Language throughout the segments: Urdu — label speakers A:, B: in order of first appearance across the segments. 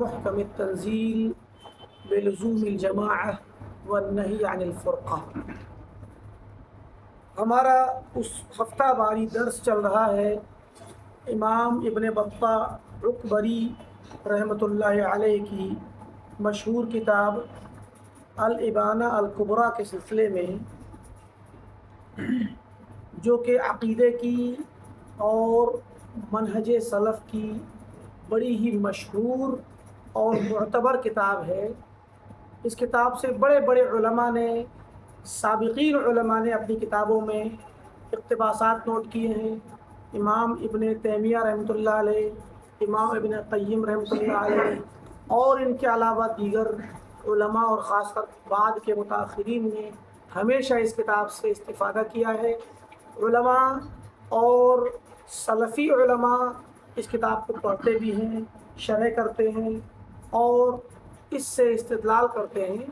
A: محکم التنزیل بلزوم الجماعہ والنہی عن الفرقہ۔ ہمارا اس ہفتہ واری درس چل رہا ہے امام ابن بطح عکبری رحمۃ اللہ علیہ کی مشہور کتاب الابانہ الکبریٰ کے سلسلے میں، جو کہ عقیدے کی اور منہج سلف کی بڑی ہی مشہور اور معتبر کتاب ہے۔ اس کتاب سے بڑے بڑے علماء نے، سابقین علماء نے اپنی کتابوں میں اقتباسات نوٹ کیے ہیں۔ امام ابن تیمیہ رحمۃ اللہ علیہ، امام ابن قیم رحمۃ اللہ علیہ، اور ان کے علاوہ دیگر علماء اور خاص کر بعد کے متاخرین نے ہمیشہ اس کتاب سے استفادہ کیا ہے۔ علماء اور سلفی علماء اس کتاب کو پڑھتے بھی ہیں، شرح کرتے ہیں اور اس سے استدلال کرتے ہیں۔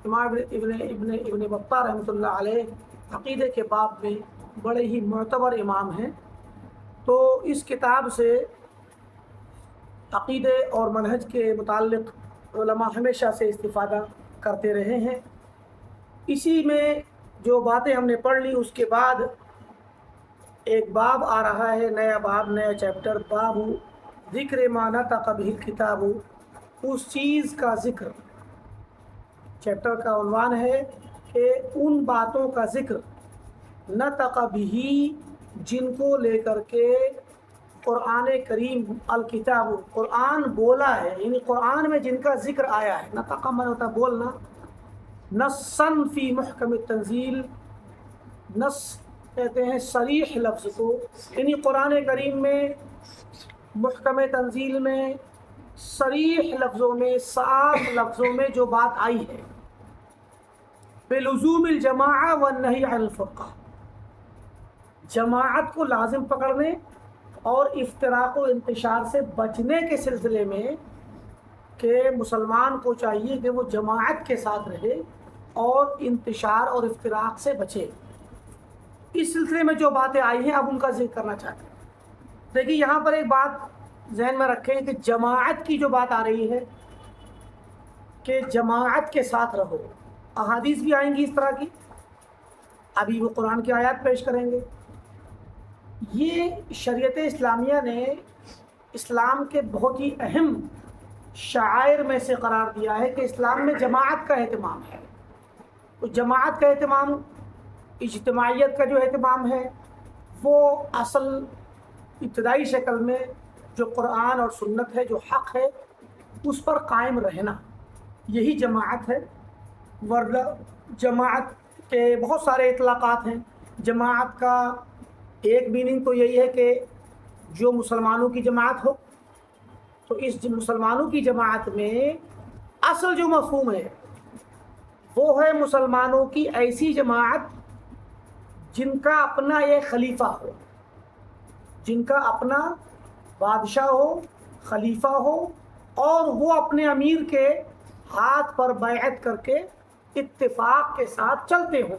A: امام ابن بطح رحمۃ اللہ علیہ عقیدے کے باب میں بڑے ہی معتبر امام ہیں، تو اس کتاب سے عقیدے اور منہج کے متعلق علماء ہمیشہ سے استفادہ کرتے رہے ہیں۔ اسی میں جو باتیں ہم نے پڑھ لی، اس کے بعد ایک باب آ رہا ہے، نیا باب، نیا چیپٹر، باب ذکر ما نطق بہ الکتاب، اس چیز کا ذکر۔ چیپٹر کا عنوان ہے کہ ان باتوں کا ذکر نطق بہ، جن کو لے کر کے قرآن کریم الکتاب، قرآن بولا ہے، یعنی قرآن میں جن کا ذکر آیا ہے۔ نطق من ہوتا بولنا، نصًا فی محکم التنزیل، نص کہتے ہیں صریح لفظ کو، یعنی قرآن کریم میں محکم تنزیل میں صریح لفظوں میں، صاف لفظوں میں جو بات آئی ہے، بلزوم الجماعہ والنہی عن الفرقہ، جماعت کو لازم پکڑنے اور افتراق و انتشار سے بچنے کے سلسلے میں، کہ مسلمان کو چاہیے کہ وہ جماعت کے ساتھ رہے اور انتشار اور افتراق سے بچے۔ اس سلسلے میں جو باتیں آئی ہیں اب ان کا ذکر کرنا چاہتے ہیں۔ دیکھیے یہاں پر ایک بات ذہن میں رکھیں کہ جماعت کی جو بات آ رہی ہے کہ جماعت کے ساتھ رہو، احادیث بھی آئیں گی اس طرح کی، ابھی وہ قرآن کی آیات پیش کریں گے۔ یہ شریعت اسلامیہ نے اسلام کے بہت ہی اہم شعائر میں سے قرار دیا ہے کہ اسلام میں جماعت کا اہتمام ہے۔ تو جماعت کا اہتمام، اجتماعیت کا جو اہتمام ہے، وہ اصل ابتدائی شکل میں جو قرآن اور سنت ہے، جو حق ہے، اس پر قائم رہنا، یہی جماعت ہے۔ ورنہ جماعت کے بہت سارے اطلاقات ہیں۔ جماعت کا ایک میننگ تو یہی ہے کہ جو مسلمانوں کی جماعت ہو، تو اس مسلمانوں کی جماعت میں اصل جو مفہوم ہے وہ ہے مسلمانوں کی ایسی جماعت جن کا اپنا ایک خلیفہ ہو، جن کا اپنا بادشاہ ہو، خلیفہ ہو، اور وہ اپنے امیر کے ہاتھ پر بیعت کر کے اتفاق کے ساتھ چلتے ہوں۔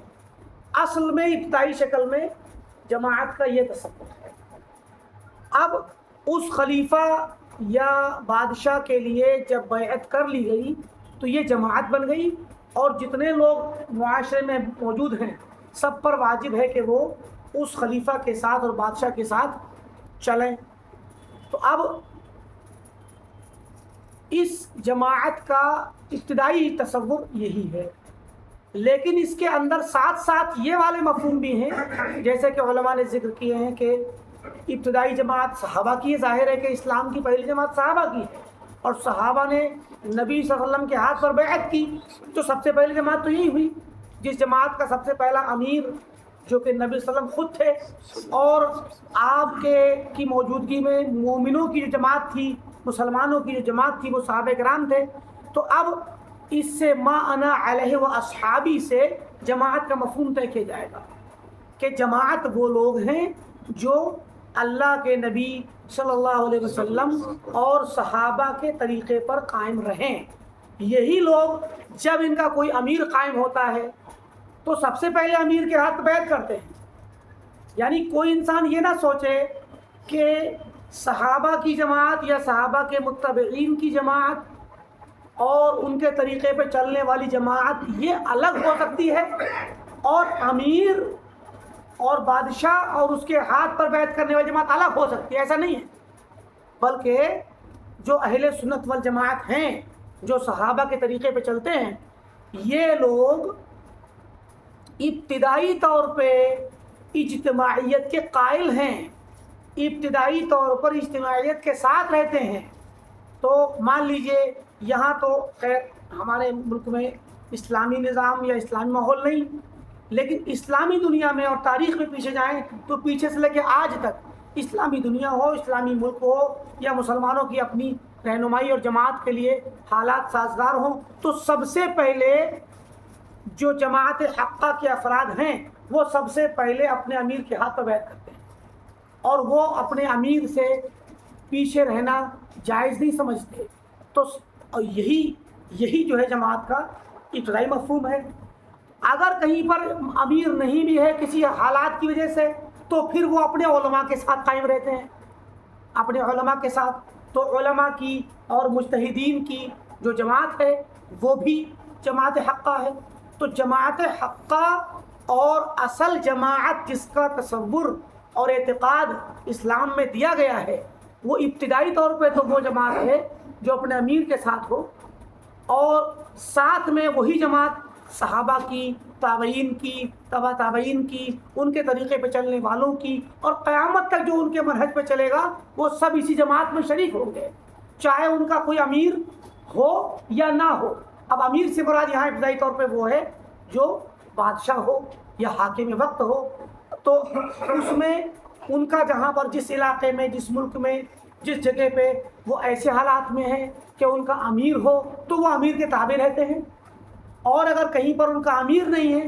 A: اصل میں ابتدائی شکل میں جماعت کا یہ تصور ہے۔ اب اس خلیفہ یا بادشاہ کے لیے جب بیعت کر لی گئی تو یہ جماعت بن گئی، اور جتنے لوگ معاشرے میں موجود ہیں سب پر واجب ہے کہ وہ اس خلیفہ کے ساتھ اور بادشاہ کے ساتھ چلیں۔ تو اب اس جماعت کا ابتدائی تصور یہی ہے، لیکن اس کے اندر ساتھ ساتھ یہ والے مفہوم بھی ہیں، جیسے کہ علماء نے ذکر کیے ہیں کہ ابتدائی جماعت صحابہ کی ہے۔ ظاہر ہے کہ اسلام کی پہلی جماعت صحابہ کی ہے، اور صحابہ نے نبی صلی اللہ علیہ وسلم کے ہاتھ پر بیعت کی، تو سب سے پہلی جماعت تو یہی ہوئی۔ جس جماعت کا سب سے پہلا امیر جو کہ نبی صلی اللہ علیہ وسلم خود تھے، اور آپ کی موجودگی میں مومنوں کی جو جماعت تھی، مسلمانوں کی جو جماعت تھی، وہ صحابہ کرام تھے۔ تو اب اس سے ما انا علیہ و اصحابی سے جماعت کا مفہوم طے کیا جائے گا کہ جماعت وہ لوگ ہیں جو اللہ کے نبی صلی اللہ علیہ وسلم اور صحابہ کے طریقے پر قائم رہیں۔ یہی لوگ جب ان کا کوئی امیر قائم ہوتا ہے تو سب سے پہلے امیر کے ہاتھ بیعت کرتے ہیں۔ یعنی کوئی انسان یہ نہ سوچے کہ صحابہ کی جماعت یا صحابہ کے متبعین کی جماعت اور ان کے طریقے پہ چلنے والی جماعت یہ الگ ہو سکتی ہے، اور امیر اور بادشاہ اور اس کے ہاتھ پر بیعت کرنے والی جماعت الگ ہو سکتی ہے، ایسا نہیں ہے۔ بلکہ جو اہل سنت والجماعت ہیں، جو صحابہ کے طریقے پہ چلتے ہیں، یہ لوگ ابتدائی طور پہ اجتماعیت کے قائل ہیں، ابتدائی طور پر اجتماعیت کے ساتھ رہتے ہیں۔ تو مان لیجئے یہاں تو خیر ہمارے ملک میں اسلامی نظام یا اسلامی ماحول نہیں، لیکن اسلامی دنیا میں اور تاریخ میں پیچھے جائیں تو پیچھے سے لے کے آج تک اسلامی دنیا ہو، اسلامی ملک ہو، یا مسلمانوں کی اپنی رہنمائی اور جماعت کے لیے حالات سازگار ہوں، تو سب سے پہلے جو جماعت حقہ کے افراد ہیں وہ سب سے پہلے اپنے امیر کے ہاتھ پر بیعت کرتے ہیں، اور وہ اپنے امیر سے پیچھے رہنا جائز نہیں سمجھتے۔ تو یہی جو ہے جماعت کا ابتدائی مفہوم ہے۔ اگر کہیں پر امیر نہیں بھی ہے کسی حالات کی وجہ سے، تو پھر وہ اپنے علماء کے ساتھ قائم رہتے ہیں، اپنے علماء کے ساتھ۔ تو علماء کی اور مجتہدین کی جو جماعت ہے وہ بھی جماعت حقہ ہے۔ تو جماعت حقہ اور اصل جماعت جس کا تصور اور اعتقاد اسلام میں دیا گیا ہے، وہ ابتدائی طور پہ تو وہ جماعت ہے جو اپنے امیر کے ساتھ ہو، اور ساتھ میں وہی جماعت صحابہ کی، تابعین کی، تبع تابعین کی، ان کے طریقے پہ چلنے والوں کی، اور قیامت تک جو ان کے منہج پہ چلے گا وہ سب اسی جماعت میں شریک ہوں گے، چاہے ان کا کوئی امیر ہو یا نہ ہو۔ اب امیر سے مراد یہاں ابتدائی طور پہ وہ ہے جو بادشاہ ہو یا حاکم وقت ہو، تو اس میں ان کا جہاں پر جس علاقے میں، جس ملک میں، جس جگہ پہ وہ ایسے حالات میں ہے کہ ان کا امیر ہو تو وہ امیر کے تابع رہتے ہیں، اور اگر کہیں پر ان کا امیر نہیں ہے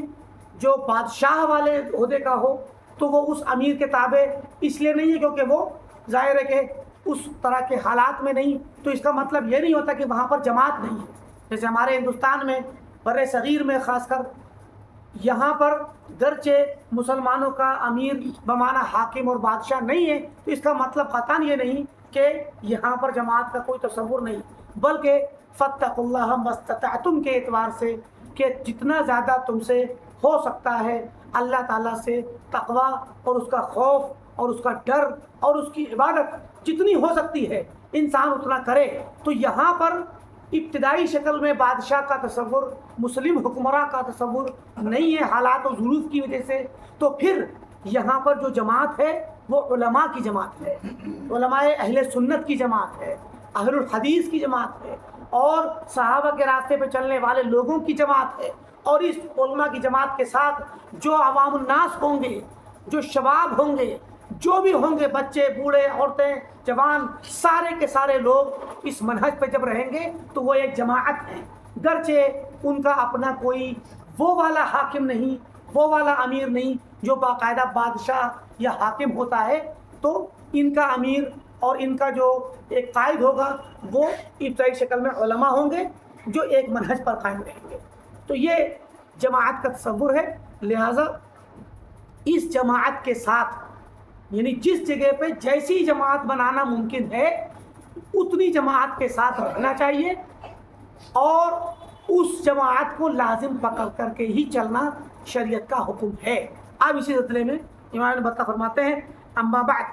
A: جو بادشاہ والے عہدے کا ہو تو وہ اس امیر کے تابع اس لیے نہیں ہے کیونکہ وہ ظاہر ہے کہ اس طرح کے حالات میں نہیں، تو اس کا مطلب یہ نہیں ہوتا کہ وہاں پر جماعت نہیں ہے۔ جیسے ہمارے ہندوستان میں بر صغیر میں خاص کر یہاں پر گرچہ مسلمانوں کا امیر بمعنی حاکم اور بادشاہ نہیں ہے، تو اس کا مطلب قطعاً یہ نہیں کہ یہاں پر جماعت کا کوئی تصور نہیں، بلکہ فاتقوا اللہ ما استطعتم کے اعتبار سے کہ جتنا زیادہ تم سے ہو سکتا ہے اللہ تعالیٰ سے تقویٰ اور اس کا خوف اور اس کا ڈر اور اس کی عبادت جتنی ہو سکتی ہے انسان اتنا کرے۔ تو یہاں پر ابتدائی شکل میں بادشاہ کا تصور، مسلم حکمراں کا تصور نہیں ہے حالات و ظروف کی وجہ سے، تو پھر یہاں پر جو جماعت ہے وہ علماء کی جماعت ہے، علماء اہل سنت کی جماعت ہے، اہل الحدیث کی جماعت ہے، اور صحابہ کے راستے پہ چلنے والے لوگوں کی جماعت ہے۔ اور اس علماء کی جماعت کے ساتھ جو عوام الناس ہوں گے، جو شباب ہوں گے، جو بھی ہوں گے، بچے، بوڑھے، عورتیں، جوان، سارے کے سارے لوگ اس منہج پہ جب رہیں گے تو وہ ایک جماعت ہے، گرچہ ان کا اپنا کوئی وہ والا حاکم نہیں، وہ والا امیر نہیں جو باقاعدہ بادشاہ یا حاکم ہوتا ہے، تو ان کا امیر اور ان کا جو ایک قائد ہوگا وہ ابتدائی شکل میں علماء ہوں گے جو ایک منہج پر قائم رہیں گے۔ تو یہ جماعت کا تصور ہے۔ لہٰذا اس جماعت کے ساتھ، یعنی جس جگہ پہ جیسی جماعت بنانا ممکن ہے اتنی جماعت کے ساتھ رہنا چاہیے، اور اس جماعت کو لازم پکڑ کر کے ہی چلنا شریعت کا حکم ہے۔ اب اسی سلسلے میں امام بطہ فرماتے ہیں اما بعد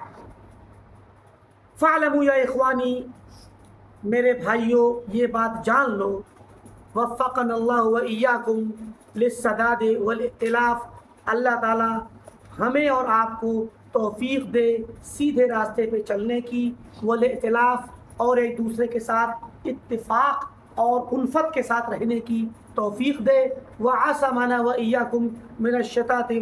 A: فاعلموا یا اخوانی، میرے بھائیوں یہ بات جان لو، وفقنا اللہ و ایاکم للسداد والائتلاف، اللہ تعالی ہمیں اور آپ کو توفیق دے سیدھے راستے پہ چلنے کی، والائتلاف اور ایک دوسرے کے ساتھ اتفاق اور الفت کے ساتھ رہنے کی توفیق دے، وعصمنا و ایاکم من الشتات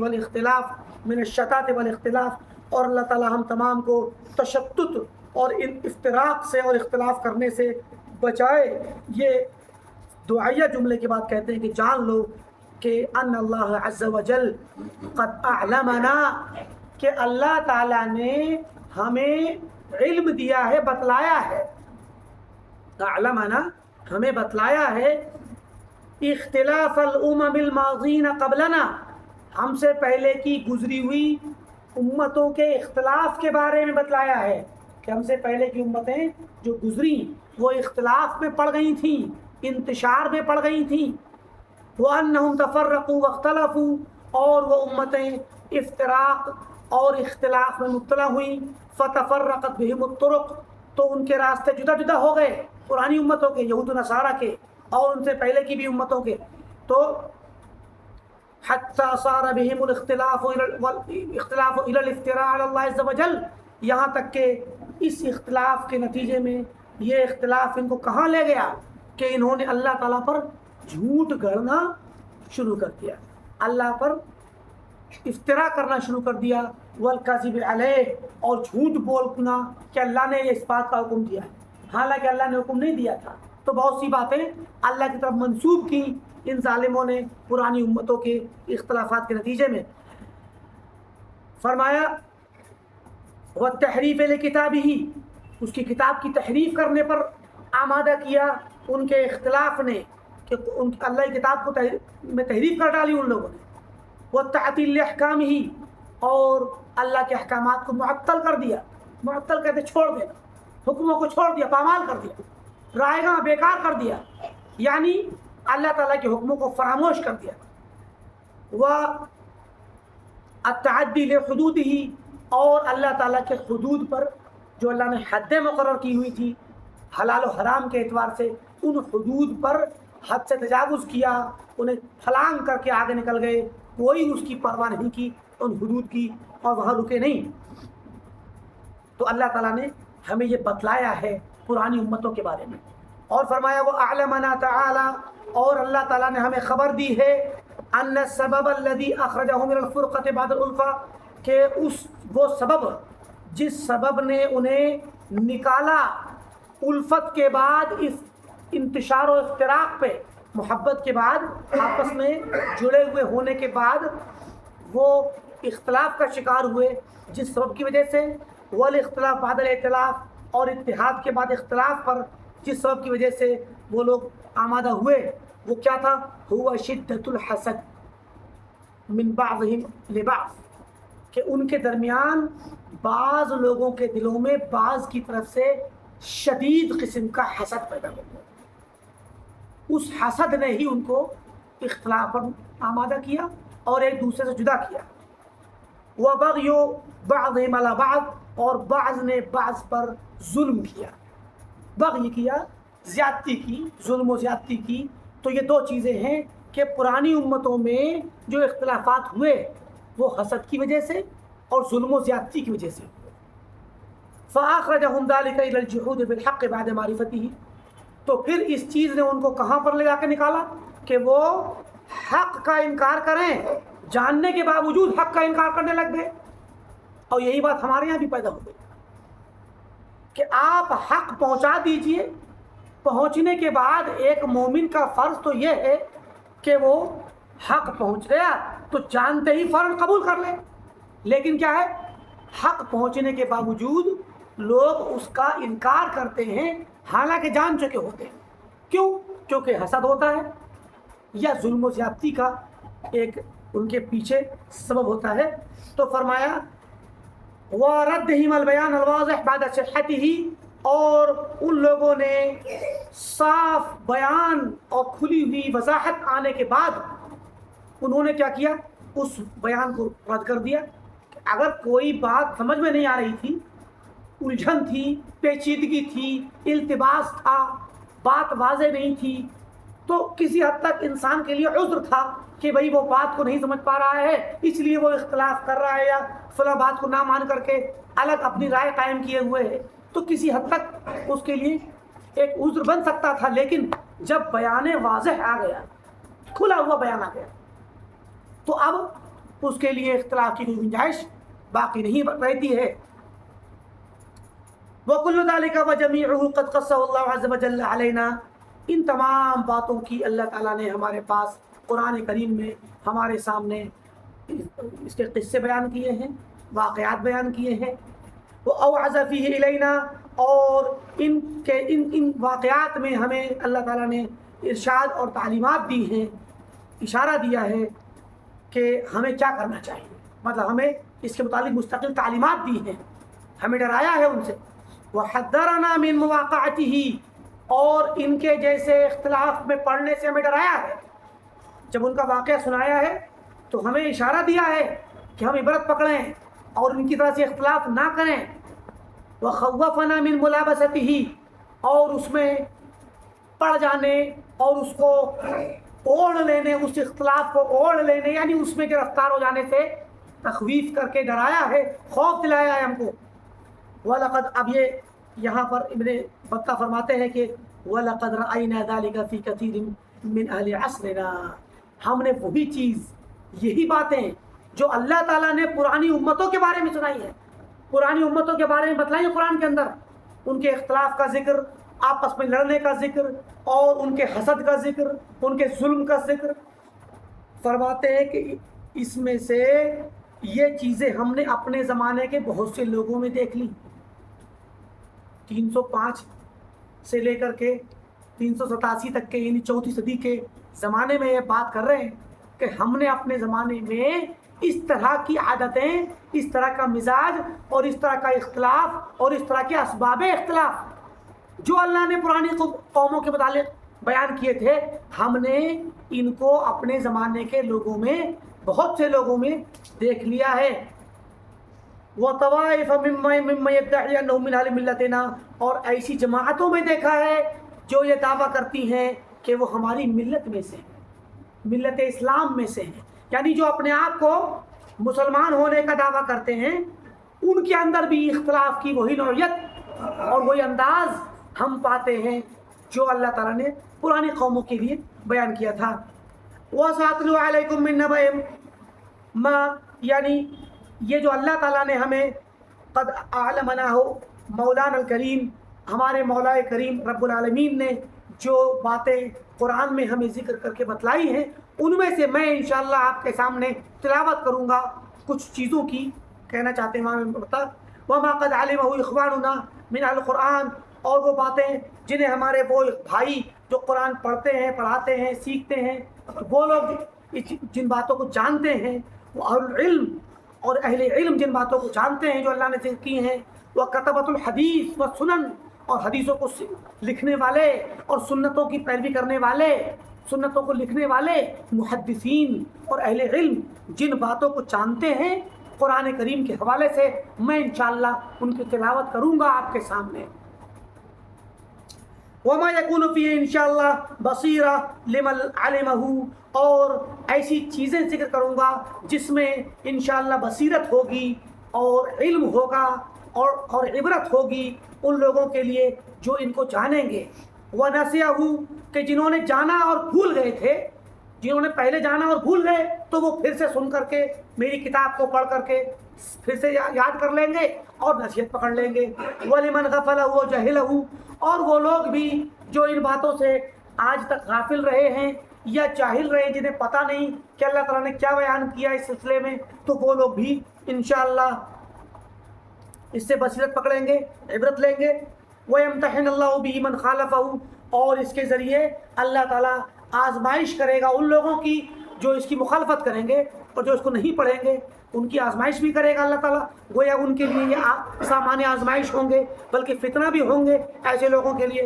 A: والاختلاف، اور اللہ تعالی ہم تمام کو تشتت اور افتراق سے اور اختلاف کرنے سے بچائے۔ یہ دعائیہ جملے کے بعد کہتے ہیں کہ جان لو کہ ان اللہ عز وجل قد اعلمنا، کہ اللہ تعالیٰ نے ہمیں علم دیا ہے، بتلایا ہے، اعلمنا ہمیں بتلایا ہے، اختلاف الامم الماضین قبلنا، ہم سے پہلے کی گزری ہوئی امتوں کے اختلاف کے بارے میں بتلایا ہے، کہ ہم سے پہلے کی امتیں جو گزری وہ اختلاف میں پڑ گئی تھیں، انتشار میں پڑ گئی تھیں، وَأَنَّهُمْ تَفَرَّقُوا وَاخْتَلَفُوا، اور وہ امتیں افتراق اور اختلاف میں مبتلا ہوئیں، فَتَفَرَّقَتْ بِهِمُ الطُّرُقُ، تو ان کے راستے جدا جدا ہو گئے، پرانی امتوں کے، یہود و نصارہ کے اور ان سے پہلے کی بھی امتوں کے، تو حَتَّى صَارَ بِهِمُ الاختلاف إِلَى الافْتِرَاءِ عَلَى اللَّهِ عَزَّ وَجَلَّ، یہاں تک کہ اس اختلاف کے نتیجے میں یہ اختلاف ان کو کہاں لے گیا کہ انہوں نے اللہ تعالیٰ پر جھوٹ گڑھنا شروع کر دیا، اللہ پر افترا کرنا شروع کر دیا، والکذب علیہ، اور جھوٹ بولنا کہ اللہ نے اس بات کا حکم دیا ہے، حالانکہ اللہ نے حکم نہیں دیا تھا۔ تو بہت سی باتیں اللہ کی طرف منسوب کی ان ظالموں نے پرانی امتوں کے اختلافات کے نتیجے میں۔ فرمایا والتحریف لکتابہ، اس کی کتاب کی تحریف کرنے پر آمادہ کیا ان کے اختلاف نے، کہ اللہ کی کتاب کو میں تحریف کر ڈالی ان لوگوں نے، والتعطیل لاحکامہ، اور اللہ کے احکامات کو معطل کر دیا، معطل کہتے چھوڑ دینا، حکموں کو چھوڑ دیا، پامال کر دیا، رائے گاں بیکار کر دیا، یعنی اللہ تعالیٰ کے حکموں کو فراموش کر دیا۔ التعدی لحدودہ، اور اللہ تعالیٰ کے حدود پر جو اللہ نے حدیں مقرر کی ہوئی تھی حلال و حرام کے اعتبار سے، ان حدود پر حد سے تجاوز کیا، انہیں پھلانگ کر کے آگے نکل گئے، کوئی اس کی پرواہ نہیں کی ان حدود کی، اور وہاں رکے نہیں۔ تو اللہ تعالیٰ نے ہمیں یہ بتلایا ہے پرانی امتوں کے بارے میں، اور فرمایا وہ اعلمنا تعالی، اور اللہ تعالیٰ نے ہمیں خبر دی ہے ان السبب الذي اخرجهم من الفرقة بعد الالفة، کہ وہ سبب جس سبب نے انہیں نکالا الفت کے بعد، اس انتشار و افتراق پہ، محبت کے بعد آپس میں جڑے ہوئے ہونے کے بعد وہ اختلاف کا شکار ہوئے، جس سبب کی وجہ سے، والاختلاف بعد الائتلاف، اور اتحاد کے بعد اختلاف پر جس سبب کی وجہ سے وہ لوگ آمادہ ہوئے، وہ کیا تھا؟ ہوا شدت الحسد من بعضهم لبعض، کہ ان کے درمیان بعض لوگوں کے دلوں میں بعض کی طرف سے شدید قسم کا حسد پیدا ہو گیا، اس حسد نے ہی ان کو اختلاف پر آمادہ کیا اور ایک دوسرے سے جدا کیا۔ وبغی بعضهم علی بعض، اور بعض نے بعض پر ظلم کیا، بغی کیا، زیادتی کی، ظلم و زیادتی کی۔ تو یہ دو چیزیں ہیں کہ پرانی امتوں میں جو اختلافات ہوئے وہ حسد کی وجہ سے اور ظلم و زیادتی کی وجہ سے۔ فَأَخْرَجَهُمْ ذَلِكَ إِلَى الْجُحُودِ بِالْحَقِّ بَعْدَ مَعْرِفَتِهِ، تو پھر اس چیز نے ان کو کہاں پر لے جا کے نکالا کہ وہ حق کا انکار کریں، جاننے کے باوجود حق کا انکار کرنے لگ گئے۔ اور یہی بات ہمارے یہاں بھی پیدا ہو گئی کہ آپ حق پہنچا دیجئے، پہنچنے کے بعد ایک مومن کا فرض تو یہ ہے کہ وہ حق پہنچ گیا تو جانتے ہی فوراً قبول کر لیں، لیکن کیا ہے، حق پہنچنے کے باوجود لوگ اس کا انکار کرتے ہیں حالانکہ جان چکے ہوتے ہیں۔ کیوں؟ کیونکہ حسد ہوتا ہے یا ظلم و زیادتی کا ایک ان کے پیچھے سبب ہوتا ہے۔ تو فرمایا وَرَدِّهِمَ الْبَيَانَ الْوَاضِحَ بَعْدَ صِحَّتِهِ، اور ان لوگوں نے صاف بیان اور کھلی ہوئی وضاحت آنے کے بعد انہوں نے کیا کیا، اس بیان کو رد کر دیا۔ اگر کوئی بات سمجھ میں نہیں آ رہی تھی، الجھن تھی، پیچیدگی تھی، التباس تھا، بات واضح نہیں تھی، تو کسی حد تک انسان کے لیے عذر تھا کہ بھئی وہ بات کو نہیں سمجھ پا رہا ہے، اس لیے وہ اختلاف کر رہا ہے یا فلاں بات کو نہ مان کر کے الگ اپنی رائے قائم کیے ہوئے ہے، تو کسی حد تک اس کے لیے ایک عذر بن سکتا تھا۔ لیکن جب بیان واضح آ گیا، کھلا ہوا بیان آ گیا، تو اب اس کے لیے اختلاف کی کوئی گنجائش باقی نہیں رہتی ہے۔ وَكُلُّ ذَلِكَ وَجَمِيعُهُ قَدْ قَصَّهُ اللَّهُ عَزَّ وَجَلَّ عَلَيْنَا، ان تمام باتوں کی اللہ تعالیٰ نے ہمارے پاس قرآن کریم میں ہمارے سامنے اس کے قصے بیان کیے ہیں، واقعات بیان کیے ہیں۔ وَأَوْعَزَ فِيهِ إِلَيْنَا، اور ان واقعات میں ہمیں اللہ تعالیٰ نے ارشاد اور تعلیمات دی ہیں، اشارہ دیا ہے کہ ہمیں کیا کرنا چاہیے، مطلب ہمیں اس کے متعلق مستقل تعلیمات دی ہیں، ہمیں ڈرایا ہے ان سے۔ وَحَذَّرَنَا مِن مُوَاقَعَتِهِ، اور ان کے جیسے اختلاف میں پڑھنے سے ہمیں ڈرایا ہے. جب ان کا واقعہ سنایا ہے تو ہمیں اشارہ دیا ہے کہ ہم عبرت پکڑیں اور ان کی طرح سے اختلاف نہ کریں. وَخَوَّفَنَا مِن مُلَابَسَتِهِ، اور اس میں پڑ جانے اور اس کو اوڑھ لینے، اس اختلاف کو اوڑھ لینے، یعنی اس میں گرفتار ہو جانے سے تخویف کر کے ڈرایا ہے، خوف دلایا ہے ہم کو. وَلَقَدْ، اب یہ یہاں پر ابن بطہ فرماتے ہیں کہ وَلَقَدْ رَأَيْنَا ذَلِكَ فِي كَثِيرٍ مِّنْ أَهْلِ عَصْرِنَا، ہم نے وہی چیز، یہی باتیں جو اللہ تعالیٰ نے پرانی امتوں کے بارے میں سنائی ہے، پرانی امتوں کے بارے میں بتلائی ہے قرآن کے اندر، ان کے اختلاف کا ذکر، آپس میں لڑنے کا ذکر، اور ان کے حسد کا ذکر، ان کے ظلم کا ذکر. فرماتے ہیں کہ اس میں سے یہ چیزیں ہم نے اپنے زمانے کے بہت سے لوگوں میں دیکھ لی. 305 سے لے کر کے 387 تک کے، یعنی 4 صدی کے زمانے میں یہ بات کر رہے ہیں کہ ہم نے اپنے زمانے میں اس طرح کی عادتیں، اس طرح کا مزاج اور اس طرح کا اختلاف اور اس طرح کے اسباب اختلاف جو اللہ نے پرانی قوموں کے متعلق بیان کیے تھے، ہم نے ان کو اپنے زمانے کے لوگوں میں، بہت سے لوگوں میں دیکھ لیا ہے. وَطَوَائِفَ مِمَّن يَدَّعِي أَنَّهُ مِنْ أَهْلِ مِلَّتِنَا، اور ایسی جماعتوں میں دیکھا ہے جو یہ دعویٰ کرتی ہیں کہ وہ ہماری ملت میں سے ہیں، ملت اسلام میں سے ہیں، یعنی جو اپنے آپ کو مسلمان ہونے کا دعویٰ کرتے ہیں، ان کے اندر بھی اختلاف کی وہی نوعیت اور وہی انداز ہم پاتے ہیں جو اللہ تعالیٰ نے پرانی قوموں کے لیے بیان کیا تھا. وَسَأَتْلُو عَلَيْكُم مِّن نَبَإِ مَا، یعنی یہ جو اللہ تعالیٰ نے ہمیں قد اعلمنا ہو، مولانا الکریم، ہمارے مولا کریم رب العالمین نے جو باتیں قرآن میں ہمیں ذکر کر کے بتلائی ہیں، ان میں سے میں انشاءاللہ آپ کے سامنے تلاوت کروں گا. کچھ چیزوں کی کہنا چاہتے ہیں وہاں بتا. وَمَا قَدْ عَلِمَهُ إِخْوَانُنَا مِنْ الْقُرْآنِ، اور وہ باتیں جنہیں ہمارے وہ بھائی جو قرآن پڑھتے ہیں، پڑھاتے ہیں، سیکھتے ہیں، وہ لوگ جن باتوں کو جانتے ہیں، وہ اہل العلم اور اہل علم جن باتوں کو جانتے ہیں جو اللہ نے ذکر کی ہیں. وہ کتبۃ الحدیث و سنن، اور حدیثوں کو لکھنے والے اور سنتوں کی پیروی کرنے والے، سنتوں کو لکھنے والے محدثین اور اہل علم جن باتوں کو جانتے ہیں قرآن کریم کے حوالے سے، میں انشاءاللہ ان کی تلاوت کروں گا آپ کے سامنے. وَمَا يَكُونُ فِيهِ انشاءاللہ بَصِيرًا لِمَنْ عَلِمَهُ، اور ایسی چیزیں ذکر کروں گا جس میں انشاءاللہ بصیرت ہوگی اور علم ہوگا اور عبرت ہوگی ان لوگوں کے لیے جو ان کو جانیں گے. وَنَسِيَهُ، کہ جنہوں نے جانا اور بھول گئے تھے، جنہوں نے پہلے جانا اور بھول گئے تو وہ پھر سے سن کر کے میری کتاب کو پڑھ کر کے پھر سے یاد کر لیں گے اور نصیحت پکڑ لیں گے. وَلِمَنْ غَفَلَهُ وَجَهِلَهُ، اور وہ لوگ بھی جو ان باتوں سے آج تک غافل رہے ہیں یا جاہل رہے، جنہیں پتہ نہیں کہ اللہ تعالیٰ نے کیا بیان کیا اس سلسلے میں، تو وہ لوگ بھی انشاءاللہ اس سے بصیرت پکڑیں گے، عبرت لیں گے. وَيَمْتَحِنَ اللَّهُ بِهِ مَنْ خَالَفَهُ، اور اس کے ذریعے اللہ تعالیٰ آزمائش کرے گا ان لوگوں کی جو اس کی مخالفت کریں گے اور جو اس کو نہیں پڑھیں گے، ان کی آزمائش بھی کرے گا اللہ تعالیٰ. گویا ان کے لیے یہ سامان آزمائش ہوں گے، بلکہ فتنہ بھی ہوں گے ایسے لوگوں کے لیے.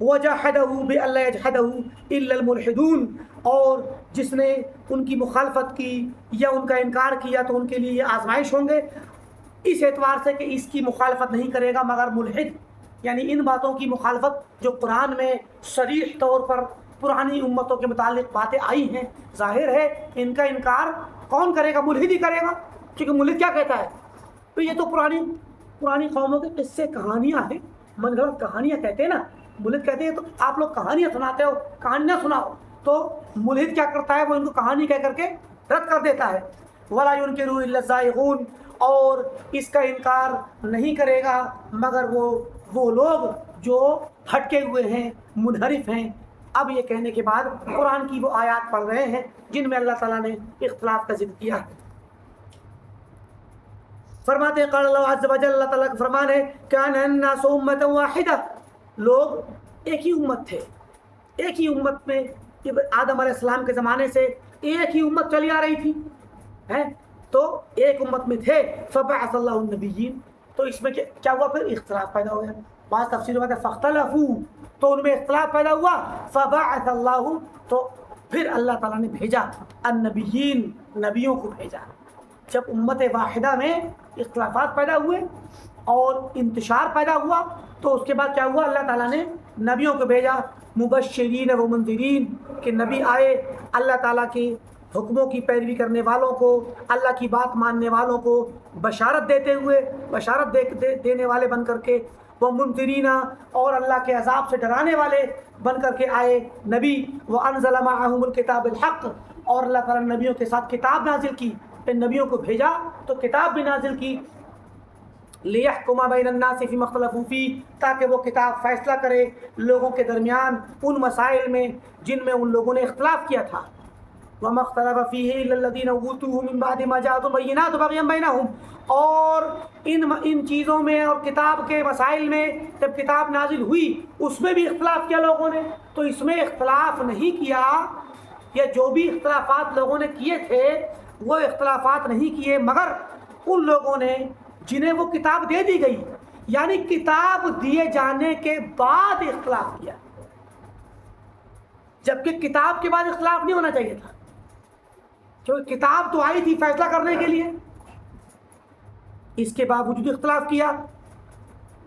A: وَجَحَدَهُ بِأَلَّا يَجْحَدَهُ إِلَّا الْمُلْحِدُونَ، اور جس نے ان کی مخالفت کی یا ان کا انکار کیا تو ان کے لیے یہ آزمائش ہوں گے، اس اعتبار سے کہ اس کی مخالفت نہیں کرے گا مگر ملحد، یعنی ان باتوں کی مخالفت جو قرآن میں صریح طور پر پرانی امتوں کے متعلق باتیں آئی ہیں، ظاہر ہے ان کا انکار کون کرے گا؟ ملحد ہی کرے گا. کیونکہ ملحد کیا کہتا ہے؟ تو یہ تو پرانی قوموں کے قصے کہانیاں ہیں، من گھڑت کہانیاں کہتے ہیں نا. ملحد کہتے ہیں تو آپ لوگ کہانیاں سناتے ہو، کہانیاں سناؤ. تو ملحد کیا کرتا ہے؟ وہ ان کو کہانی کہہ کر کے رد کر دیتا ہے. وَلَا يُنْكِرُ إِلَّا الزَّائِغُونَ، اور اس کا انکار نہیں کرے گا مگر وہ لوگ جو ہٹکے ہوئے ہیں، منحرف ہیں. اب یہ کہنے کے بعد قرآن کی وہ آیات پڑھ رہے ہیں جن میں اللہ تعالیٰ نے اختلاف کا ذکر کیا ہے. فرماتے ہیں قال اللہ عز وجل، اللہ تعالیٰ کا فرمان ہے كَانَ النَّاسُ أُمَّةً وَاحِدَةً، لوگ ایک ہی امت تھے. ایک ہی امت میں آدم علیہ السلام کے زمانے سے ایک ہی امت چلی آ رہی تھی، تو ایک امت میں تھے. فَبَعَثَ اللَّهُ النَّبِيِّينَ، تو اس میں کیا ہوا؟ پھر اختلاف پیدا ہو گیا. بعض تفسیر میں فاختلفوا تو ان میں اختلاف پیدا ہوا، فبعث اللہ تو پھر اللہ تعالیٰ نے بھیجا النبیین نبیوں کو بھیجا۔ جب امت واحدہ میں اختلافات پیدا ہوئے اور انتشار پیدا ہوا تو اس کے بعد کیا ہوا، اللہ تعالیٰ نے نبیوں کو بھیجا مبشرین و منذرین، کہ نبی آئے اللہ تعالیٰ کے حکموں کی پیروی کرنے والوں کو، اللہ کی بات ماننے والوں کو بشارت دیتے ہوئے، بشارت دینے والے بن کر کے، وہ منذرین اور اللہ کے عذاب سے ڈرانے والے بن کر کے آئے نبی، وانزل معهم الکتاب الحق، اور اللہ تعالیٰ نے نبیوں کے ساتھ کتاب نازل کی، پھر نبیوں کو بھیجا تو کتاب بھی نازل کی، لیحکم بین الناس فیما اختلفوا فیہ، تاکہ وہ کتاب فیصلہ کرے لوگوں کے درمیان ان مسائل میں جن میں ان لوگوں نے اختلاف کیا تھا۔ وما اختلف فیہ الا الذین اوتوہ من بعد ما جاءتهم البینات بغیا بینہم، اور ان چیزوں میں اور کتاب کے مسائل میں جب کتاب نازل ہوئی اس میں بھی اختلاف کیا لوگوں نے، تو اس میں اختلاف نہیں کیا، یا جو بھی اختلافات لوگوں نے کیے تھے وہ اختلافات نہیں کیے مگر ان لوگوں نے جنہیں وہ کتاب دے دی گئی، یعنی کتاب دیے جانے کے بعد اختلاف کیا، جبکہ کتاب کے بعد اختلاف نہیں ہونا چاہیے تھا، کیونکہ کتاب تو آئی تھی فیصلہ کرنے کے لیے، اس کے باوجود اختلاف کیا۔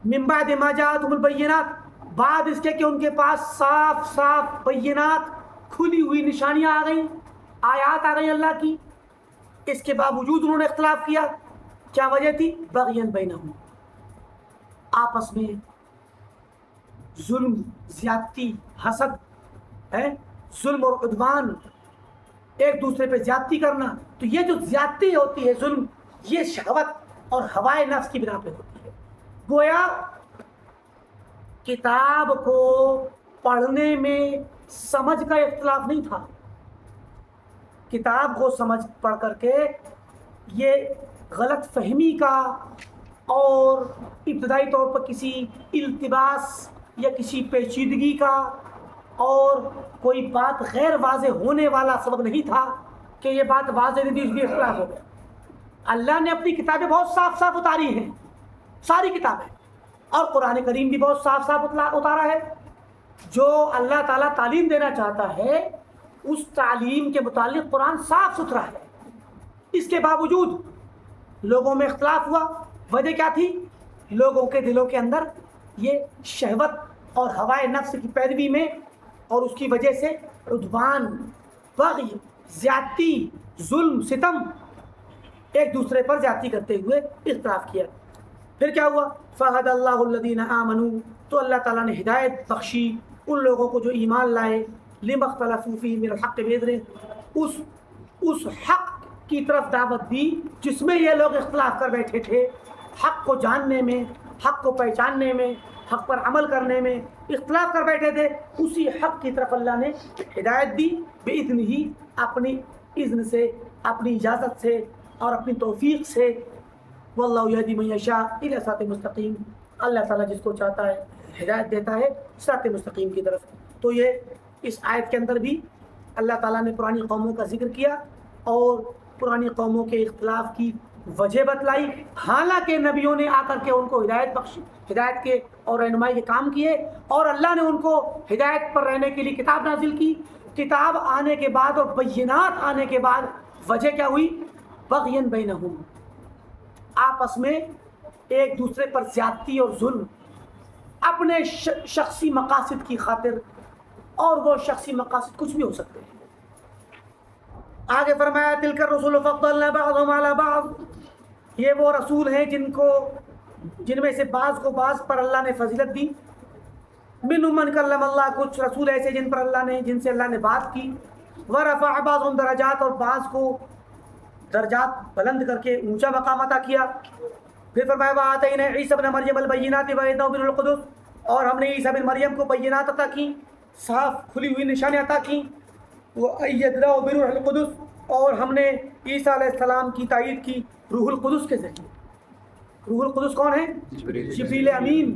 A: من بعد ما جاءتهم البینات، بعد اس کے کہ ان کے پاس صاف صاف بینات، کھلی ہوئی نشانیاں آ گئیں، آیات آ گئیں اللہ کی، اس کے باوجود انہوں نے اختلاف کیا۔ کیا وجہ تھی؟ بغین بینہم، آپس میں ظلم، زیادتی، حسد ہے، ظلم اور عدوان، ایک دوسرے پہ زیادتی کرنا۔ تو یہ جو زیادتی ہوتی ہے، ظلم، یہ شہوت اور ہوائے نفس کی بنا پہ ہوتی ہے۔ گویا کتاب کو پڑھنے میں سمجھ کا اختلاف نہیں تھا، کتاب کو پڑھ کر کے یہ غلط فہمی کا اور ابتدائی طور پر کسی التباس یا کسی پیچیدگی کا اور کوئی بات غیر واضح ہونے والا سبب نہیں تھا کہ یہ بات واضح نہیں تھی، اس لیے اختلاف ہو گیا۔ اللہ نے اپنی کتابیں بہت صاف صاف اتاری ہیں، ساری کتابیں، اور قرآن کریم بھی بہت صاف صاف اتارا ہے۔ جو اللہ تعالیٰ تعلیم دینا چاہتا ہے اس تعلیم کے متعلق قرآن صاف ستھرا ہے، اس کے باوجود لوگوں میں اختلاف ہوا۔ وجہ کیا تھی؟ لوگوں کے دلوں کے اندر یہ شہوت اور ہوائے نفس کی پیروی میں، اور اس کی وجہ سے عدوان، بغی، زیادتی، ظلم، ستم، ایک دوسرے پر زیادتی کرتے ہوئے اختلاف کیا۔ پھر کیا ہوا؟ فَهَدَى اللَّهُ الَّذِينَ آمَنُوا، تو اللہ تعالیٰ نے ہدایت بخشی ان لوگوں کو جو ایمان لائے، لِمَا اخْتَلَفُوا فِيهِ مِنَ الْحَقِّ بِإِذْنِهِ، اس حق کی طرف دعوت دی جس میں یہ لوگ اختلاف کر بیٹھے تھے، حق کو جاننے میں، حق کو پہچاننے میں، حق پر عمل کرنے میں اختلاف کر بیٹھے تھے، اسی حق کی طرف اللہ نے ہدایت دی بِإِذْنِهِ، اپنی اذن سے، اپنی اجازت سے اور اپنی توفیق سے۔ واللہ یہدی من یشاء الی صراط مستقیم، اللہ تعالیٰ جس کو چاہتا ہے ہدایت دیتا ہے صراط مستقیم کی طرف۔ تو یہ اس آیت کے اندر بھی اللہ تعالیٰ نے پرانی قوموں کا ذکر کیا اور پرانی قوموں کے اختلاف کی وجہ بتلائی، حالانکہ نبیوں نے آ کر کے ان کو ہدایت بخشی، ہدایت کے اور رہنمائی کے کام کیے، اور اللہ نے ان کو ہدایت پر رہنے کے لیے کتاب نازل کی۔ کتاب آنے کے بعد اور بینات آنے کے بعد وجہ کیا ہوئی؟ بغین بینہم، آپس میں ایک دوسرے پر زیادتی اور ظلم، اپنے شخصی مقاصد کی خاطر، اور وہ شخصی مقاصد کچھ بھی ہو سکتے ہیں۔ آگے فرمایا تلک الرسل فضلنا بعضهم على بعض، یہ وہ رسول ہیں جن میں سے بعض کو بعض پر اللہ نے فضیلت دی۔ منهم من کلم اللہ، کچھ رسول ایسے جن سے اللہ نے بات کی۔ ورفع بعضهم درجات، اور بعض کو درجات بلند کر کے اونچا مقام عطا کیا۔ پھر فرمایا وآتینا عیسی ابن مریم البینات وایدناہ بروح القدس، اور ہم نے عیسی بن مریم کو بینات عطا کی، صاف کھلی ہوئی نشانیاں عطا کی۔ وأیدناہ بروح القدس، اور ہم نے عیسیٰ علیہ السلام کی تائید کی روح القدس کے ذریعے۔ روح القدس کون ہے؟ جبریل امین۔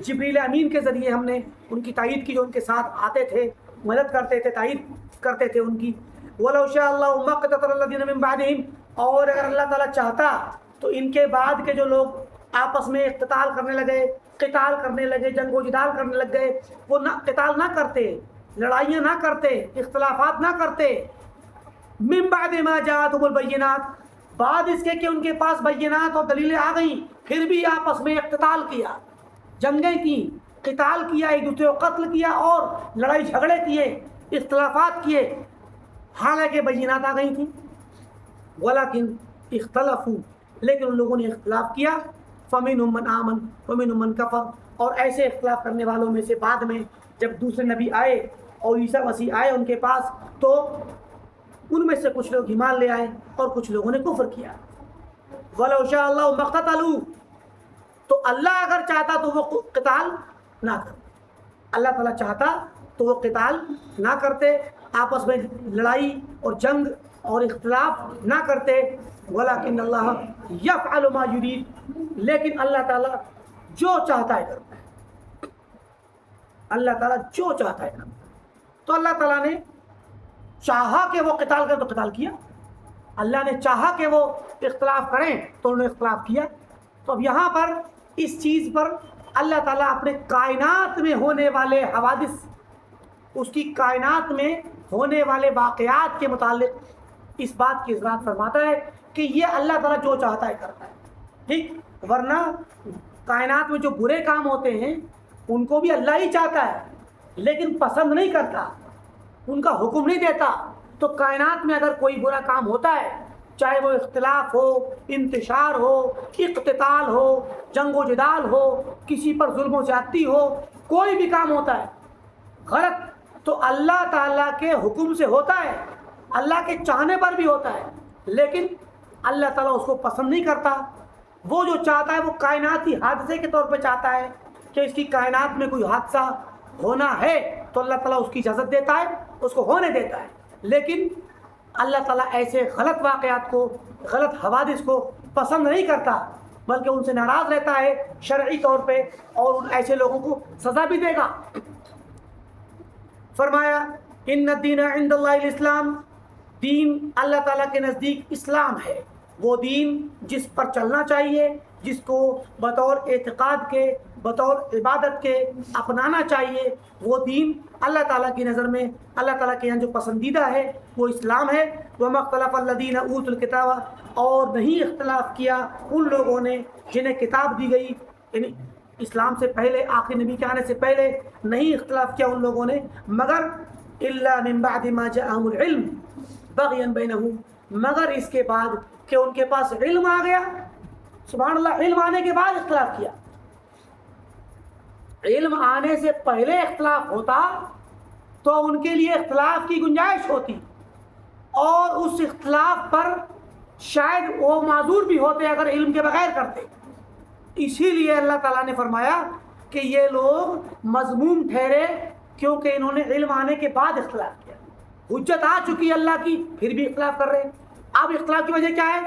A: جبریل امین کے ذریعے ہم نے ان کی تائید کی، جو ان کے ساتھ آتے تھے، مدد کرتے تھے، تائید کرتے تھے ان کی۔ وَلَوْ شَاءَ اللَّهُ مَا اقْتَتَلَ الَّذِينَ مِن بَعْدِهِمْ، اور اگر اللہ تعالیٰ چاہتا تو ان کے بعد کے جو لوگ آپس میں اقتتال کرنے لگے، قتال کرنے لگے، جنگ و جدال کرنے لگ گئے، وہ نہ قتال نہ کرتے، لڑائیاں نہ کرتے، اختلافات نہ کرتے، من بعد ما جاءتهم البینات، بعد اس کے کہ ان کے پاس بینات اور دلیلیں آ گئیں، پھر بھی آپس میں اقتتال کیا، جنگیں کی، قتال کیا، ایک دوسرے کو قتل کیا اور لڑائی جھگڑے کیے، اختلافات کیے، حالانکہ بینات آ گئی تھیں. ولیکن اختلفوا، لیکن ان لوگوں نے اختلاف کیا. فمنهم من آمن ومنهم من کفر، اور ایسے اختلاف کرنے والوں میں سے بعد میں جب دوسرے نبی آئے اور عیسیٰ مسیح آئے ان کے پاس، تو ان میں سے کچھ لوگ ایمان لے آئے اور کچھ لوگوں نے کفر کیا. وَلَوْ شَاءَ اللَّهُ مَا اقْتَتَلُوا، تو اللہ اگر چاہتا تو وہ قتال نہ کرتے، اللہ تعالیٰ چاہتا تو وہ قتال نہ کرتے، آپس میں لڑائی اور جنگ اور اختلاف نہ کرتے. وَلَكِنَّ اللَّهَ يَفْعَلُ مَا يُرِيدُ، لیکن اللہ تعالیٰ جو چاہتا ہے کرتا ہے، اللہ تعالیٰ جو چاہتا ہے کرتا ہے. تو اللہ تعالیٰ نے چاہا کہ وہ قتال کریں تو قتال کیا، اللہ نے چاہا کہ وہ اختلاف کریں تو انہوں نے اختلاف کیا. تو اب یہاں پر اس چیز پر اللہ تعالیٰ اپنے کائنات میں ہونے والے حوادث، اس کی کائنات میں ہونے والے واقعات کے متعلق اس بات کی اظہار فرماتا ہے کہ یہ اللہ تعالیٰ جو چاہتا ہے کرتا ہے. ٹھیک، ورنہ کائنات میں جو برے کام ہوتے ہیں ان کو بھی اللہ ہی چاہتا ہے لیکن پسند نہیں کرتا، ان کا حکم نہیں دیتا. تو کائنات میں اگر کوئی برا کام ہوتا ہے، چاہے وہ اختلاف ہو، انتشار ہو، اقتتال ہو، جنگ و جدال ہو، کسی پر ظلم و زیادتی ہو، کوئی بھی کام ہوتا ہے غلط، تو اللہ تعالیٰ کے حکم سے ہوتا ہے، اللہ کے چاہنے پر بھی ہوتا ہے، لیکن اللہ تعالیٰ اس کو پسند نہیں کرتا. وہ جو چاہتا ہے وہ کائناتی حادثے کے طور پہ چاہتا ہے کہ اس کی کائنات میں کوئی حادثہ ہونا ہے تو اللہ تعالیٰ اس کی اجازت دیتا ہے، اس کو ہونے دیتا ہے. لیکن اللہ تعالیٰ ایسے غلط واقعات کو، غلط حوادث کو پسند نہیں کرتا، بلکہ ان سے ناراض رہتا ہے شرعی طور پہ، اور ان ایسے لوگوں کو سزا بھی دے گا. فرمایا ان الدین عند اللہ الاسلام، دین اللہ تعالیٰ کے نزدیک اسلام ہے، وہ دین جس پر چلنا چاہیے، جس کو بطور اعتقاد کے، بطور عبادت کے اپنانا چاہیے. وہ دین اللہ تعالیٰ کی نظر میں، اللہ تعالیٰ کے یہاں جو پسندیدہ ہے وہ اسلام ہے. وَمَا اخْتَلَفَ الَّذِينَ أُوتُوا الْكِتَابَ، اور نہیں اختلاف کیا ان لوگوں نے جنہیں کتاب دی گئی، یعنی اسلام سے پہلے، آخری نبی کے آنے سے پہلے نہیں اختلاف کیا ان لوگوں نے، مگر إِلَّا مِن بَعْدِ مَا جَاءَهُمُ الْعِلْمُ بَغْيًا بَيْنَهُمْ، مگر اس کے بعد کہ ان کے پاس علم آ گیا. سبحان اللہ، علم آنے کے بعد اختلاف کیا. علم آنے سے پہلے اختلاف ہوتا تو ان کے لیے اختلاف کی گنجائش ہوتی، اور اس اختلاف پر شاید وہ معذور بھی ہوتے اگر علم کے بغیر کرتے. اسی لیے اللہ تعالیٰ نے فرمایا کہ یہ لوگ مذموم ٹھہرے کیونکہ انہوں نے علم آنے کے بعد اختلاف کیا. حجت آ چکی اللہ کی پھر بھی اختلاف کر رہے. اب اختلاف کی وجہ کیا ہے؟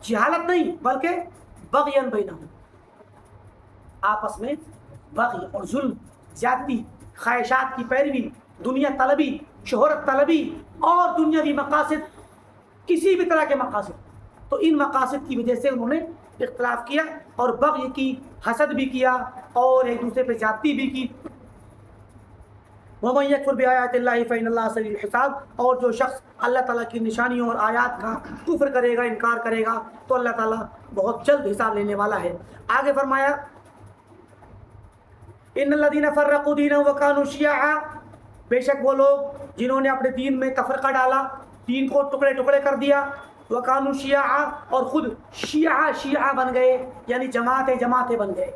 A: جہالت نہیں بلکہ بغیاً بینہم، آپس میں بغی اور ظلم، زیادتی، خواہشات کی پیروی، دنیا طلبی، شہرت طلبی اور دنیاوی مقاصد، کسی بھی طرح کے مقاصد. تو ان مقاصد کی وجہ سے انہوں نے اختلاف کیا اور بغی کی، حسد بھی کیا اور ایک دوسرے پہ زیادتی بھی کی. وَمَن يَكْفُرْ بِآيَاتِ اللَّهِ فَإِنَّ اللَّهَ سَرِيعُ الْحِسَابِ، اور جو شخص اللہ تعالیٰ کی نشانیوں اور آیات کا کفر کرے گا، انکار کرے گا، تو اللہ تعالیٰ بہت جلد حساب لینے والا ہے. آگے فرمایا ان الذين فرقوا دينهم وكانوا شيعا، بے شک وہ لوگ جنہوں نے اپنے دین میں تفرقہ ڈالا، دین کو ٹکڑے ٹکڑے کر دیا، وكانوا شيعا، اور خود شیعہ بن گئے، یعنی جماعتیں بن گئے.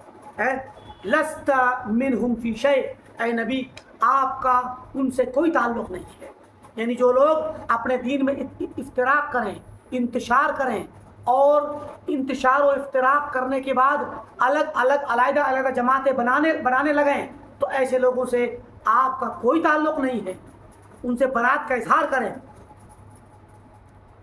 A: لست منهم في شيء، اے نبی آپ کا ان سے کوئی تعلق نہیں ہے. یعنی جو لوگ اپنے دین میں افتراق کریں، انتشار کریں، اور انتشار و افتراق کرنے کے بعد الگ الگ علیحدہ جماعتیں بنانے لگیں، تو ایسے لوگوں سے آپ کا کوئی تعلق نہیں ہے، ان سے برات کا اظہار کریں.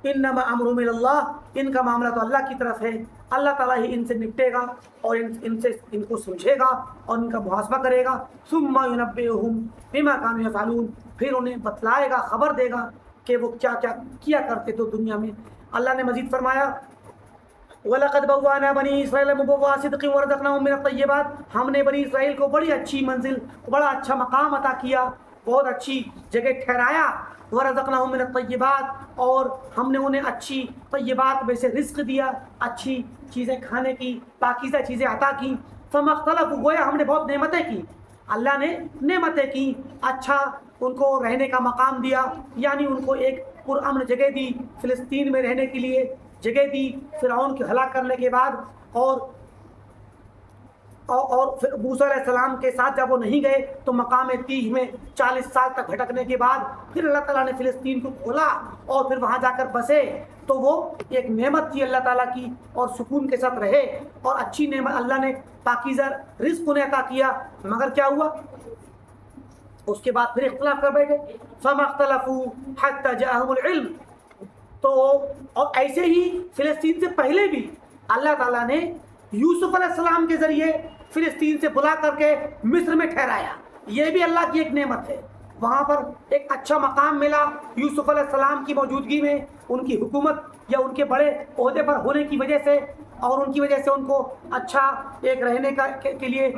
A: انما امرهم الى اللہ، ان کا معاملہ تو اللہ کی طرف ہے، اللہ تعالیٰ ہی ان سے نپٹے گا اور ان کو سمجھے گا اور ان کا محاسبہ کرے گا. ثم ينبئهم بما كانوا يفعلون، پھر انہیں بتلائے گا، خبر دے گا کہ وہ کیا کیا کرتے تھے دنیا میں. اللہ نے مزید فرمایا وَلَقَدْ بَوَّأْنَا بَنِي إِسْرَائِيلَ مُبَوَّعَ صِدْقٍ وَرَزَقْنَاهُم مِّنَ الطَّيِّبَاتِ، ہم نے بنی اسرائیل کو بڑی اچھی منزل، بڑا اچھا مقام عطا کیا، بہت اچھی جگہ ٹھہرایا۔ وَرَزَقْنَاهُم مِّنَ الطَّيِّبَاتِ، اور ہم نے انہیں اچھی طیبات میں سے رزق دیا، اچھی چیزیں کھانے کی، پاکیزہ چیزیں عطا کی۔ فَمَا اخْتَلَفُوا، گویا ہم نے بہت نعمتیں کی، اللہ نے نعمتیں کی، اچھا ان کو رہنے کا مقام دیا، یعنی ان کو ایک پرامن جگہ دی، فلسطین میں رہنے کے لیے جگہ دی فرعون کے ہلاک کرنے کے بعد۔ اور پھر موسیٰ علیہ السلام کے ساتھ جب وہ نہیں گئے تو مقام تیہ میں 40 سال تک بھٹکنے کے بعد پھر اللہ تعالیٰ نے فلسطین کو کھولا اور پھر وہاں جا کر بسے، تو وہ ایک نعمت تھی اللہ تعالیٰ کی، اور سکون کے ساتھ رہے، اور اچھی نعمت اللہ نے پاکیزہ رزق انہیں عطا کیا۔ مگر کیا ہوا؟ اس کے بعد پھر اختلاف کر بیٹھے۔ فَمَا اخْتَلَفُوا حَتَّى جَاءَهُمُ الْعِلْمُ، تو اور ایسے ہی فلسطین سے پہلے بھی اللہ تعالیٰ نے یوسف علیہ السلام کے ذریعے فلسطین سے بلا کر کے مصر میں ٹھہرایا، یہ بھی اللہ کی ایک نعمت ہے۔ وہاں پر ایک اچھا مقام ملا یوسف علیہ السلام کی موجودگی میں، ان کی حکومت یا ان کے بڑے عہدے پر ہونے کی وجہ سے، اور ان کی وجہ سے ان کو اچھا ایک رہنے کے لیے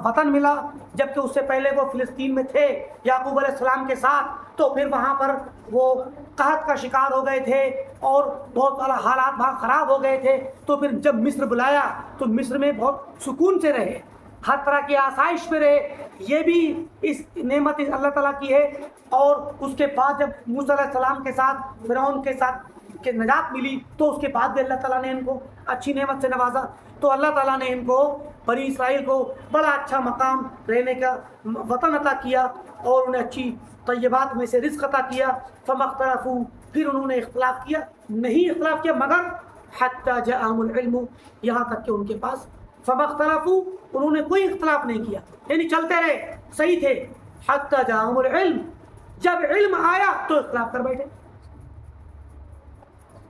A: وطن ملا، جبکہ اس سے پہلے وہ فلسطین میں تھے یعقوب علیہ السلام کے ساتھ، تو پھر وہاں پر وہ قحط کا شکار ہو گئے تھے اور بہت سارا حالات وہاں خراب ہو گئے تھے۔ تو پھر جب مصر بلایا تو مصر میں بہت سکون سے رہے، ہر طرح کی آسائش میں رہے، یہ بھی اس نعمت اللہ تعالیٰ کی ہے۔ اور اس کے بعد جب موسیٰ علیہ السلام کے ساتھ فرعون کے ساتھ کہ نجات ملی، تو اس کے بعد بھی اللہ تعالیٰ نے ان کو اچھی نعمت سے نوازا۔ تو اللہ تعالیٰ نے ان کو بنی اسرائیل کو بڑا اچھا مقام رہنے کا وطن عطا کیا، اور انہیں اچھی طیبات میں سے رزق عطا کیا۔ فَمَا اخْتَلَفُوا، پھر انہوں نے اختلاف کیا، نہیں اختلاف کیا مگر حَتَّى جَاءَهُمُ الْعِلْمُ، یہاں تک کہ ان کے پاس فَمَا اخْتَلَفُوا، انہوں نے کوئی اختلاف نہیں کیا، یعنی چلتے رہے، صحیح تھے۔ حَتَّى جَاءَهُمُ الْعِلْمُ، جب علم آیا تو اختلاف کر بیٹھے۔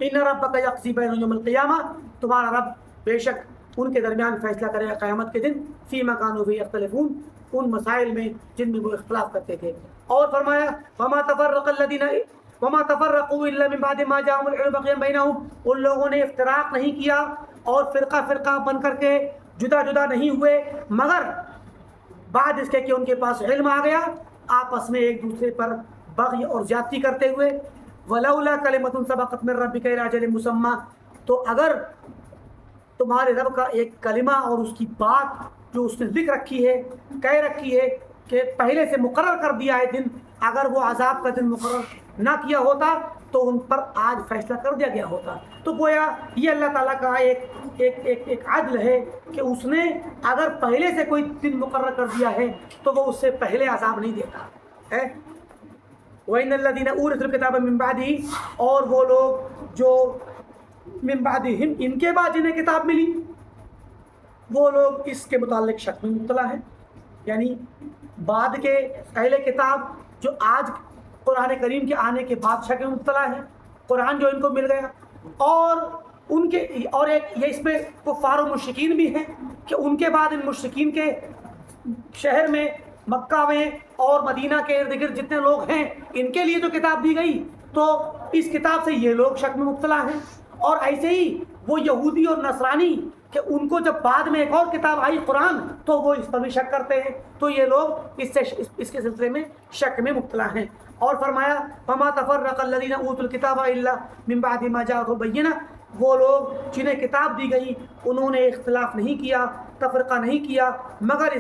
A: إِنَّ رَبَّكَ يَقْضِي بَيْنَهُمْ يَوْمَ الْقِيَامَةِ، تمہارا رب بے شک ان کے درمیان فیصلہ کرے گا قیامت کے دن، فِيمَا كَانُوا فِيهِ يَخْتَلِفُونَ، ان مسائل میں جن میں وہ اختلاف کرتے تھے۔ اور فرمایا وَمَا تَفَرَّقَ إِلَّا مِن بَعْدِ مَا جَاءَهُمُ الْعِلْمُ بَغْيًا بَيْنَهُمْ، ان لوگوں نے افتراق نہیں کیا اور فرقہ فرقہ بن کر کے جدا جدا نہیں ہوئے، مگر بعد اس کے کہ ان کے پاس علم آ گیا، آپس میں ایک دوسرے پر بغی اور زیادتی کرتے ہوئے۔ وَلَوْلَا كَلِمَةٌ سَبَقَتْ مِن رَّبِّكَ إِلَىٰ أَجَلٍ مُّسَمًّى، تو اگر تمہارے رب کا ایک کلمہ اور اس کی بات جو اس نے لکھ رکھی ہے، کہہ رکھی ہے کہ پہلے سے مقرر کر دیا ہے دن، اگر وہ عذاب کا دن مقرر نہ کیا ہوتا تو ان پر آج فیصلہ کر دیا گیا ہوتا۔ تو گویا یہ اللہ تعالیٰ کا ایک عدل ہے کہ اس نے اگر پہلے سے کوئی دن مقرر کر دیا ہے تو وہ اس سے پہلے عذاب نہیں دیتا ہے۔ وَإِنَّ الَّذِينَ أُورِثُوا الْكِتَابَ مِن بَعْدِهِ، اور وہ لوگ جو من بعدہم، ان کے بعد جنہیں کتاب ملی، وہ لوگ اس کے متعلق شک میں مبتلا ہیں، یعنی بعد کے اہل کتاب جو آج قرآن کریم کے آنے کے بعد شک میں مبتلا ہیں، قرآن جو ان کو مل گیا، اور ان کے اور ایک یہ اس میں کفار و مشرکین بھی ہیں کہ ان کے بعد ان مشرکین کے شہر میں، مکہ میں اور مدینہ کے ارد گرد جتنے لوگ ہیں، ان کے لیے جو کتاب دی گئی تو اس کتاب سے یہ لوگ شک میں مبتلا ہیں۔ اور ایسے ہی وہ یہودی اور نصرانی کہ ان کو جب بعد میں ایک اور کتاب آئی قرآن تو وہ اس پر بھی شک کرتے ہیں، تو یہ لوگ اس کے سلسلے میں شک میں مبتلا ہیں۔ اور فرمایا فَمَا تَفَرَّقَ الَّذِينَ أُوتُوا الْكِتَابَ إِلَّا مِن بَعْدِ مَا جَاءَهُمُ الْبَيِّنَةُ، وہ لوگ جنہیں کتاب دی گئی انہوں نے اختلاف نہیں کیا، تفرقہ نہیں کیا، مگر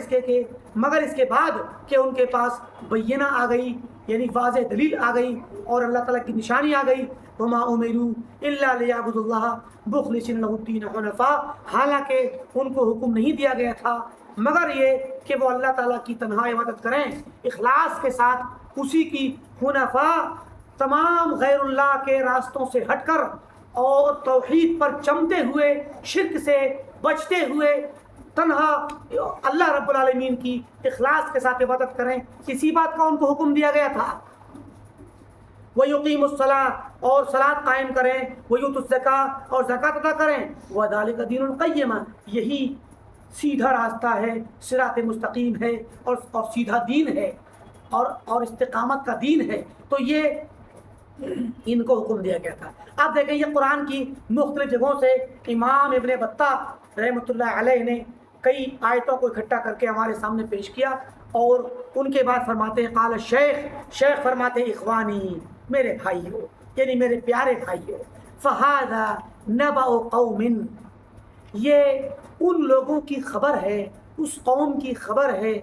A: اس کے بعد کہ ان کے پاس بینہ آ گئی، یعنی واضح دلیل آ گئی اور اللہ تعالیٰ کی نشانی آ گئی۔ وَمَا أُمِرُوا إِلَّا لِيَعْبُدُوا اللَّهَ مُخْلِصِينَ لَهُ الدِّينَ حُنَفَاءَ، حالانکہ ان کو حکم نہیں دیا گیا تھا مگر یہ کہ وہ اللہ تعالیٰ کی تنہا عبادت کریں اخلاص کے ساتھ، اسی کی حنفاء، تمام غیر اللہ کے راستوں سے ہٹ کر اور توحید پر چمتے ہوئے، شرک سے بچتے ہوئے، تنہا اللہ رب العالمین کی اخلاص کے ساتھ عبادت کریں، کسی بات کا ان کو حکم دیا گیا تھا۔ وَيُقِيمُ الصَّلَاةَ، اور صلاۃ قائم کریں، وَيُؤْتُوا الزَّكَاةَ، اور زکوٰۃ ادا کریں، وَذَلِكَ دِينُ الْقَيِّمَةُ، یہی سیدھا راستہ ہے، صراط مستقیم ہے اور سیدھا دین ہے اور استقامت کا دین ہے۔ تو یہ ان کو حکم دیا گیا تھا۔ اب دیکھیں یہ قرآن کی مختلف جگہوں سے امام ابن بطہ رحمۃ اللہ علیہ نے کئی آیتوں کو اکٹھا کر کے ہمارے سامنے پیش کیا، اور ان کے بعد فرماتے ہیں قال شیخ فرماتے ہیں اخوانی، میرے بھائیو، یعنی میرے پیارے بھائیو، فہذا نبأ قوم، یہ ان لوگوں کی خبر ہے، اس قوم کی خبر ہے،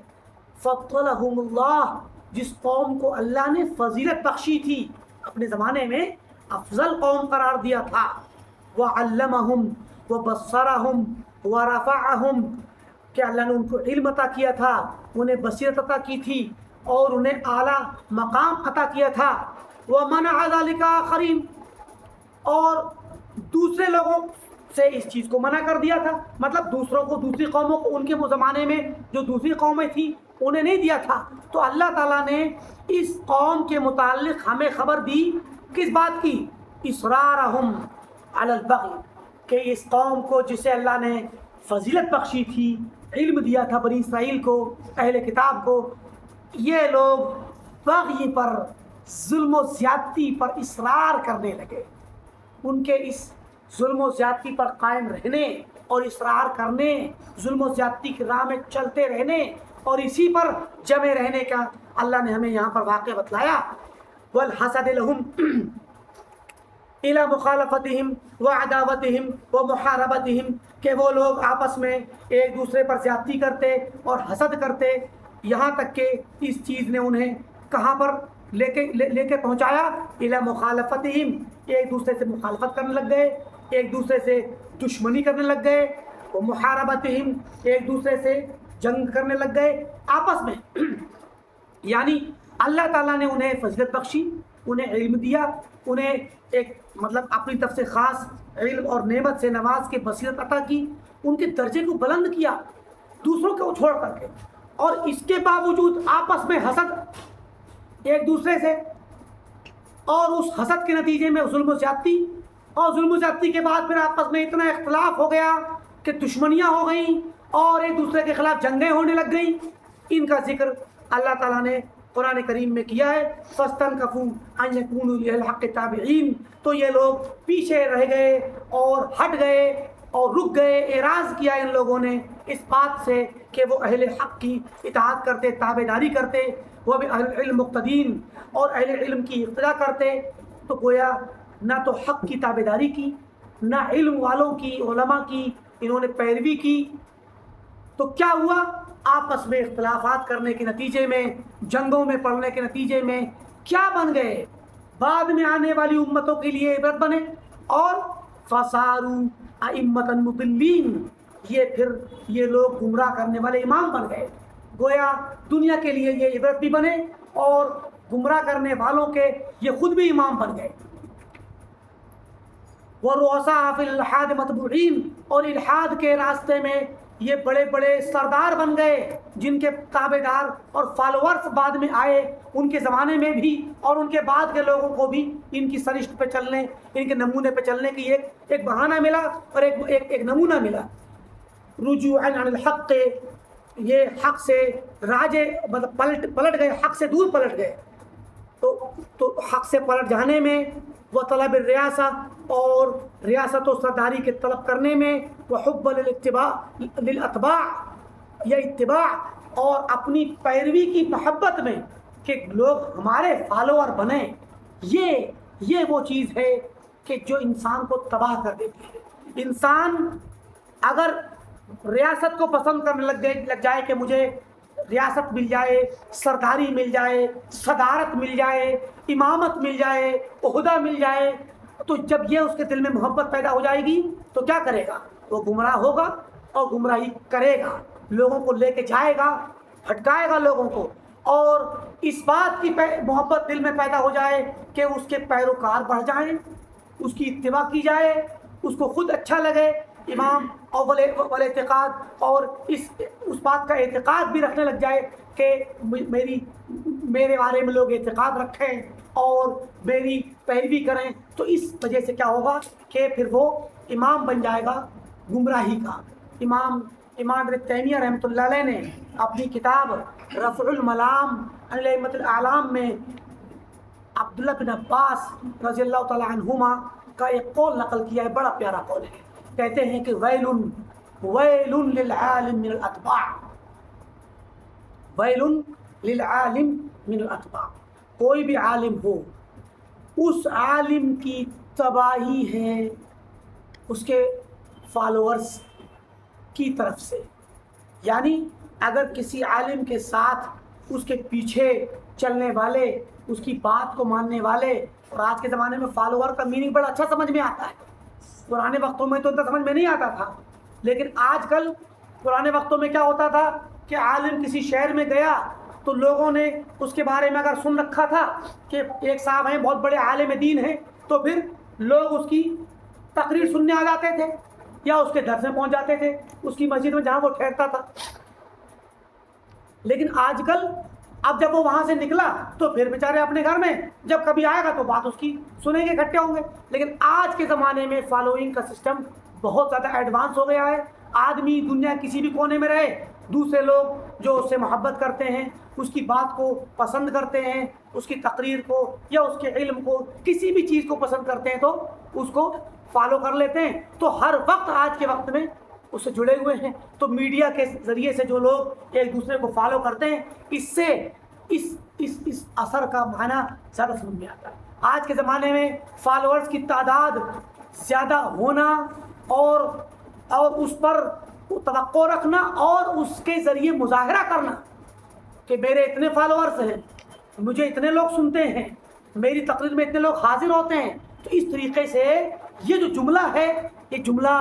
A: فضلہم اللہ، جس قوم کو اللہ نے فضیلت بخشی تھی، اپنے زمانے میں افضل قوم قرار دیا تھا، وعلمہم وبصرہم ورفعہم، کہ اللہ نے ان کو علم عطا کیا تھا، انہیں بصیرت عطا کی تھی، اور انہیں اعلیٰ مقام عطا کیا تھا، ومنع ذلک آخرین، اور دوسرے لوگوں سے اس چیز کو منع کر دیا تھا، مطلب دوسروں کو، دوسری قوموں کو، ان کے زمانے میں جو دوسری قومیں تھیں انہیں نہیں دیا تھا۔ تو اللہ تعالیٰ نے اس قوم کے متعلق ہمیں خبر دی، کس بات کی؟ اصرارہم علی البغی، کہ اس قوم کو جسے اللہ نے فضیلت بخشی تھی، علم دیا تھا بنی اسرائیل کو، اہل کتاب کو، یہ لوگ بغی پر، ظلم و زیادتی پر اصرار کرنے لگے، ان کے اس ظلم و زیادتی پر قائم رہنے اور اصرار کرنے، ظلم و زیادتی کی راہ میں چلتے رہنے اور اسی پر جمے رہنے کا اللہ نے ہمیں یہاں پر واقعہ بتلایا۔ والحسد لہم الی مخالفتہم وعداوتہم ومحاربتہم، کہ وہ لوگ آپس میں ایک دوسرے پر زیادتی کرتے اور حسد کرتے، یہاں تک کہ اس چیز نے انہیں کہاں پر لے کے پہنچایا؟ الی مخالفتہم، ایک دوسرے سے مخالفت کرنے لگ گئے، ایک دوسرے سے دشمنی کرنے لگ گئے، ومحاربتہم، ایک دوسرے سے جنگ کرنے لگ گئے آپس میں۔ یعنی اللہ تعالیٰ نے انہیں فضیلت بخشی، انہیں علم دیا، انہیں ایک مطلب اپنی طرف سے خاص علم اور نعمت سے نواز کے بصیرت عطا کی، ان کے درجے کو بلند کیا دوسروں کو چھوڑ کر کے، اور اس کے باوجود آپس میں حسد ایک دوسرے سے، اور اس حسد کے نتیجے میں ظلم و زیادتی، اور ظلم و زیادتی کے بعد پھر آپس میں اتنا اختلاف ہو گیا کہ دشمنیاں ہو گئیں اور ایک دوسرے کے خلاف جنگیں ہونے لگ گئیں۔ ان کا ذکر اللہ تعالیٰ نے قرآن کریم میں کیا ہے، فَاسْتَنْكَفُوا أَنْ يَكُونُوا لِلْحَقِّ تَابِعِينَ، تو یہ لوگ پیچھے رہ گئے اور ہٹ گئے اور رک گئے، اعراض کیا ان لوگوں نے اس بات سے کہ وہ اہل حق کی اطاعت کرتے، تابع داری کرتے، وہ بھی اہل علم مقتدین، اور اہل علم کی اقتداء کرتے۔ تو گویا نہ تو حق کی تابع داری کی، نہ علم والوں کی، علماء کی انہوں نے پیروی کی، تو کیا ہوا؟ آپس میں اختلافات کرنے کے نتیجے میں، جنگوں میں پڑنے کے نتیجے میں کیا بن گئے؟ بعد میں آنے والی امتوں کے لیے عبرت بنے، اور فَصَارُوا أَئِمَّةً مُضِلِّينَ، یہ لوگ گمراہ کرنے والے امام بن گئے۔ گویا دنیا کے لیے یہ عبرت بھی بنے اور گمراہ کرنے والوں کے یہ خود بھی امام بن گئے۔ وَرُؤَسَاءَ فِي الْإِلْحَادِ مَتْبُوعِينَ، اور الحاد کے راستے میں یہ بڑے بڑے سردار بن گئے، جن کے تابع دار اور فالوورز بعد میں آئے، ان کے زمانے میں بھی اور ان کے بعد کے لوگوں کو بھی ان کی سرشت پہ چلنے، ان کے نمونے پہ چلنے کی ایک بہانہ ملا اور ایک نمونہ ملا۔ رجوعاً عن الحق، یہ حق سے راجے مطلب پلٹ گئے، حق سے دور پلٹ گئے، تو حق سے پلٹ جانے میں، وہ طلب الریاسہ، اور ریاست و سرداری کے طلب کرنے میں، وہ حب للاتباع، یا اتباع اور اپنی پیروی کی محبت میں کہ لوگ ہمارے فالوور بنیں، یہ وہ چیز ہے کہ جو انسان کو تباہ کر دیتی ہے۔ انسان اگر ریاست کو پسند کرنے لگ جائے کہ مجھے ریاست مل جائے، سرداری مل جائے، صدارت مل جائے، امامت مل جائے، عہدہ مل جائے، تو جب یہ اس کے دل میں محبت پیدا ہو جائے گی تو کیا کرے گا؟ وہ گمراہ ہوگا اور گمراہی کرے گا، لوگوں کو لے کے جائے گا، بھٹکائے گا لوگوں کو، اور اس بات کی محبت دل میں پیدا ہو جائے کہ اس کے پیروکار بڑھ جائیں، اس کی اتباع کی جائے، اس کو خود اچھا لگے، امام اول اعتقاد، اور اس بات کا اعتقاد بھی رکھنے لگ جائے کہ میرے بارے میں لوگ اعتقاد رکھیں اور میری پیروی کریں، تو اس وجہ سے کیا ہوگا کہ پھر وہ امام بن جائے گا گمراہی کا۔ امام ابن تیمیہ رحمۃ اللہ علیہ نے اپنی کتاب رفع الملام عن الائمۃ الاعلام میں اب عبداللہ بن عباس رضی اللہ تعالیٰ عنہما کا ایک قول نقل کیا ہے، بڑا پیارا قول ہے. کہتے ہیں کہ ویل ویل للعالم من الاتباع، ویل للعالم من الاتباع، کوئی بھی عالم ہو اس عالم کی تباہی ہے اس کے فالوورز کی طرف سے. یعنی اگر کسی عالم کے ساتھ اس کے پیچھے چلنے والے، اس کی بات کو ماننے والے، اور آج کے زمانے میں فالوور کا میننگ بڑا اچھا سمجھ میں آتا ہے. پرانے وقتوں میں تو اتنا سمجھ میں نہیں آتا تھا، لیکن آج کل پرانے وقتوں میں کیا ہوتا تھا کہ عالم کسی شہر میں گیا تو لوگوں نے اس کے بارے میں اگر سن رکھا تھا کہ ایک صاحب ہیں بہت بڑے عالم دین ہیں، تو پھر لوگ اس کی تقریر سننے آ جاتے تھے یا اس کے درس میں پہنچ جاتے تھے، اس کی مسجد میں جہاں وہ ٹھہرتا تھا. لیکن آج کل اب جب وہ وہاں سے نکلا تو پھر بیچارے اپنے گھر میں، جب کبھی آئے گا تو بات اس کی سنیں گے، اکٹھے ہوں گے. لیکن آج کے زمانے میں فالوئنگ کا سسٹم بہت زیادہ ایڈوانس ہو گیا ہے. آدمی دنیا کسی بھی کونے میں رہے، دوسرے لوگ جو اس سے محبت کرتے ہیں، اس کی بات کو پسند کرتے ہیں، اس کی تقریر کو یا اس کے علم کو، کسی بھی چیز کو پسند کرتے ہیں تو اس کو فالو کر لیتے ہیں. تو ہر وقت آج کے وقت میں اس سے جڑے ہوئے ہیں. تو میڈیا کے ذریعے سے جو لوگ ایک دوسرے کو فالو کرتے ہیں، اس سے اس اثر کا معنی زیادہ سمجھ میں آتا ہے. آج کے زمانے میں فالوورز کی تعداد زیادہ ہونا اور اس پر توقع رکھنا اور اس کے ذریعے مظاہرہ کرنا کہ میرے اتنے فالوورز ہیں، مجھے اتنے لوگ سنتے ہیں، میری تقریر میں اتنے لوگ حاضر ہوتے ہیں. تو اس طریقے سے یہ جو جملہ ہے، یہ جملہ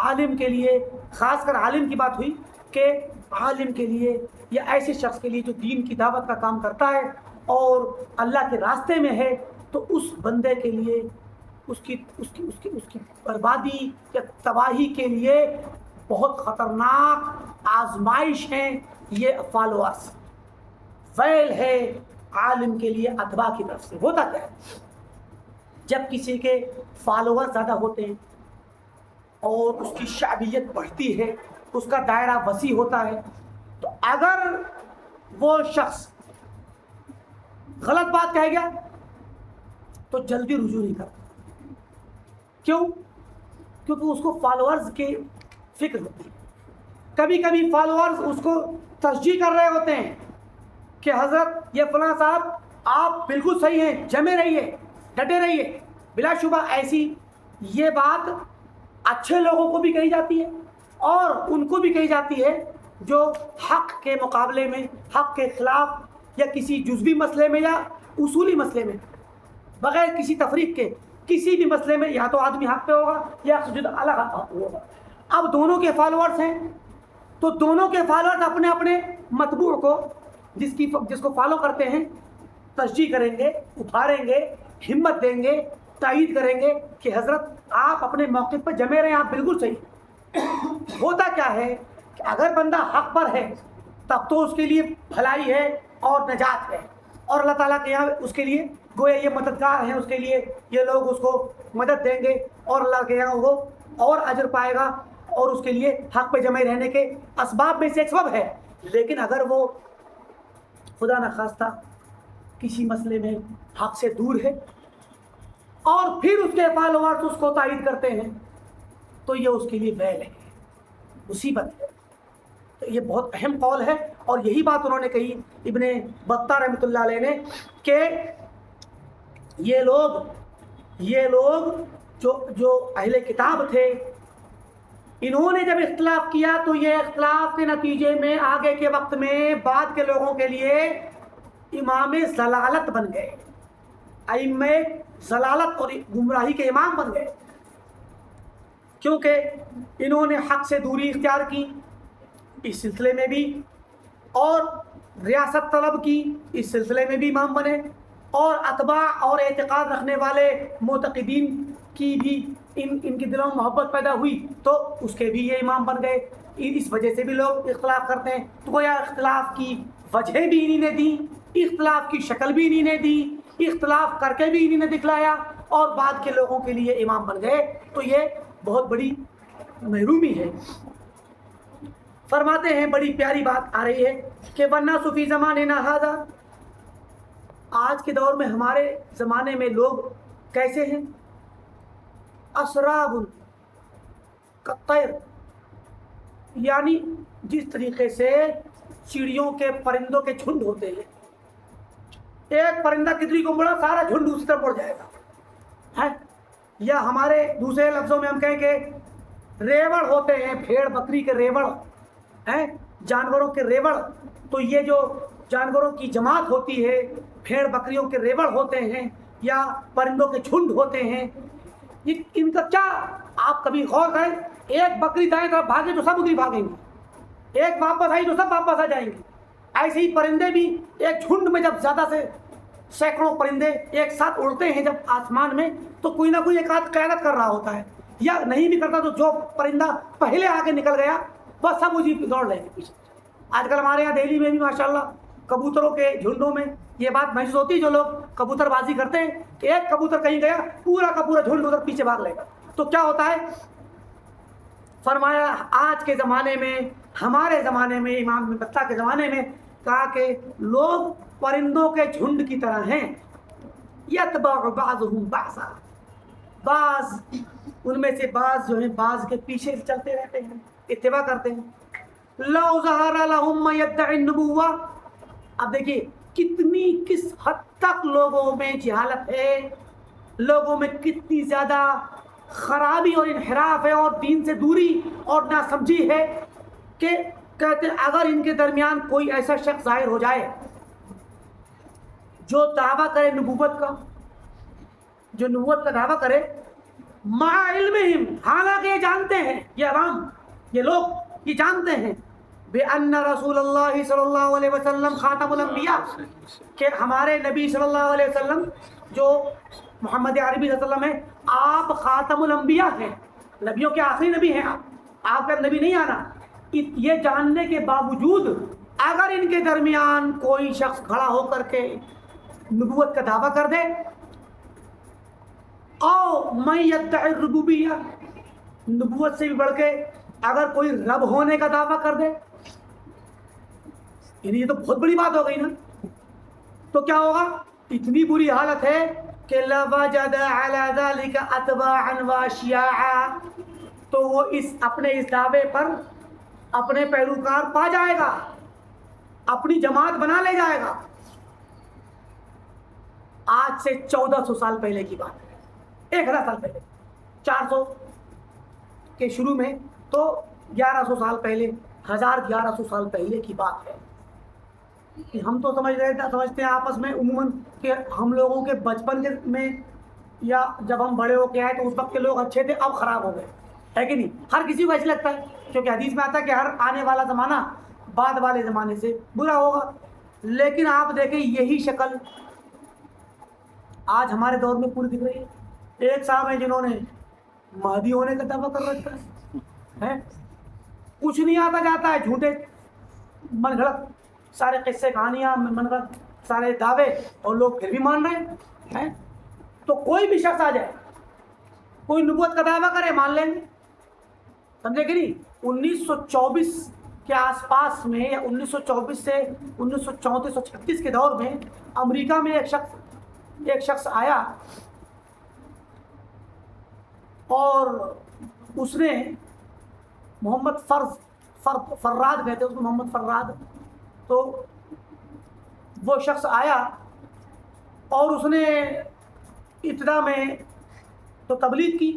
A: عالم کے لیے، خاص کر عالم کی بات ہوئی کہ عالم کے لیے یا ایسے شخص کے لیے جو دین کی دعوت کا کام کرتا ہے اور اللہ کے راستے میں ہے، تو اس بندے کے لیے اس کی بربادی یا تباہی کے لیے بہت خطرناک آزمائش ہیں یہ فالوورز. ویل ہے عالم کے لیے اتباع کی طرف سے. ہوتا کیا ہے جب کسی کے فالوور زیادہ ہوتے ہیں اور اس کی شعبیت بڑھتی ہے، اس کا دائرہ وسیع ہوتا ہے، تو اگر وہ شخص غلط بات کہے گیا تو جلدی رجوع نہیں کرتا. کیوں؟ کیونکہ اس کو فالوورز کی فکر ہوتی ہے. کبھی کبھی فالوورز اس کو تشجیع کر رہے ہوتے ہیں کہ حضرت یہ فلاں صاحب آپ بالکل صحیح ہیں، جمے رہیے، ڈٹے رہیے. بلا شبہ ایسی یہ بات اچھے لوگوں کو بھی کہی جاتی ہے اور ان کو بھی کہی جاتی ہے جو حق کے مقابلے میں، حق کے خلاف یا کسی جزوی مسئلے میں یا اصولی مسئلے میں بغیر کسی تفریق کے کسی بھی مسئلے میں یا تو آدمی حق پہ ہوگا یا جد الگ ہوگا. اب دونوں کے فالوورز ہیں تو دونوں کے فالوورز اپنے اپنے متبوع کو جس کو فالو کرتے ہیں تشجیع کریں گے، ابھاریں گے، ہمت دیں گے، تائید کریں گے کہ حضرت آپ اپنے موقف پر جمے رہیں، آپ بالکل صحیح. ہوتا کیا ہے کہ اگر بندہ حق پر ہے تب تو اس کے لیے بھلائی ہے اور نجات ہے، اور اللہ تعالیٰ کے یہاں اس کے لیے گویا یہ مددگار ہیں، اس کے لیے یہ لوگ اس کو مدد دیں گے اور اللہ کے یہاں وہ اور اجر پائے گا اور اس کے لیے حق پہ جمے رہنے کے اسباب میں سے ایک سبب ہے. لیکن اگر وہ خدا نخواستہ کسی مسئلے میں حق سے دور ہے اور پھر اس کے فالوورز اس کو تائید کرتے ہیں تو یہ اس کے لیے ویل ہے، مصیبت ہے. تو یہ بہت اہم قول ہے اور یہی بات انہوں نے کہی ابن بطہ رحمۃ اللہ علیہ نے کہ یہ لوگ جو اہل کتاب تھے، انہوں نے جب اختلاف کیا تو یہ اختلاف کے نتیجے میں آگے کے وقت میں بعد کے لوگوں کے لیے امام ضلالت بن گئے، ائمہ ضلالت اور گمراہی کے امام بن گئے، کیونکہ انہوں نے حق سے دوری اختیار کی اس سلسلے میں بھی، اور ریاست طلب کی اس سلسلے میں بھی امام بنے، اور اتباع اور اعتقاد رکھنے والے معتقدین کی بھی ان کے دلوں میں محبت پیدا ہوئی تو اس کے بھی یہ امام بن گئے. اس وجہ سے بھی لوگ اختلاف کرتے ہیں. تو گویا اختلاف کی وجہ بھی انہی نے دی، اختلاف کی شکل بھی انہی نے دی، اختلاف کر کے بھی انہی نے دکھلایا اور بعد کے لوگوں کے لیے امام بن گئے. تو یہ بہت بڑی محرومی ہے. فرماتے ہیں بڑی پیاری بات آ رہی ہے کہ والناس فی زماننا ھذا، آج کے دور میں ہمارے زمانے میں لوگ کیسے ہیں؟ اسراب کطیر، یعنی جس طریقے سے چڑیوں کے پرندوں کے جھنڈ ہوتے ہیں، ایک پرندہ کتنی کو مڑا سارا جھنڈ اسی طرف پڑ جائے گا، ہے؟ یا ہمارے دوسرے لفظوں میں ہم کہیں کہ ریوڑ ہوتے ہیں، بھیڑ بکری کے ریوڑ ہیں، جانوروں کے ریوڑ. تو یہ جو جانوروں کی جماعت ہوتی ہے، بھیڑ بکریوں کے ریوڑ ہوتے ہیں یا پرندوں کے جھنڈ ہوتے ہیں، ان کا کیا آپ کبھی غور کریں؟ ایک بکری دائیں طرف بھاگے تو سب ادھر بھاگیں گے، ایک واپس آئی تو سب واپس آ جائیں گے. ایسے ہی پرندے بھی ایک جھنڈ میں جب زیادہ سے سینکڑوں پرندے ایک ساتھ اڑتے ہیں جب آسمان میں، تو کوئی نہ کوئی ایک آدھ قیادت کر رہا ہوتا ہے، یا نہیں بھی کرتا تو جو پرندہ پہلے آگے نکل گیا وہ سب اسی دوڑ لیں گے پیچھے. آج کل ہمارے یہاں دہلی میں بھی ماشاءاللہ کبوتروں کے جھنڈوں میں یہ بات محسوس ہوتی ہے، جو لوگ کبوتر بازی کرتے ہیں کہ ایک کبوتر کہیں گیا پورا کا پورا جھنڈ ادھر پیچھے بھاگ لے گا. تو کیا ہوتا ہے؟ فرمایا آج کے زمانے میں، ہمارے زمانے میں، امام ابن بطہ کے زمانے میں کہا کہ لوگ پرندوں کے جھنڈ کی طرح ہیں، یتبع بعضهم بعضا، بعض ان میں سے بعض جو ہیں بعض کے پیچھے چلتے رہتے ہیں، اتباع کرتے ہیں. لو ظہر لهم من يدعي النبوہ. اب دیکھیے کتنی کس حد تک لوگوں میں جہالت ہے، لوگوں میں کتنی زیادہ خرابی اور انحراف ہے اور دین سے دوری اور ناسمجھی ہے کہ کہتے ہیں اگر ان کے درمیان کوئی ایسا شخص ظاہر ہو جائے جو دعویٰ کرے نبوت کا، جو نبوت کا دعویٰ کرے، مع علمہم، حالانکہ یہ جانتے ہیں، یہ عوام، یہ لوگ یہ جانتے ہیں بأن رسول اللہ صلی اللہ علیہ وسلم خاتم الانبیاء، کہ ہمارے نبی صلی اللہ علیہ وسلم جو محمد عربی صلی اللہ علیہ وسلم ہے، آپ خاتم الانبیاء ہیں، نبیوں کے آخری نبی ہیں، آپ کا نبی نہیں آنا. یہ جاننے کے باوجود اگر ان کے درمیان کوئی شخص کھڑا ہو کر کے نبوت کا دعویٰ کر دے، او من یدعی الربوبیہ، نبوت سے بھی بڑھ کے اگر کوئی رب ہونے کا دعویٰ کر دے، یعنی یہ تو بہت بڑی بات ہو گئی نا. تو کیا ہوگا؟ اتنی بری حالت ہے کہ لوجد علی ذلک اتباعا واشیاعا، تو وہ اپنے اس دعوے پر اپنے پیروکار پا جائے گا، اپنی جماعت بنا لے جائے گا. آج سے 1400 سال پہلے کی بات ہے، 1000 سال پہلے، 400 کے شروع میں تو 1100 سال پہلے، 1100 سال پہلے کی بات ہے. ہم تو سمجھتے ہیں آپس میں عموماً کہ ہم لوگوں کے بچپن میں یا جب ہم بڑے ہو کے آئے تو اس وقت کے لوگ اچھے تھے، اب خراب ہو گئے، ہے کہ نہیں؟ ہر کسی کو ایسا لگتا ہے، کیونکہ حدیث میں آتا ہے کہ ہر آنے والا زمانہ بعد والے زمانے سے برا ہوگا. لیکن آپ دیکھیں یہی شکل آج ہمارے دور میں پوری دکھ رہی ہے. ایک صاحب ہیں جنہوں نے مہدی ہونے کا دعویٰ کر رکھا ہے، کچھ نہیں آتا جاتا ہے، جھوٹے من گھڑت سارے قصے کہانیاں، من گھڑت سارے دعوے، اور لوگ پھر بھی مان رہے ہیں. تو کوئی بھی شخص آ جائے، کوئی نبوت کا دعویٰ کرے، مان لیں گے، سمجھے کہ نہیں؟ 1924 کے آس پاس میں، یا 1924 سے 1934-36 کے دور میں امریکہ میں ایک شخص آیا اور اس نے محمد فراد کہتے ہیں اس کو، محمد فراد. تو وہ شخص آیا اور اس نے ابتدا میں تو تبلیغ کی،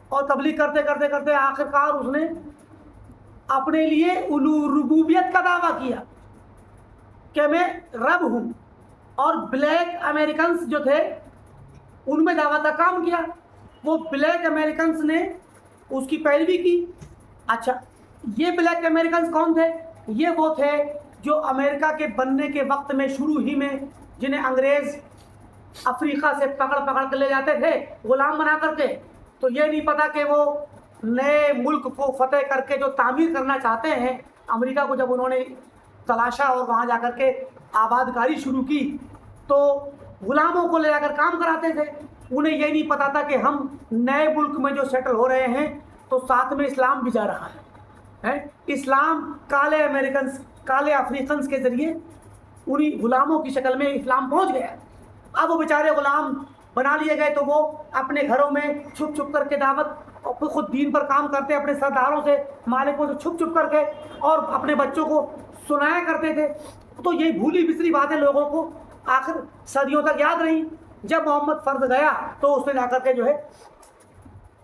A: اور تبلیغ کرتے کرتے کرتے آخرکار اس نے اپنے لیے ربوبیت کا دعویٰ کیا کہ میں رب ہوں، اور بلیک امریکنز جو تھے ان میں دعویٰ کا کام کیا. وہ بلیک امریکنز نے اس کی پیروی کی. اچھا، یہ بلیک امریکنز کون تھے؟ یہ وہ تھے جو امریکہ کے بننے کے وقت میں شروع ہی میں جنہیں انگریز افریقہ سے پکڑ کر لے جاتے تھے غلام بنا کر کے. تو یہ نہیں پتا کہ وہ نئے ملک کو فتح کر کے جو تعمیر کرنا چاہتے ہیں، امریکہ کو جب انہوں نے تلاشا اور وہاں جا کر کے آباد کاری شروع کی تو غلاموں کو لے جا کر کام کراتے تھے. انہیں یہ نہیں پتا تھا کہ ہم نئے ملک میں جو سیٹل ہو رہے ہیں تو ساتھ میں اسلام بھی جا رہا ہے. اسلام کالے امریکنز، کالے افریقنز کے ذریعے انہی غلاموں کی شکل میں اسلام پہنچ گیا. اب وہ بیچارے غلام بنا لیے گئے تو وہ اپنے گھروں میں چھپ چھپ کر کے دعوت اور خود دین پر کام کرتے, اپنے سرداروں سے مالکوں سے چھپ چھپ کر کے اور اپنے بچوں کو سنایا کرتے تھے. تو یہ بھولی بسری باتیں لوگوں کو آخر صدیوں تک یاد رہی. جب محمد فرد گیا تو اس نے جا کر کے جو ہے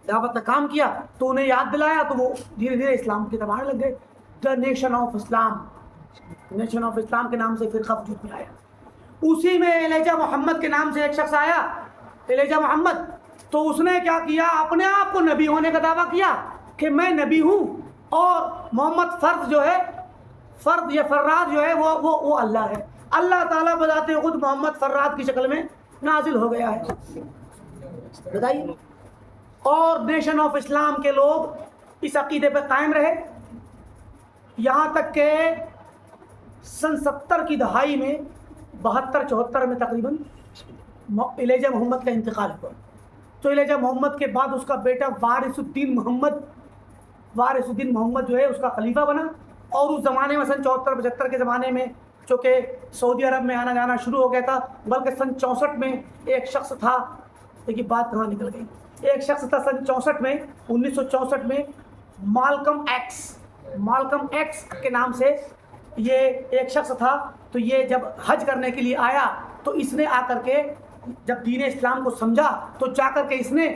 A: دعوت کا کام کیا تو انہیں یاد دلایا تو وہ دھیرے دھیرے اسلام کی طرف آنے لگ گئے. The nation of Islam, nation of Islam کے نام سے فرقہ وجود میں آیا. اسی میں ایلیجا محمد کے نام سے ایک شخص آیا, ایلیجا محمد. تو اس نے کیا کیا, اپنے آپ کو نبی ہونے کا دعویٰ کیا کہ میں نبی ہوں, اور محمد فرد جو ہے, فرد یا فراد جو ہے وہ اللہ ہے. اللہ تعالیٰ بذات خود محمد فراد کی شکل میں نازل ہو گیا ہے. بتائیے. اور نیشن آف اسلام کے لوگ اس عقیدے پہ قائم رہے یہاں تک کہ سن 70 کی دہائی میں 72-74 میں تقریباً ایلیجا محمد کا انتقال ہوا. تو ایلیجا محمد کے بعد اس کا بیٹا وارث الدین محمد جو ہے اس کا خلیفہ بنا. اور اس زمانے میں سن 74-75 کے زمانے میں چونکہ سعودی عرب میں آنا جانا شروع ہو گیا تھا, بلکہ سن 64 میں ایک شخص تھا, لیکن بات کہاں نکل گئی, ایک شخص تھا سن 64 میں 1964 میں مالکم ایکس کے نام سے یہ ایک شخص تھا. تو یہ جب حج کرنے کے لیے آیا تو اس نے آ کر کے جب دین اسلام کو سمجھا تو جا کر کے اس نے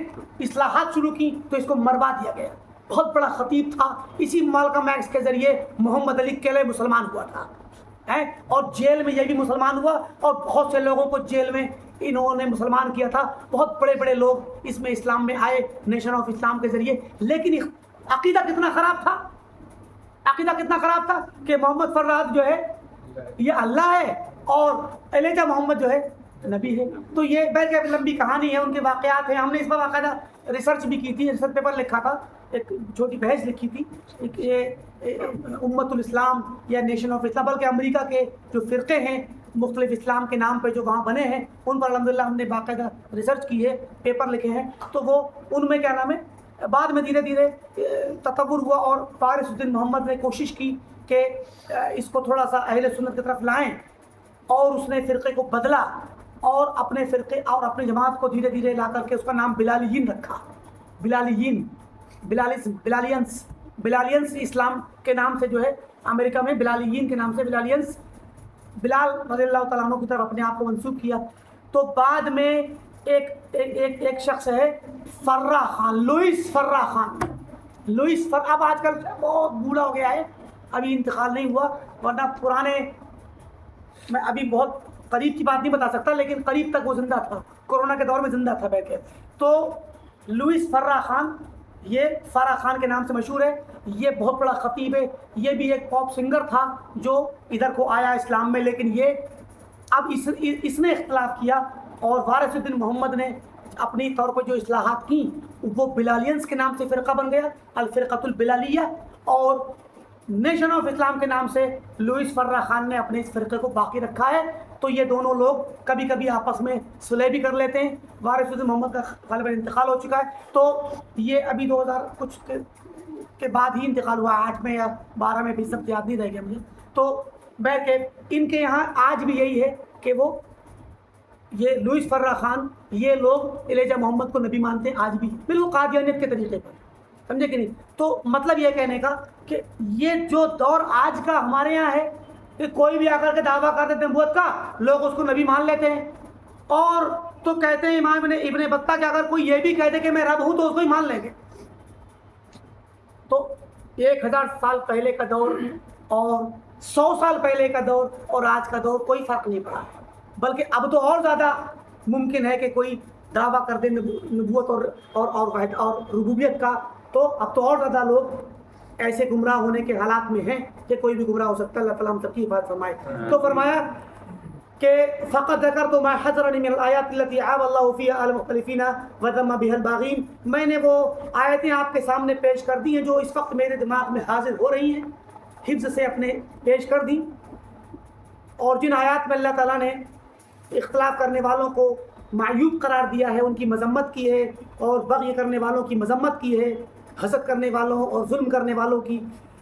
A: اصلاحات شروع کی تو اس کو مروا دیا گیا. بہت بڑا خطیب تھا. اسی مالکم ایکس کے ذریعے محمد علی کیلے مسلمان ہوا تھا, اور جیل میں یہ بھی مسلمان ہوا, اور بہت سے لوگوں کو جیل میں انہوں نے مسلمان کیا تھا. بہت بڑے بڑے لوگ اس میں اسلام میں آئے نیشن آف اسلام کے ذریعے. لیکن عقیدہ کتنا خراب تھا کہ محمد فراد جو ہے یہ اللہ ہے اور ایلیجا محمد جو ہے نبی ہے. تو یہ بلکہ لمبی کہانی ہے, ان کے واقعات ہیں. ہم نے اس پر باقاعدہ ریسرچ بھی کی تھی, ریسرچ پیپر لکھا تھا, ایک چھوٹی بحث لکھی تھی, امت الاسلام یا نیشن آف اسلام, بلکہ امریکہ کے جو فرقے ہیں مختلف اسلام کے نام پہ جو وہاں بنے ہیں ان پر الحمدللہ ہم نے باقاعدہ ریسرچ کی ہے, پیپر لکھے ہیں. تو وہ ان میں کیا نام ہے بعد میں دھیرے دھیرے تطور ہوا, اور وارث الدین محمد نے کوشش کی کہ اس کو تھوڑا سا اہل سنت کی طرف لائیں, اور اس نے فرقے کو بدلا اور اپنے فرقے اور اپنی جماعت کو دھیرے دھیرے لا کر کے اس کا نام بلالیین رکھا. بلالینس اسلام کے نام سے جو ہے امریکہ میں بلالیین کے نام سے بلال رضی اللہ تعالیٰ عنہ کی طرف اپنے آپ کو منسوب کیا. تو بعد میں ایک شخص ہے فرا خان, لوئس فرا خان. اب آج کل بہت بوڑھا ہو گیا ہے, ابھی انتقال نہیں ہوا, ورنہ پرانے میں ابھی بہت قریب کی بات نہیں بتا سکتا, لیکن قریب تک وہ زندہ تھا, کورونا کے دور میں زندہ تھا بیٹھ کے. تو لوئس فرا خان, یہ فرا خان کے نام سے مشہور ہے. یہ بہت بڑا خطیب ہے, یہ بھی ایک پاپ سنگر تھا جو ادھر کو آیا اسلام میں, لیکن یہ اب اس نے اختلاف کیا, اور وارث الدین محمد نے اپنی طور پر جو اصلاحات کی وہ بلالینس کے نام سے فرقہ بن گیا, الفرقۃ البلالیہ. اور نیشن آف اسلام کے نام سے لوئس فرا خان نے اپنے اس فرقے کو باقی رکھا ہے. تو یہ دونوں لوگ کبھی کبھی آپس میں صلح بھی کر لیتے ہیں. وارث الدین محمد کا غالباً انتقال ہو چکا ہے, تو یہ ابھی 2000 کچھ کے بعد ہی انتقال ہوا, 8 میں یا 12 میں, بھی سب یاد نہیں رہ گیا مجھے. تو بہرکیف ان کے یہاں آج بھی یہی ہے کہ وہ یہ لوئس فرا خان, یہ لوگ ایلیجا محمد کو نبی مانتے ہیں آج بھی, بالکل قادیانیت کے طریقے پر, سمجھے کہ نہیں. تو مطلب یہ کہنے کا کہ یہ جو دور آج کا ہمارے یہاں ہے کہ کوئی بھی آ کر کے دعویٰ کر دیتے ہیں نبوت کا, لوگ اس کو نبی مان لیتے ہیں, اور تو کہتے ہیں امام ابن بطہ کہ اگر کوئی یہ بھی کہہ دے کہ میں رب ہوں تو اس کو ہی مان لیں گے. تو 1000 سال پہلے کا دور اور 100 سال پہلے کا دور اور آج کا دور کوئی فرق نہیں پڑا, بلکہ اب تو اور زیادہ ممکن ہے کہ کوئی دعویٰ کر دے نبوت اور ربوبیت کا. تو اب تو اور زیادہ لوگ ایسے گمراہ ہونے کے حالات میں ہیں کہ کوئی بھی گمراہ ہو سکتا ہے. اللہ تعالیٰ ہم سب کی حفاظت فرمائے. تو فرمایا کہ فقط ذکرت ما حضرنی من الآیات التي عاب اللہ فیہا المختلفین وذم بها الباغین, میں نے وہ آیتیں آپ کے سامنے پیش کر دی ہیں جو اس وقت میرے دماغ میں حاضر ہو رہی ہیں, حفظ سے اپنے پیش کر دی, اور جن آیات میں اللہ تعالیٰ نے اختلاف کرنے والوں کو معیوب قرار دیا ہے, ان کی مذمت کی ہے, اور بغی کرنے والوں کی مذمت کی ہے, حسد کرنے والوں اور ظلم کرنے والوں کی.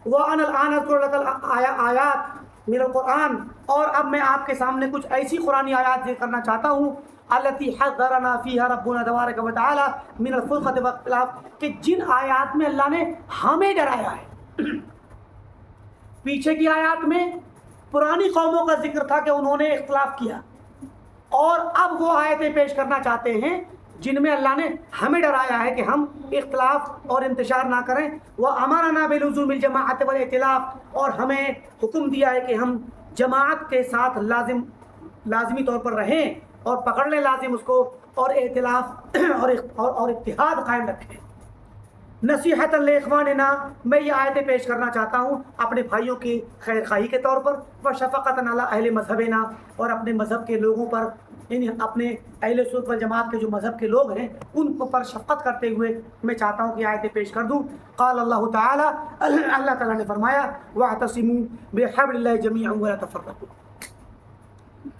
A: وَأَنَا الْآنَ أَذْكُرُ لَكَ الْآيَاتِ من القرآن, اور اب میں آپ کے سامنے کچھ ایسی قرآنی آیات ذکر کرنا چاہتا ہوں التی حذرنا فیہا ربنا تبارک و تعالی من الفرقۃ واختلاف، کہ جن آیات میں اللہ نے ہمیں ڈرایا ہے۔ پیچھے کی آیات میں پرانی قوموں کا ذکر تھا کہ انہوں نے اختلاف کیا، اور اب وہ آیتیں پیش کرنا چاہتے ہیں جن میں اللہ نے ہمیں ڈرایا ہے کہ ہم اختلاف اور انتشار نہ کریں۔ وَأَمَرَنَا بِلُزُومِ الْجَمَاعَةِ وَالْائْتِلَافِ، اور ہمیں حکم دیا ہے کہ ہم جماعت کے ساتھ لازمی طور پر رہیں اور پکڑ لیں لازم اس کو، اور ائتلاف اور اتحاد قائم رکھیں۔ نصیحت لاخواننا، میں یہ آیتیں پیش کرنا چاہتا ہوں اپنے بھائیوں کی خیر خواہی کے طور پر، وشفقۃ علی اہل مذہبنا، اور اپنے مذہب کے لوگوں پر، یعنی اپنے اہل سنت والجماعت کے جو مذہب کے لوگ ہیں ان کو پر شفقت کرتے ہوئے میں چاہتا ہوں کہ آیتیں پیش کر دوں۔ قال اللہ تعالی، اللہ تعالیٰ نے فرمایا واعتصموا بحبل اللہ جمیعا ولا تفرقوا،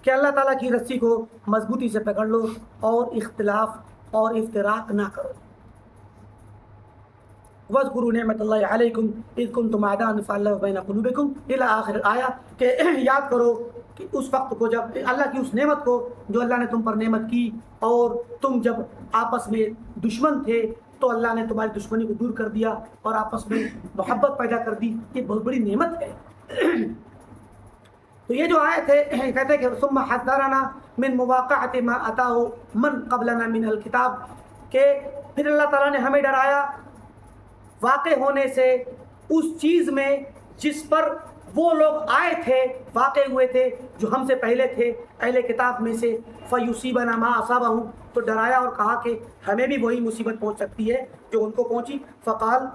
A: کہ اللہ تعالیٰ کی رسی کو مضبوطی سے پکڑ لو اور اختلاف اور افتراق نہ کرو۔ وَاذْكُرُوا نِعْمَةَ اللَّهِ عَلَيْكُمْ إِذْ كُنْتُمْ أَعْدَاءً فَأَلَّفَ بَيْنَ قُلُوبِكُمْ إِلَى آخر آیا، کہ یاد کرو کہ اس وقت کو جب اللہ کی اس نعمت کو جو اللہ نے تم پر نعمت کی، اور تم جب آپس میں دشمن تھے تو اللہ نے تمہاری دشمنی کو دور کر دیا اور آپس میں محبت پیدا کر دی۔ یہ بہت بڑی نعمت ہے۔ تو یہ جو آیت ہے کہتے ہیں کہ ثم حذرنا من مواقعۃ ما اتاه من قبلنا من الکتاب، کہ پھر اللہ تعالیٰ نے ہمیں ڈرایا واقع ہونے سے اس چیز میں جس پر وہ لوگ آئے تھے، واقع ہوئے تھے جو ہم سے پہلے تھے اہل کتاب میں سے، فَيُصِيبَنَا مَا أَصَابَهُمْ، تو ڈرایا اور کہا کہ ہمیں بھی وہی مصیبت پہنچ سکتی ہے جو ان کو پہنچی۔ فقال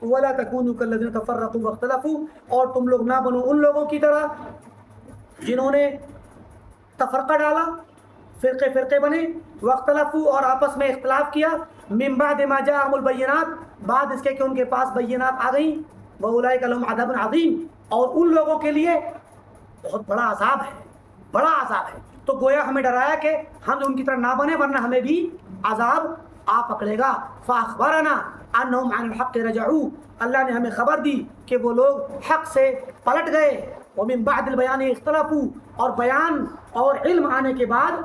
A: وَلَا تَكُونُوا كَالَّذِينَ تَفَرَّقُوا وَاخْتَلَفُوا، اور تم لوگ نہ بنو ان لوگوں کی طرح جنہوں نے تفرقہ ڈالا، فرقے بنے، واختلفوا، اور آپس میں اختلاف کیا، من بعد ما جاءهم البینات، بعد اس کے کہ ان کے پاس بینات آ گئیں، وَأُولَٰئِكَ لَهُمْ عَذَابٌ عَظِيمٌ، اور ان لوگوں کے لیے بہت بڑا عذاب ہے، بڑا عذاب ہے۔ تو گویا ہمیں ڈرایا کہ ہم ان کی طرح نہ بنے ورنہ ہمیں بھی عذاب آ پکڑے گا۔ فَأَخْبَرَنَا أَنَّهُمْ عَنِ الْحَقِّ رَجَعُوا، اللہ نے ہمیں خبر دی کہ وہ لوگ حق سے پلٹ گئے، وَمِن بَعْدِ الْبَيَانِ اخْتَلَفُوا، اور بیان اور علم آنے کے بعد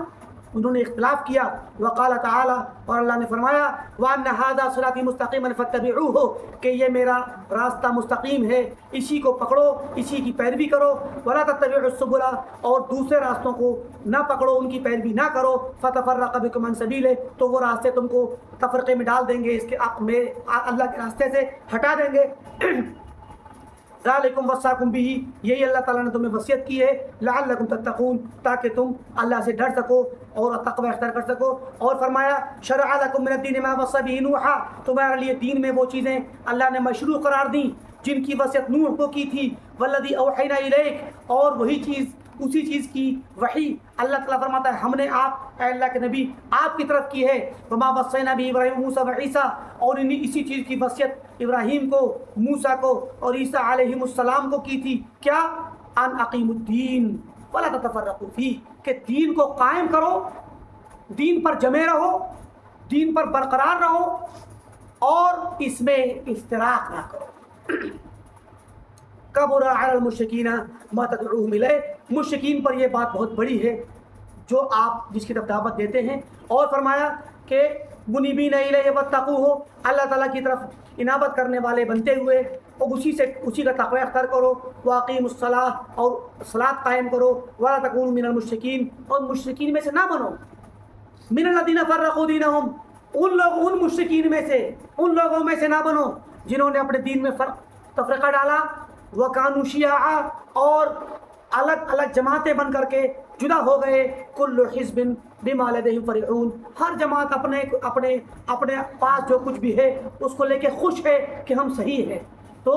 A: انہوں نے اختلاف کیا۔ وقال تعالی، اور اللہ نے فرمایا وَأَنَّ هَذَا صِرَاطِي مُسْتَقِيمًا فَاتَّبِعُوهُ، کہ یہ میرا راستہ مستقیم ہے، اسی کو پکڑو، اسی کی پیروی کرو۔ وَلَا تَتَّبِعُوا السُّبُلَ، اور دوسرے راستوں کو نہ پکڑو، ان کی پیروی نہ کرو۔ فَتَفَرَّقَ بِكُمْ عَنْ سَبِيلِهِ، تو وہ راستے تم کو تفرقے میں ڈال دیں گے، اس کے اللہ کے راستے سے ہٹا دیں گے۔ ذالکم وصاکم بہ، یہی اللہ تعالیٰ نے تمہیں وصیت کی ہے، لعلکم تتقون، تاکہ تم اللہ سے ڈر سکو اور تقوی اختیار کر سکو۔ اور فرمایا شرع لکم من الدین ما وصی بہ نوحا، تمہارے لیے دین میں وہ چیزیں اللہ نے مشروع قرار دیں جن کی وصیت نوح کو کی تھی، والذی اوحینا الیک، اور وہی چیز، اسی چیز کی وحی اللہ تعالیٰ فرماتا ہے ہم نے اے اللہ کے نبی آپ کی طرف کی ہے۔ وما وصینا بہ ابراہیم موسیٰ وعیسیٰ، اور اسی چیز کی وصیت ابراہیم کو، موسیٰ کو اور عیسیٰ علیہ السلام کو کی تھی، کیا؟ ان اقیموا الدین ولا تتفرقوا فیہ، کہ دین کو قائم کرو، دین پر جمے رہو، دین پر برقرار رہو، اور اس میں افتراق نہ کرو۔ کبر علی المشرکین ما تدعوہم الیہ، مشرکین پر یہ بات بہت بڑی ہے جو آپ جس کی طرف دعوت دیتے ہیں۔ اور فرمایا کہ منیبین الیہ واتقوہ، اللہ تعالیٰ کی طرف انابت کرنے والے بنتے ہوئے اور اسی کا تقوی اختیار کرو۔ واقیموا الصلاۃ، اور صلاۃ قائم کرو۔ ولا تکونوا من المشرکین، اور مشرکین میں سے نہ بنو۔ من الذین فرقوا دینہم، ان مشرکین میں سے، ان لوگوں میں سے نہ بنو جنہوں نے اپنے دین میں تفرقہ ڈالا۔ وَكَانُوا شِيَعًا، اور الگ الگ جماعتیں بن کر کے جدا ہو گئے۔ كُلُّ حِزْبٍ بِمَا لَدَيْهِمْ فَرِحُونَ، ہر جماعت اپنے پاس جو کچھ بھی ہے اس کو لے کے خوش ہے کہ ہم صحیح ہیں۔ تو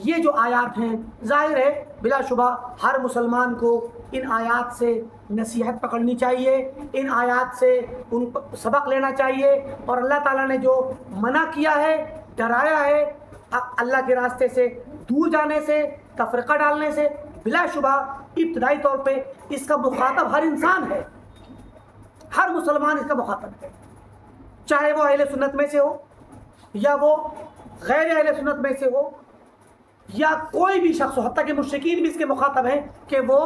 A: یہ جو آیات ہیں ظاہر ہے بلا شبہ ہر مسلمان کو ان آیات سے نصیحت پکڑنی چاہیے، ان آیات سے ان سبق لینا چاہیے، اور اللہ تعالیٰ نے جو منع کیا ہے، ڈرایا ہے اللہ کے راستے سے دور جانے سے، تفرقہ ڈالنے سے، بلا شبہ ابتدائی طور پہ اس کا مخاطب ہر انسان ہے، ہر مسلمان اس کا مخاطب ہے، چاہے وہ اہل سنت میں سے ہو یا وہ غیر اہل سنت میں سے ہو، یا کوئی بھی شخص ہو، حتیٰ کہ مشرکین بھی اس کے مخاطب ہیں کہ وہ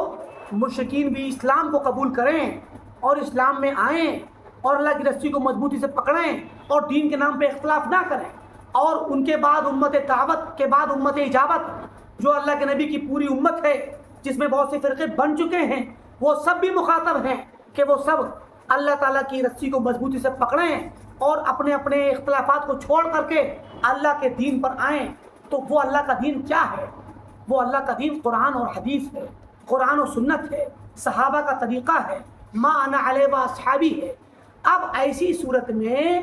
A: مشرکین بھی اسلام کو قبول کریں اور اسلام میں آئیں اور اللہ کی رسی کو مضبوطی سے پکڑیں اور دین کے نام پہ اختلاف نہ کریں، اور ان کے بعد امت دعوت کے بعد امت اجابت جو اللہ کے نبی کی پوری امت ہے جس میں بہت سے فرقے بن چکے ہیں، وہ سب بھی مخاطب ہیں کہ وہ سب اللہ تعالیٰ کی رسی کو مضبوطی سے پکڑیں اور اپنے اپنے اختلافات کو چھوڑ کر کے اللہ کے دین پر آئیں۔ تو وہ اللہ کا دین کیا ہے؟ وہ اللہ کا دین قرآن اور حدیث ہے، قرآن و سنت ہے، صحابہ کا طریقہ ہے، ما انا علیہ و اصحابی ہے۔ اب ایسی صورت میں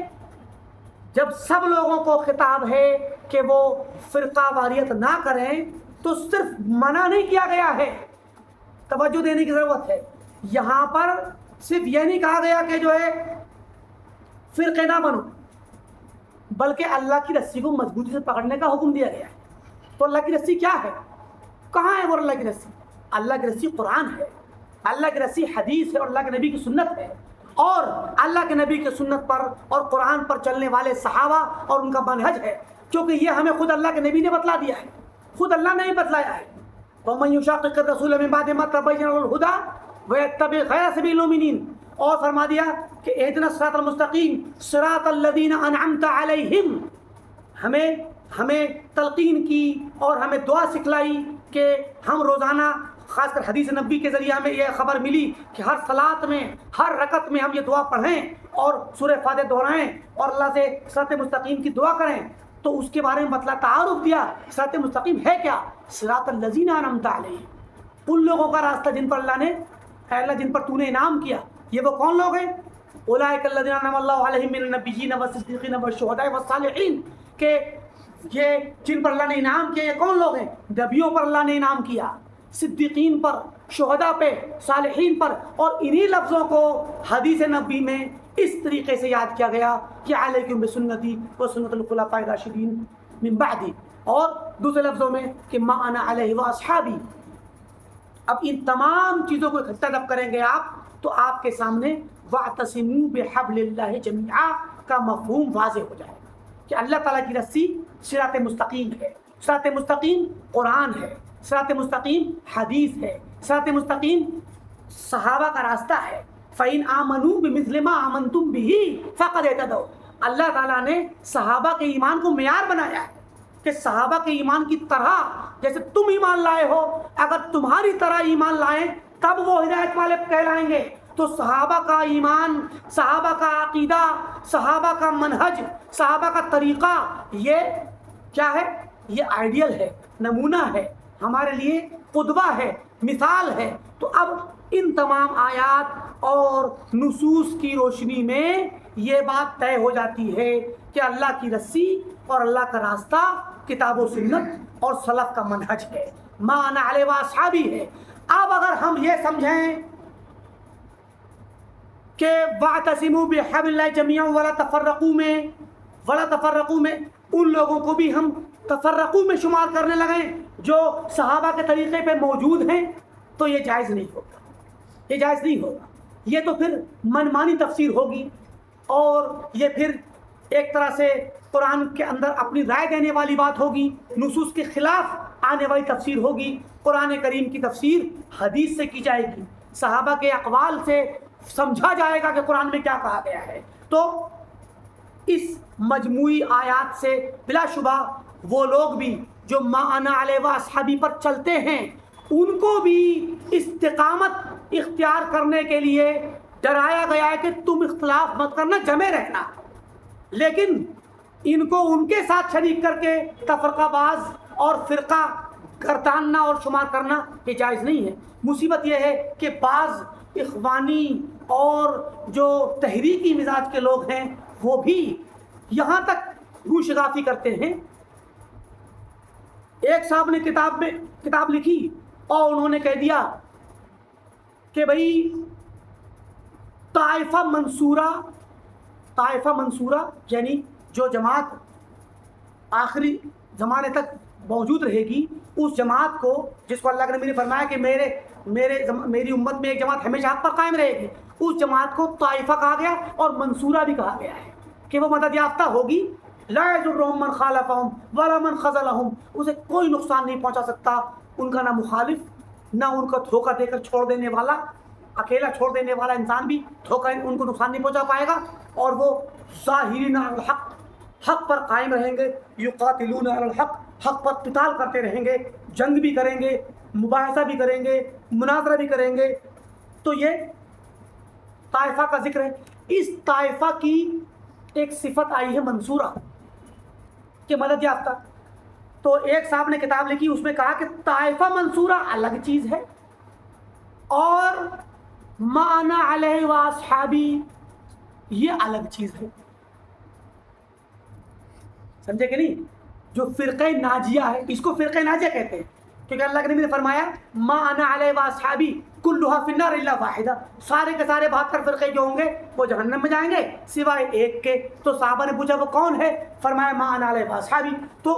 A: جب سب لوگوں کو خطاب ہے کہ وہ فرقہ واریت نہ کریں، تو صرف منع نہیں کیا گیا ہے، توجہ دینے کی ضرورت ہے۔ یہاں پر صرف یہ نہیں کہا گیا کہ جو ہے فرقے نہ بنو، بلکہ اللہ کی رسی کو مضبوطی سے پکڑنے کا حکم دیا گیا ہے۔ تو اللہ کی رسی کیا ہے؟ کہاں ہے وہ اللہ کی رسی؟ اللہ کی رسی قرآن ہے، اللہ کی رسی حدیث ہے اور اللہ کے نبی کی سنت ہے، اور اللہ کے نبی کی سنت پر اور قرآن پر چلنے والے صحابہ اور ان کا منہج ہے، کیونکہ یہ ہمیں خود اللہ کے نبی نے بتلا دیا ہے، خود اللہ نے ہی بتلایا ہے۔ وَمَن يُشَاقِقِ الرَّسُولَ مِن بَعْدِ مَا تَبَيَّنَ لَهُ الْهُدَىٰ وَيَتَّبِعْ غَيْرَ سَبِيلِ الْمُؤْمِنِينَ، اور فرما دیا کہ اهْدِنَا الصِّرَاطَ الْمُسْتَقِيمَ صِرَاطَ الَّذِينَ أَنْعَمْتَ عَلَيْهِمْ، ہمیں تلقین کی اور ہمیں دعا سکھلائی کہ ہم روزانہ، خاص کر حدیث نبی کے ذریعے ہمیں یہ خبر ملی کہ ہر صلاۃ میں، ہر رکعت میں ہم یہ دعا پڑھیں اور سورہ فاتحہ دہرائیں اور اللہ سے صراط مستقیم کی دعا کریں۔ تو اس کے بارے میں بتلا تعارف دیا، صراط مستقیم ہے کیا؟ صراط الذین انعمت علیہم، ان لوگوں کا راستہ جن پر اللہ نے، اے اللہ جن پر تو نے انعام کیا۔ یہ وہ کون لوگ ہیں؟ اولئک الذین انعم اللہ علیہم من النبیین والصدیقین والشہداء والصالحین، کہ یہ جن پر اللہ نے انعام کیا یہ کون لوگ ہیں؟ نبیوں پر اللہ نے انعام کیا، صدیقین پر، شہداء پہ، صالحین پر، اور انہی لفظوں کو حدیث نبی میں اس طریقے سے یاد کیا گیا کہ علیکم بسنتی و سنت الخلفاء الراشدین من بعدی، اور دوسرے لفظوں میں کہ ما انا علیہ و اصحابی۔ اب ان تمام چیزوں کو اکٹھا جب کریں گے آپ، تو آپ کے سامنے واعتصموا بحبل اللہ جمیعا کا مفہوم واضح ہو جائے گا کہ اللہ تعالیٰ کی رسی صراط مستقیم ہے، صراط مستقیم قرآن ہے، صراط مستقیم حدیث ہے، صراط مستقیم صحابہ کا راستہ ہے۔ فَإِنْ آمَنُوا بِمِثْلِ مَا آمَنْتُمْ بِهِ فَقَدْ اهْتَدَوْا، اللہ تعالیٰ نے صحابہ کے ایمان کو معیار بنایا ہے کہ صحابہ کے ایمان کی طرح جیسے تم ایمان لائے ہو، اگر تمہاری طرح ایمان لائیں تب وہ ہدایت والے کہلائیں گے۔ تو صحابہ کا ایمان، صحابہ کا عقیدہ، صحابہ کا منہج، صحابہ کا طریقہ، یہ کیا ہے؟ یہ آئیڈیل ہے، نمونہ ہے، ہمارے لیے قدوہ ہے، مثال ہے۔ تو اب ان تمام آیات اور نصوص کی روشنی میں یہ بات طے ہو جاتی ہے کہ اللہ کی رسی اور اللہ کا راستہ کتاب و سنت اور سلف کا منہج ہے، ما انا علیہ و اصحابی ہے۔ اب اگر ہم یہ سمجھیں کہ واعتصموا بحبل اللہ جمیعا ولا تفرقوا میں ان لوگوں کو بھی ہم تفرقو میں شمار کرنے لگیں جو صحابہ کے طریقے پہ موجود ہیں، تو یہ جائز نہیں ہوگا، یہ جائز نہیں ہوگا۔ یہ تو پھر منمانی تفسیر ہوگی، اور یہ پھر ایک طرح سے قرآن کے اندر اپنی رائے دینے والی بات ہوگی، نصوص کے خلاف آنے والی تفسیر ہوگی۔ قرآن کریم کی تفسیر حدیث سے کی جائے گی، صحابہ کے اقوال سے سمجھا جائے گا کہ قرآن میں کیا کہا گیا ہے۔ تو اس مجموعی آیات سے بلا شبہ وہ لوگ بھی جو ما انا علیہ و اصحابی پر چلتے ہیں، ان کو بھی استقامت اختیار کرنے کے لیے ڈرایا گیا ہے کہ تم اختلاف مت کرنا، جمے رہنا، لیکن ان کو ان کے ساتھ شریک کر کے تفرقہ باز اور فرقہ گرداننا اور شمار کرنا یہ جائز نہیں ہے۔ مصیبت یہ ہے کہ بعض اخوانی اور جو تحریکی مزاج کے لوگ ہیں وہ بھی یہاں تک روشگافی کرتے ہیں۔ ایک صاحب نے کتاب لکھی اور انہوں نے کہہ دیا کہ بھئی طائفہ منصورہ یعنی جو جماعت آخری زمانے تک موجود رہے گی، اس جماعت کو، جس کو اللہ کے نبی نے فرمایا کہ میری امت میں ایک جماعت ہمیشہ حق پر قائم رہے گی، اس جماعت کو طائفہ کہا گیا اور منصورہ بھی کہا گیا ہے کہ وہ مدد یافتہ ہوگی لا یضرهم من خالفهم ولا من خذلهم، اسے کوئی نقصان نہیں پہنچا سکتا ان کا نہ مخالف نہ ان کا دھوکہ دے کر چھوڑ دینے والا، اکیلا چھوڑ دینے والا انسان بھی دھوکہ ان کو نقصان نہیں پہنچا پائے گا، اور وہ ظاہرین علی الحق، حق پر قائم رہیں گے، یقاتلون علی الحق، حق پر قتال کرتے رہیں گے، جنگ بھی کریں گے، مباحثہ بھی کریں گے، مناظرہ بھی کریں گے۔ تو یہ طائفہ کا ذکر ہے۔ اس طائفہ کی ایک صفت آئی ہے منصورہ، کہ مدد یافتہ۔ تو ایک صاحب نے کتاب لکھی، اس میں کہا کہ طائفہ منصورہ الگ چیز ہے، اور ما انا علیہ و اصحابی یہ الگ چیز ہے۔ سمجھے کہ نہیں؟ جو فرقہ ناجیہ ہے، اس کو فرقہ ناجیہ کہتے ہیں، کیونکہ اللہ کے نبی نے فرمایا ما انا علیہ و اصحابی کلھا فی النار الا واحدہ، سارے کے سارے 72 فرقے جو ہوں گے وہ جہنم میں جائیں گے سوائے ایک کے۔ تو صحابہ نے پوچھا وہ کون ہے؟ فرمایا ما انا علیہ و اصحابی۔ تو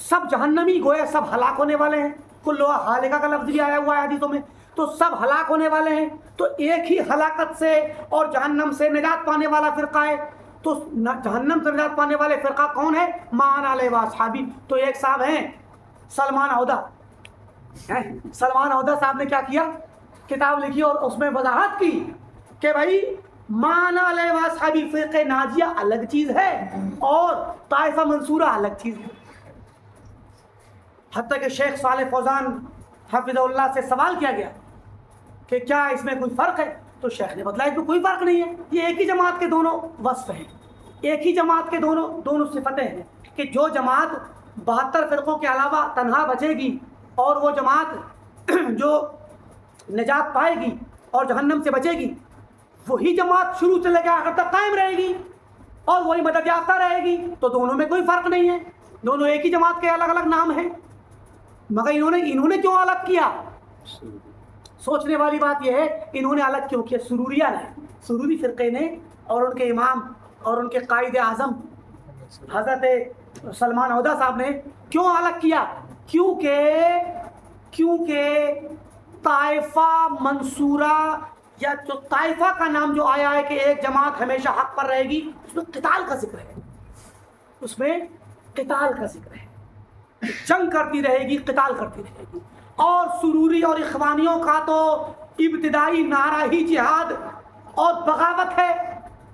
A: سب جہنمی، گویا سب ہلاک ہونے والے ہیں، کلھا ہالکہ کا لفظ بھی آیا ہوا ہے حدیثوں میں، تو سب ہلاک ہونے والے ہیں۔ تو ایک ہی ہلاکت سے اور جہنم سے نجات پانے والا فرقہ ہے۔ تو جہنم سے نجات پانے والے فرقہ کون ہے؟ ما انا علیہ و اصحابی۔ تو ایک صاحب ہیں سلمان عودہ، سلمان عودہ صاحب نے کیا کیا؟ کتاب لکھی اور اس میں وضاحت کی کہ بھائی ما انا علیہ و اصحابی فرقہ ناجیہ الگ چیز ہے اور طائفہ منصورہ الگ چیز ہے۔ حتیٰ کہ شیخ صالح فوزان حفظہ اللہ سے سوال کیا گیا کہ کیا اس میں کوئی فرق ہے؟ تو شیخ نے بتلایا کہ کوئی فرق نہیں ہے، یہ ایک ہی جماعت کے دونوں وصف ہیں، ایک ہی جماعت کے دونوں صفتیں ہیں، کہ جو جماعت 72 فرقوں کے علاوہ تنہا بچے گی اور وہ جماعت جو نجات پائے گی اور جہنم سے بچے گی، وہی جماعت شروع سے لے کے آخر تک قائم رہے گی اور وہی مدد یافتہ رہے گی۔ تو دونوں میں کوئی فرق نہیں ہے، دونوں ایک ہی جماعت کے الگ الگ نام ہیں، مگر انہوں نے کیوں الگ کیا؟ سوچنے والی بات یہ ہے انہوں نے الگ کیوں کیا؟ سروریہ نے، سروری فرقے نے اور ان کے امام اور ان کے قائد اعظم حضرت سلمان عودہ صاحب نے کیوں الگ کیا؟ کیونکہ طائفہ منصورہ یا جو طائفہ کا نام جو آیا ہے کہ ایک جماعت ہمیشہ حق پر رہے گی، اس میں قتال کا ذکر ہے، اس میں قتال کا ذکر ہے، جنگ کرتی رہے گی، قتال کرتی رہے گی۔ اور سروری اور اخوانیوں کا تو ابتدائی نعرہ ہی جہاد اور بغاوت ہے،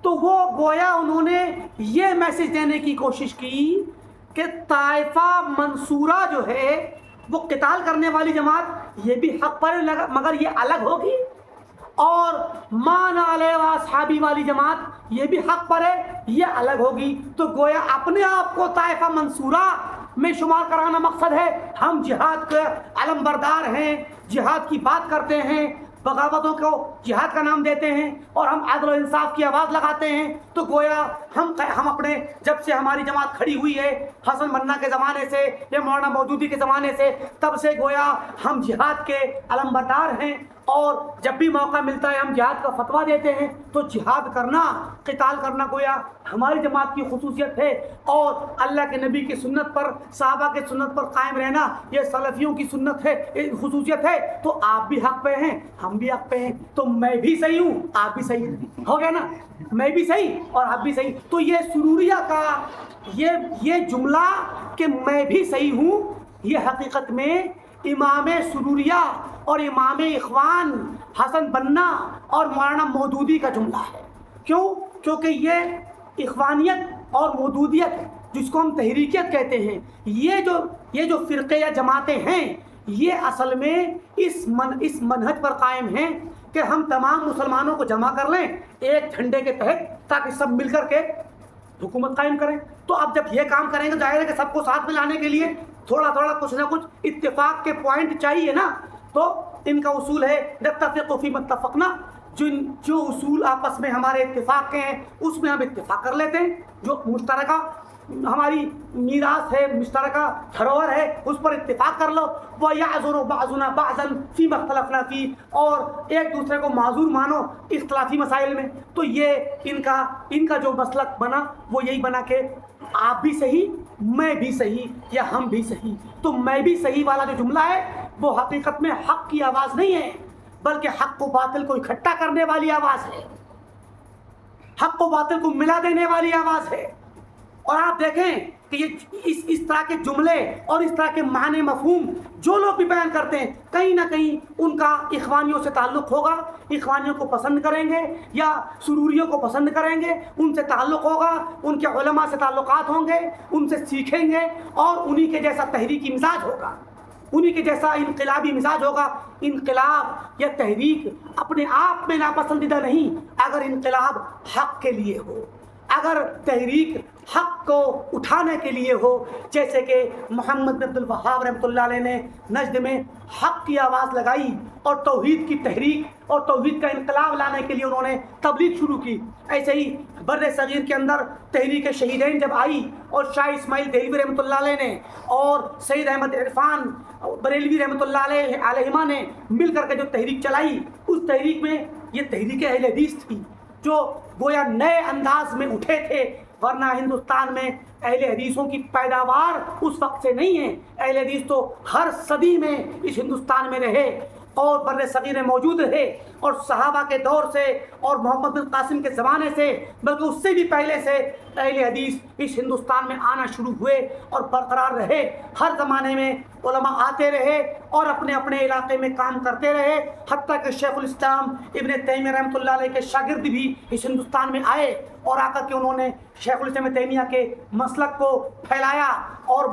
A: تو وہ گویا انہوں نے یہ میسج دینے کی کوشش کی کہ طائفہ منصورہ جو ہے وہ قتال کرنے والی جماعت یہ بھی حق پر ہے مگر یہ الگ ہوگی، اور ما انا علیہ و اصحابی والی جماعت یہ بھی حق پر ہے، یہ الگ ہوگی۔ تو گویا اپنے آپ کو طائفہ منصورہ میں شمار کرانا مقصد ہے، ہم جہاد کے علم بردار ہیں، جہاد کی بات کرتے ہیں، بغاوتوں کو جہاد کا نام دیتے ہیں، اور ہم عدل و انصاف کی آواز لگاتے ہیں۔ تو گویا ہم اپنے جب سے ہماری جماعت کھڑی ہوئی ہے حسن بننا کے زمانے سے یا مولانا مودودی کے زمانے سے، تب سے گویا ہم جہاد کے علم بردار ہیں، اور جب بھی موقع ملتا ہے ہم جہاد کا فتویٰ دیتے ہیں۔ تو جہاد کرنا، قتال کرنا گویا ہماری جماعت کی خصوصیت ہے، اور اللہ کے نبی کی سنت پر، صحابہ کی سنت پر قائم رہنا یہ سلفیوں کی سنت ہے، خصوصیت ہے۔ تو آپ بھی حق پہ ہیں، ہم بھی حق پہ ہیں، تو میں بھی صحیح ہوں، آپ بھی صحیح ہیں، ہو گیا نا؟ میں بھی صحیح اور آپ بھی صحیح۔ تو یہ سروریہ کا یہ جملہ کہ میں بھی صحیح ہوں، یہ حقیقت میں امام سروریہ اور امام اخوان حسن بننا اور مولانا مودودی کا جملہ ہے۔ کیوں؟ کیونکہ یہ اخوانیت اور مودودیت جس کو ہم تحریکیت کہتے ہیں، یہ جو فرقے یا جماعتیں ہیں، یہ اصل میں اس منہج پر قائم ہیں کہ ہم تمام مسلمانوں کو جمع کر لیں ایک جھنڈے کے تحت، تاکہ سب مل کر کے حکومت قائم کریں۔ تو اب جب یہ کام کریں گے ظاہر ہے کہ سب کو ساتھ میں لانے کے لیے تھوڑا کچھ نہ کچھ اتفاق کے پوائنٹ چاہیے نا۔ تو ان کا اصول ہے نتفق فی ما اتفقنا، جو اصول آپس میں ہمارے اتفاق کے ہیں اس میں ہم اتفاق کر لیتے ہیں، جو مشترکہ ہماری میراث ہے، مشترکہ دھروہر ہے، اس پر اتفاق کر لو۔ وَيَعْذُرُ بَعْضُنَا بَعْضًا فِي مَا اخْتَلَفْنَا فِيهِ، اور ایک دوسرے کو معذور مانو اختلافی مسائل میں۔ تو یہ ان کا جو مسلک بنا وہ یہی بنا کہ آپ بھی صحیح، میں بھی صحیح، یا ہم بھی صحیح۔ تو میں بھی صحیح والا جو جملہ ہے وہ حقیقت میں حق کی آواز نہیں ہے، بلکہ حق و باطل کو اکٹھا کرنے والی آواز ہے، حق و باطل کو ملا دینے والی آواز ہے۔ اور آپ دیکھیں کہ یہ اس طرح کے جملے اور اس طرح کے معنی مفہوم جو لوگ بھی بیان کرتے ہیں کہیں نہ کہیں ان کا اخوانیوں سے تعلق ہوگا، اخوانیوں کو پسند کریں گے یا سروریوں کو پسند کریں گے، ان سے تعلق ہوگا، ان کے علماء سے تعلقات ہوں گے، ان سے سیکھیں گے اور انہی کے جیسا تحریکی مزاج ہوگا، انہی کے جیسا انقلابی مزاج ہوگا۔ انقلاب یا تحریک اپنے آپ میں ناپسندیدہ نہیں، اگر انقلاب حق کے لیے ہو، اگر تحریک حق کو اٹھانے کے لیے ہو، جیسے کہ محمد بن عبد الوہاب رحمۃ اللہ علیہ نے نجد میں حق کی آواز لگائی اور توحید کی تحریک اور توحید کا انقلاب لانے کے لیے انہوں نے تبلیغ شروع کی۔ ایسے ہی بر صغیر کے اندر تحریک شہیدین جب آئی اور شاہ اسماعیل دہلوی رحمۃ اللہ علیہ نے اور سید احمد عرفان بریلوی رحمۃ اللہ علیہما نے مل کر کے جو تحریک چلائی، اس تحریک میں یہ تحریک اہل حدیث تھی جو گویا نئے انداز میں اٹھے تھے، ورنہ ہندوستان میں اہل حدیثوں کی پیداوار اس وقت سے نہیں ہے۔ اہل حدیث تو ہر صدی میں اس ہندوستان میں رہے اور بر صغیر میں موجود رہے، اور صحابہ کے دور سے اور محمد بن قاسم کے زمانے سے، بلکہ اس سے بھی پہلے سے اہل حدیث اس ہندوستان میں آنا شروع ہوئے اور برقرار رہے۔ ہر زمانے میں علماء آتے رہے اور اپنے اپنے علاقے میں کام کرتے رہے، حتیٰ کہ شیخ الاسلام ابن تیمیہ رحمۃ اللہ علیہ کے شاگرد بھی اس ہندوستان میں آئے اور آ کر کے انہوں نے شیخ الاسلام ابن تیمیہ کے مسلک کو پھیلایا، اور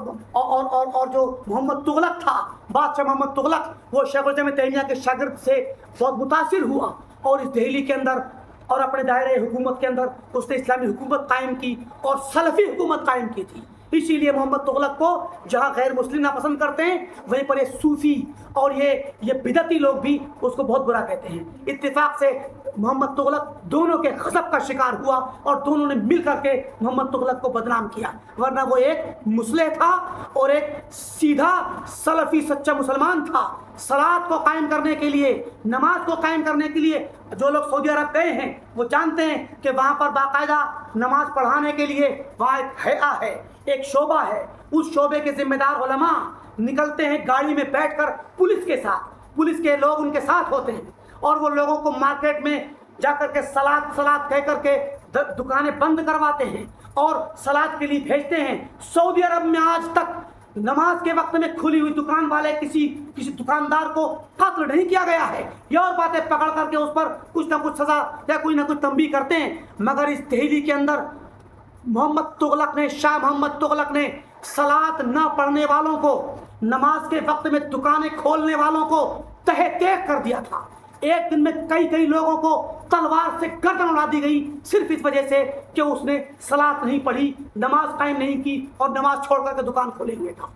A: جو محمد تغلق تھا، بادشاہ محمد تغلق، وہ شیخ الاسلام ابن تیمیہ کے شاگرد سے بہت متاثر ہوا اور اس دہلی کے اندر اور اپنے دائرۂ حکومت کے اندر اس نے اسلامی حکومت قائم کی اور سلفی حکومت قائم کی تھی۔ اسی لیے محمد تغلق کو جہاں غیر مسلم ناپسند کرتے ہیں، وہیں پر یہ صوفی اور یہ بدعتی لوگ بھی اس کو بہت برا کہتے ہیں۔ اتفاق سے محمد تغلق دونوں کے غضب کا شکار ہوا اور دونوں نے مل کر کے محمد تغلق کو بدنام کیا، ورنہ وہ ایک مصلح تھا اور ایک سیدھا سلفی سچا مسلمان تھا۔ صلاۃ کو قائم کرنے کے لیے، نماز کو قائم کرنے کے لیے جو لوگ سعودی عرب گئے ہیں وہ جانتے ہیں کہ وہاں پر باقاعدہ نماز پڑھانے کے لیے وہاں ایک ہیئہ ہے، ایک شعبہ ہے، اس شعبے کے ذمہ دار علماء نکلتے ہیں گاڑی میں بیٹھ کر پولیس کے ساتھ، پولیس کے لوگ ان کے ساتھ ہوتے ہیں اور وہ لوگوں کو مارکیٹ میں جا کر کے صلاۃ کہہ کر کے دکانیں بند کرواتے ہیں اور صلاۃ کے لیے بھیجتے ہیں۔ سعودی عرب میں آج تک نماز کے وقت میں کھلی ہوئی دکان والے کسی دکاندار کو قتل نہیں کیا گیا ہے، یہ اور باتیں پکڑ کر کے اس پر کچھ نہ کچھ سزا یا کوئی نہ کچھ تنبیہ کرتے ہیں، مگر اس دہلی کے اندر شاہ محمد تغلق نے صلاۃ نہ پڑھنے والوں کو، نماز کے وقت میں دکانیں کھولنے والوں کو تہہ تیغ کر دیا تھا۔ ایک دن میں کئی لوگوں کو تلوار سے گردن اڑا دی گئی، صرف اس وجہ سے کہ اس نے صلاۃ نہیں پڑھی، نماز قائم نہیں کی اور نماز چھوڑ کر کے دکان کھولے ہوئے تھا۔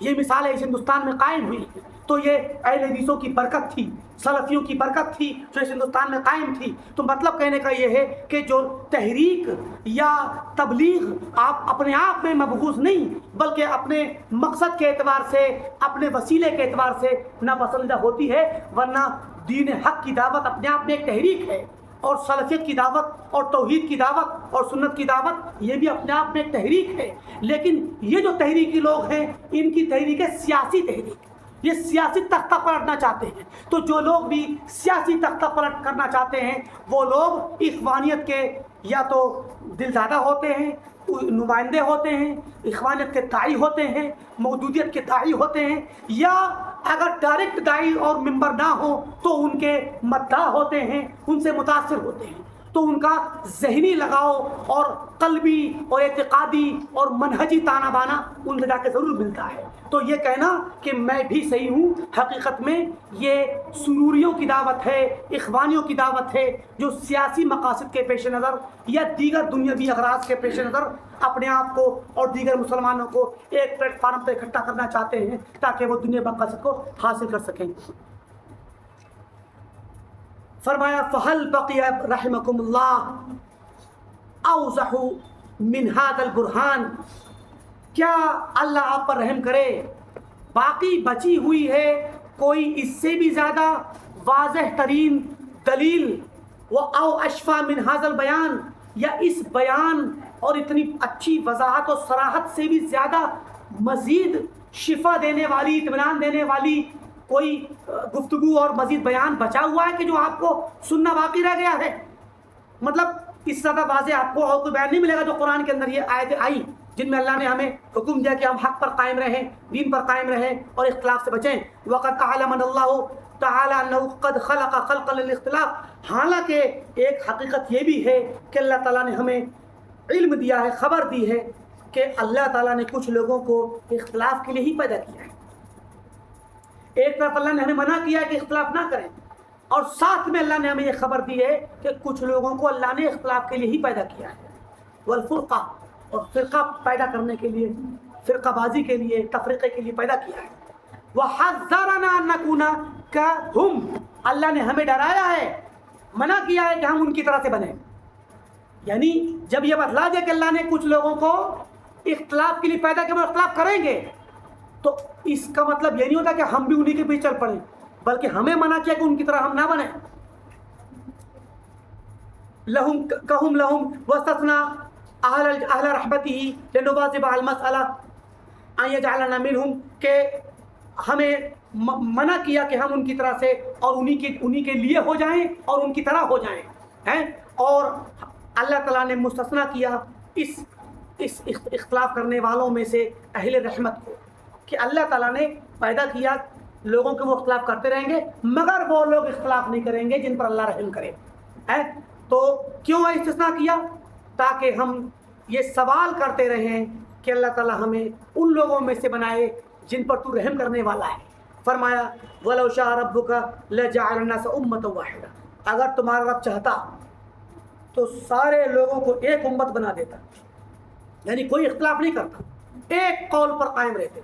A: یہ مثالیں اس ہندوستان میں قائم ہوئی، تو یہ اہل حدیثوں کی برکت تھی، سلفیوں کی برکت تھی جو اس ہندوستان میں قائم تھی۔ تو مطلب کہنے کا یہ ہے کہ جو تحریک یا تبلیغ آپ اپنے آپ میں مبغوض نہیں، بلکہ اپنے مقصد کے اعتبار سے، اپنے وسیلے کے اعتبار سے ناپسندیدہ ہوتی ہے، ورنہ دین حق کی دعوت اپنے آپ میں ایک تحریک ہے، اور سلفیت کی دعوت اور توحید کی دعوت اور سنت کی دعوت یہ بھی اپنے آپ میں ایک تحریک ہے۔ لیکن یہ جو تحریکی لوگ ہیں، ان کی تحریک ہے سیاسی تحریک، یہ سیاسی تختہ پلٹنا چاہتے ہیں۔ تو جو لوگ بھی سیاسی تختہ پلٹ کرنا چاہتے ہیں وہ لوگ اخوانیت کے یا تو دلزادہ ہوتے ہیں، نمائندے ہوتے ہیں، اخوانیت کے داعی ہوتے ہیں، موجودیت کے داعی ہوتے ہیں، یا اگر ڈائریکٹ داعی اور ممبر نہ ہو تو ان کے مداح ہوتے ہیں، ان سے متاثر ہوتے ہیں، تو ان کا ذہنی لگاؤ اور قلبی اور اعتقادی اور منہجی تانا بانا ان سے جا کے ضرور ملتا ہے۔ تو یہ کہنا کہ میں بھی صحیح ہوں، حقیقت میں یہ سروریوں کی دعوت ہے، اخوانیوں کی دعوت ہے، جو سیاسی مقاصد کے پیش نظر یا دیگر دنیاوی اغراض کے پیش نظر اپنے آپ کو اور دیگر مسلمانوں کو ایک پلیٹ فارم پہ اکٹھا کرنا چاہتے ہیں تاکہ وہ دنیا مقاصد کو حاصل کر سکیں۔ فرمایا فَهَلْ بَقِيَ رَحِمَكُمُ اللَّهُ أَوْضَحُ مِنْ هَذَا الْبُرْهَانِ، کیا اللہ آپ پر رحم کرے، باقی بچی ہوئی ہے کوئی اس سے بھی زیادہ واضح ترین دلیل، او اشفا من هذا البیان، یا اس بیان اور اتنی اچھی وضاحت اور صراحت سے بھی زیادہ مزید شفا دینے والی، اطمینان دینے والی کوئی گفتگو اور مزید بیان بچا ہوا ہے کہ جو آپ کو سننا باقی رہ گیا ہے؟ مطلب اس سے زیادہ واضح آپ کو اور کوئی بیان نہیں ملے گا جو قرآن کے اندر یہ آیتیں آئی جن میں اللہ نے ہمیں حکم دیا کہ ہم حق پر قائم رہیں، دین پر قائم رہیں اور اختلاف سے بچیں۔ وقد اعلمنا اللہ تعالی انہ قد خلق خلقا للاختلاف، حالانکہ ایک حقیقت یہ بھی ہے کہ اللہ تعالیٰ نے ہمیں علم دیا ہے، خبر دی ہے کہ اللہ تعالیٰ نے کچھ لوگوں کو اختلاف کے لیے ہی پیدا کیا ہے۔ ایک طرف اللہ نے ہمیں منع کیا ہے کہ اختلاف نہ کریں، اور ساتھ میں اللہ نے ہمیں یہ خبر دی ہے کہ کچھ لوگوں کو اللہ نے اختلاف کے لیے ہی پیدا کیا ہے۔ والفرقہ، اور فرقہ پیدا کرنے کے لیے، فرقہ بازی کے لیے، تفریقے کے لیے پیدا کیا ہے۔ وحذرنا ان نکون کہم، اللہ نے ہمیں ڈرایا ہے، منع کیا ہے کہ ہم ان کی طرح سے بنیں۔ یعنی جب یہ بتلا دیا کہ اللہ نے کچھ لوگوں کو اختلاف کے لیے پیدا کیا، وہ اختلاف کریں گے، تو اس کا مطلب یہ نہیں ہوتا کہ ہم بھی انہی کے پیچھے چل پڑیں، بلکہ ہمیں منع کیا کہ ان کی طرح ہم نہ بنیں۔ لہم کہم لہم واستثنى اہل رحمتہ لنواظب على المسألہ ان یجعلنا منہم، کہ ہمیں منع کیا کہ ہم ان کی طرح سے اور انہی کے لیے ہو جائیں اور ان کی طرح ہو جائیں ہیں، اور اللہ تعالیٰ نے مستثنیٰ کیا اس اختلاف کرنے والوں میں سے اہل رحمت کو، کہ اللہ تعالیٰ نے پیدا کیا لوگوں کے وہ اختلاف کرتے رہیں گے مگر وہ لوگ اختلاف نہیں کریں گے جن پر اللہ رحم کرے ہے۔ تو کیوں استثناء کیا؟ تاکہ ہم یہ سوال کرتے رہیں کہ اللہ تعالیٰ ہمیں ان لوگوں میں سے بنائے جن پر تو رحم کرنے والا ہے۔ فرمایا وَلَوْ شَاءَ رَبُّكَ لَجَعَلَ النَّاسَ أُمَّةً وَاحِدَةً، اگر تمہارا رب چاہتا تو سارے لوگوں کو ایک امت بنا دیتا، یعنی کوئی اختلاف نہیں کرتا، ایک قول پر قائم رہتے،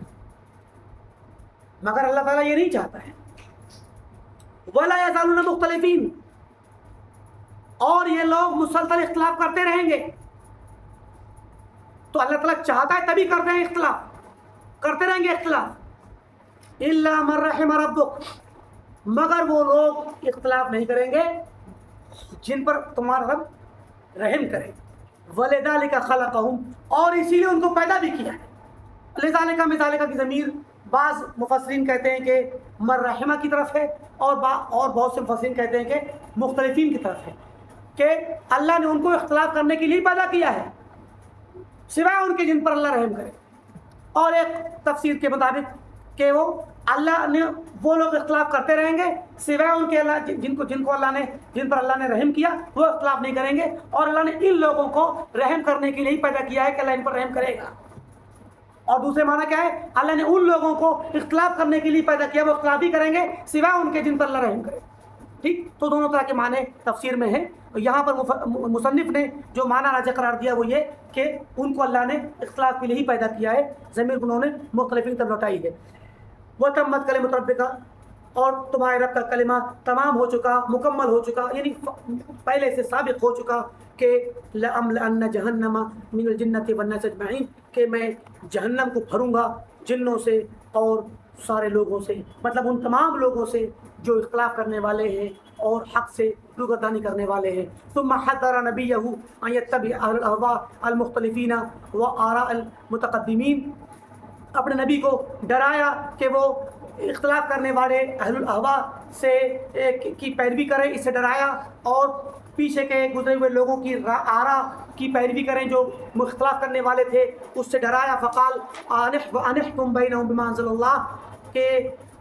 A: مگر اللہ تعالیٰ یہ نہیں چاہتا ہے۔ وَلَا يَزَالُونَ مُخْتَلِفِينَ، اور یہ لوگ مسلسل اختلاف کرتے رہیں گے۔ تو اللہ تعالیٰ چاہتا ہے تبھی کرتے ہیں اختلاف، کرتے رہیں گے اختلاف۔ إِلَّا مَن رَحِمَ رَبُّكَ، مگر وہ لوگ اختلاف نہیں کریں گے جن پر تمہارا رب رحم کرے۔ وَلِذَلِكَ خَلَقَهُمْ، اور اسی لیے ان کو پیدا بھی کیا ہے۔ لذالک مثالک کی ضمیر بعض مفسرین کہتے ہیں کہ مرحمہ کی طرف ہے، اور بہت سے مفسرین کہتے ہیں کہ مختلفین کی طرف ہے، کہ اللہ نے ان کو اختلاف کرنے کے لیے پیدا کیا ہے سوائے ان کے جن پر اللہ رحم کرے۔ اور ایک تفسیر کے مطابق کہ وہ اللہ نے وہ لوگ اختلاف کرتے رہیں گے سوائے ان کے اللہ جن پر اللہ نے رحم کیا وہ اختلاف نہیں کریں گے، اور اللہ نے ان لوگوں کو رحم کرنے کے لیے ہی پیدا کیا ہے کہ اللہ ان پر رحم کرے گا۔ اور دوسرے معنی کیا ہے؟ اللہ نے ان لوگوں کو اختلاف کرنے کے لیے پیدا کیا، وہ اختلاف ہی کریں گے سوائے ان کے جن پر اللہ رحم کرے۔ ٹھیک، تو دونوں طرح کے معنی تفسیر میں ہیں۔ یہاں پر مصنف نے جو معنی راجح قرار دیا وہ یہ کہ ان کو اللہ نے اختلاف کے لیے ہی پیدا کیا ہے، ضمیر انہوں نے مختلفین طرف لوٹائی ہے۔ وَتَمَّتْ كَلِمَةُ رَبِّكَ، اور تمہارے رب کا کلمہ تمام ہو چکا، مکمل ہو چکا، یعنی پہلے سے ثابت ہو چکا کہ لَأَمْلَأَنَّ جَهَنَّمَ مِنَ الْجِنَّةِ وَالنَّاسِ أَجْمَعِينَ، کہ میں جہنم کو بھروں گا جنوں سے اور سارے لوگوں سے، مطلب ان تمام لوگوں سے جو اختلاف کرنے والے ہیں اور حق سے روگردانی کرنے والے ہیں۔ ثم حذر نبیہ ان یتبع اہل الاہواء المختلفین وآراء المتقدمین، اپنے نبی کو ڈرایا کہ وہ اختلاف کرنے والے اہل الاہواء سے کی پیروی کریں، اس سے ڈرایا، اور پیچھے کے گزرے ہوئے لوگوں کی آراء کی پیروی کریں جو اختلاف کرنے والے تھے، اس سے ڈرایا۔ فقال انحکم بینہم بما انزل اللہ، کہ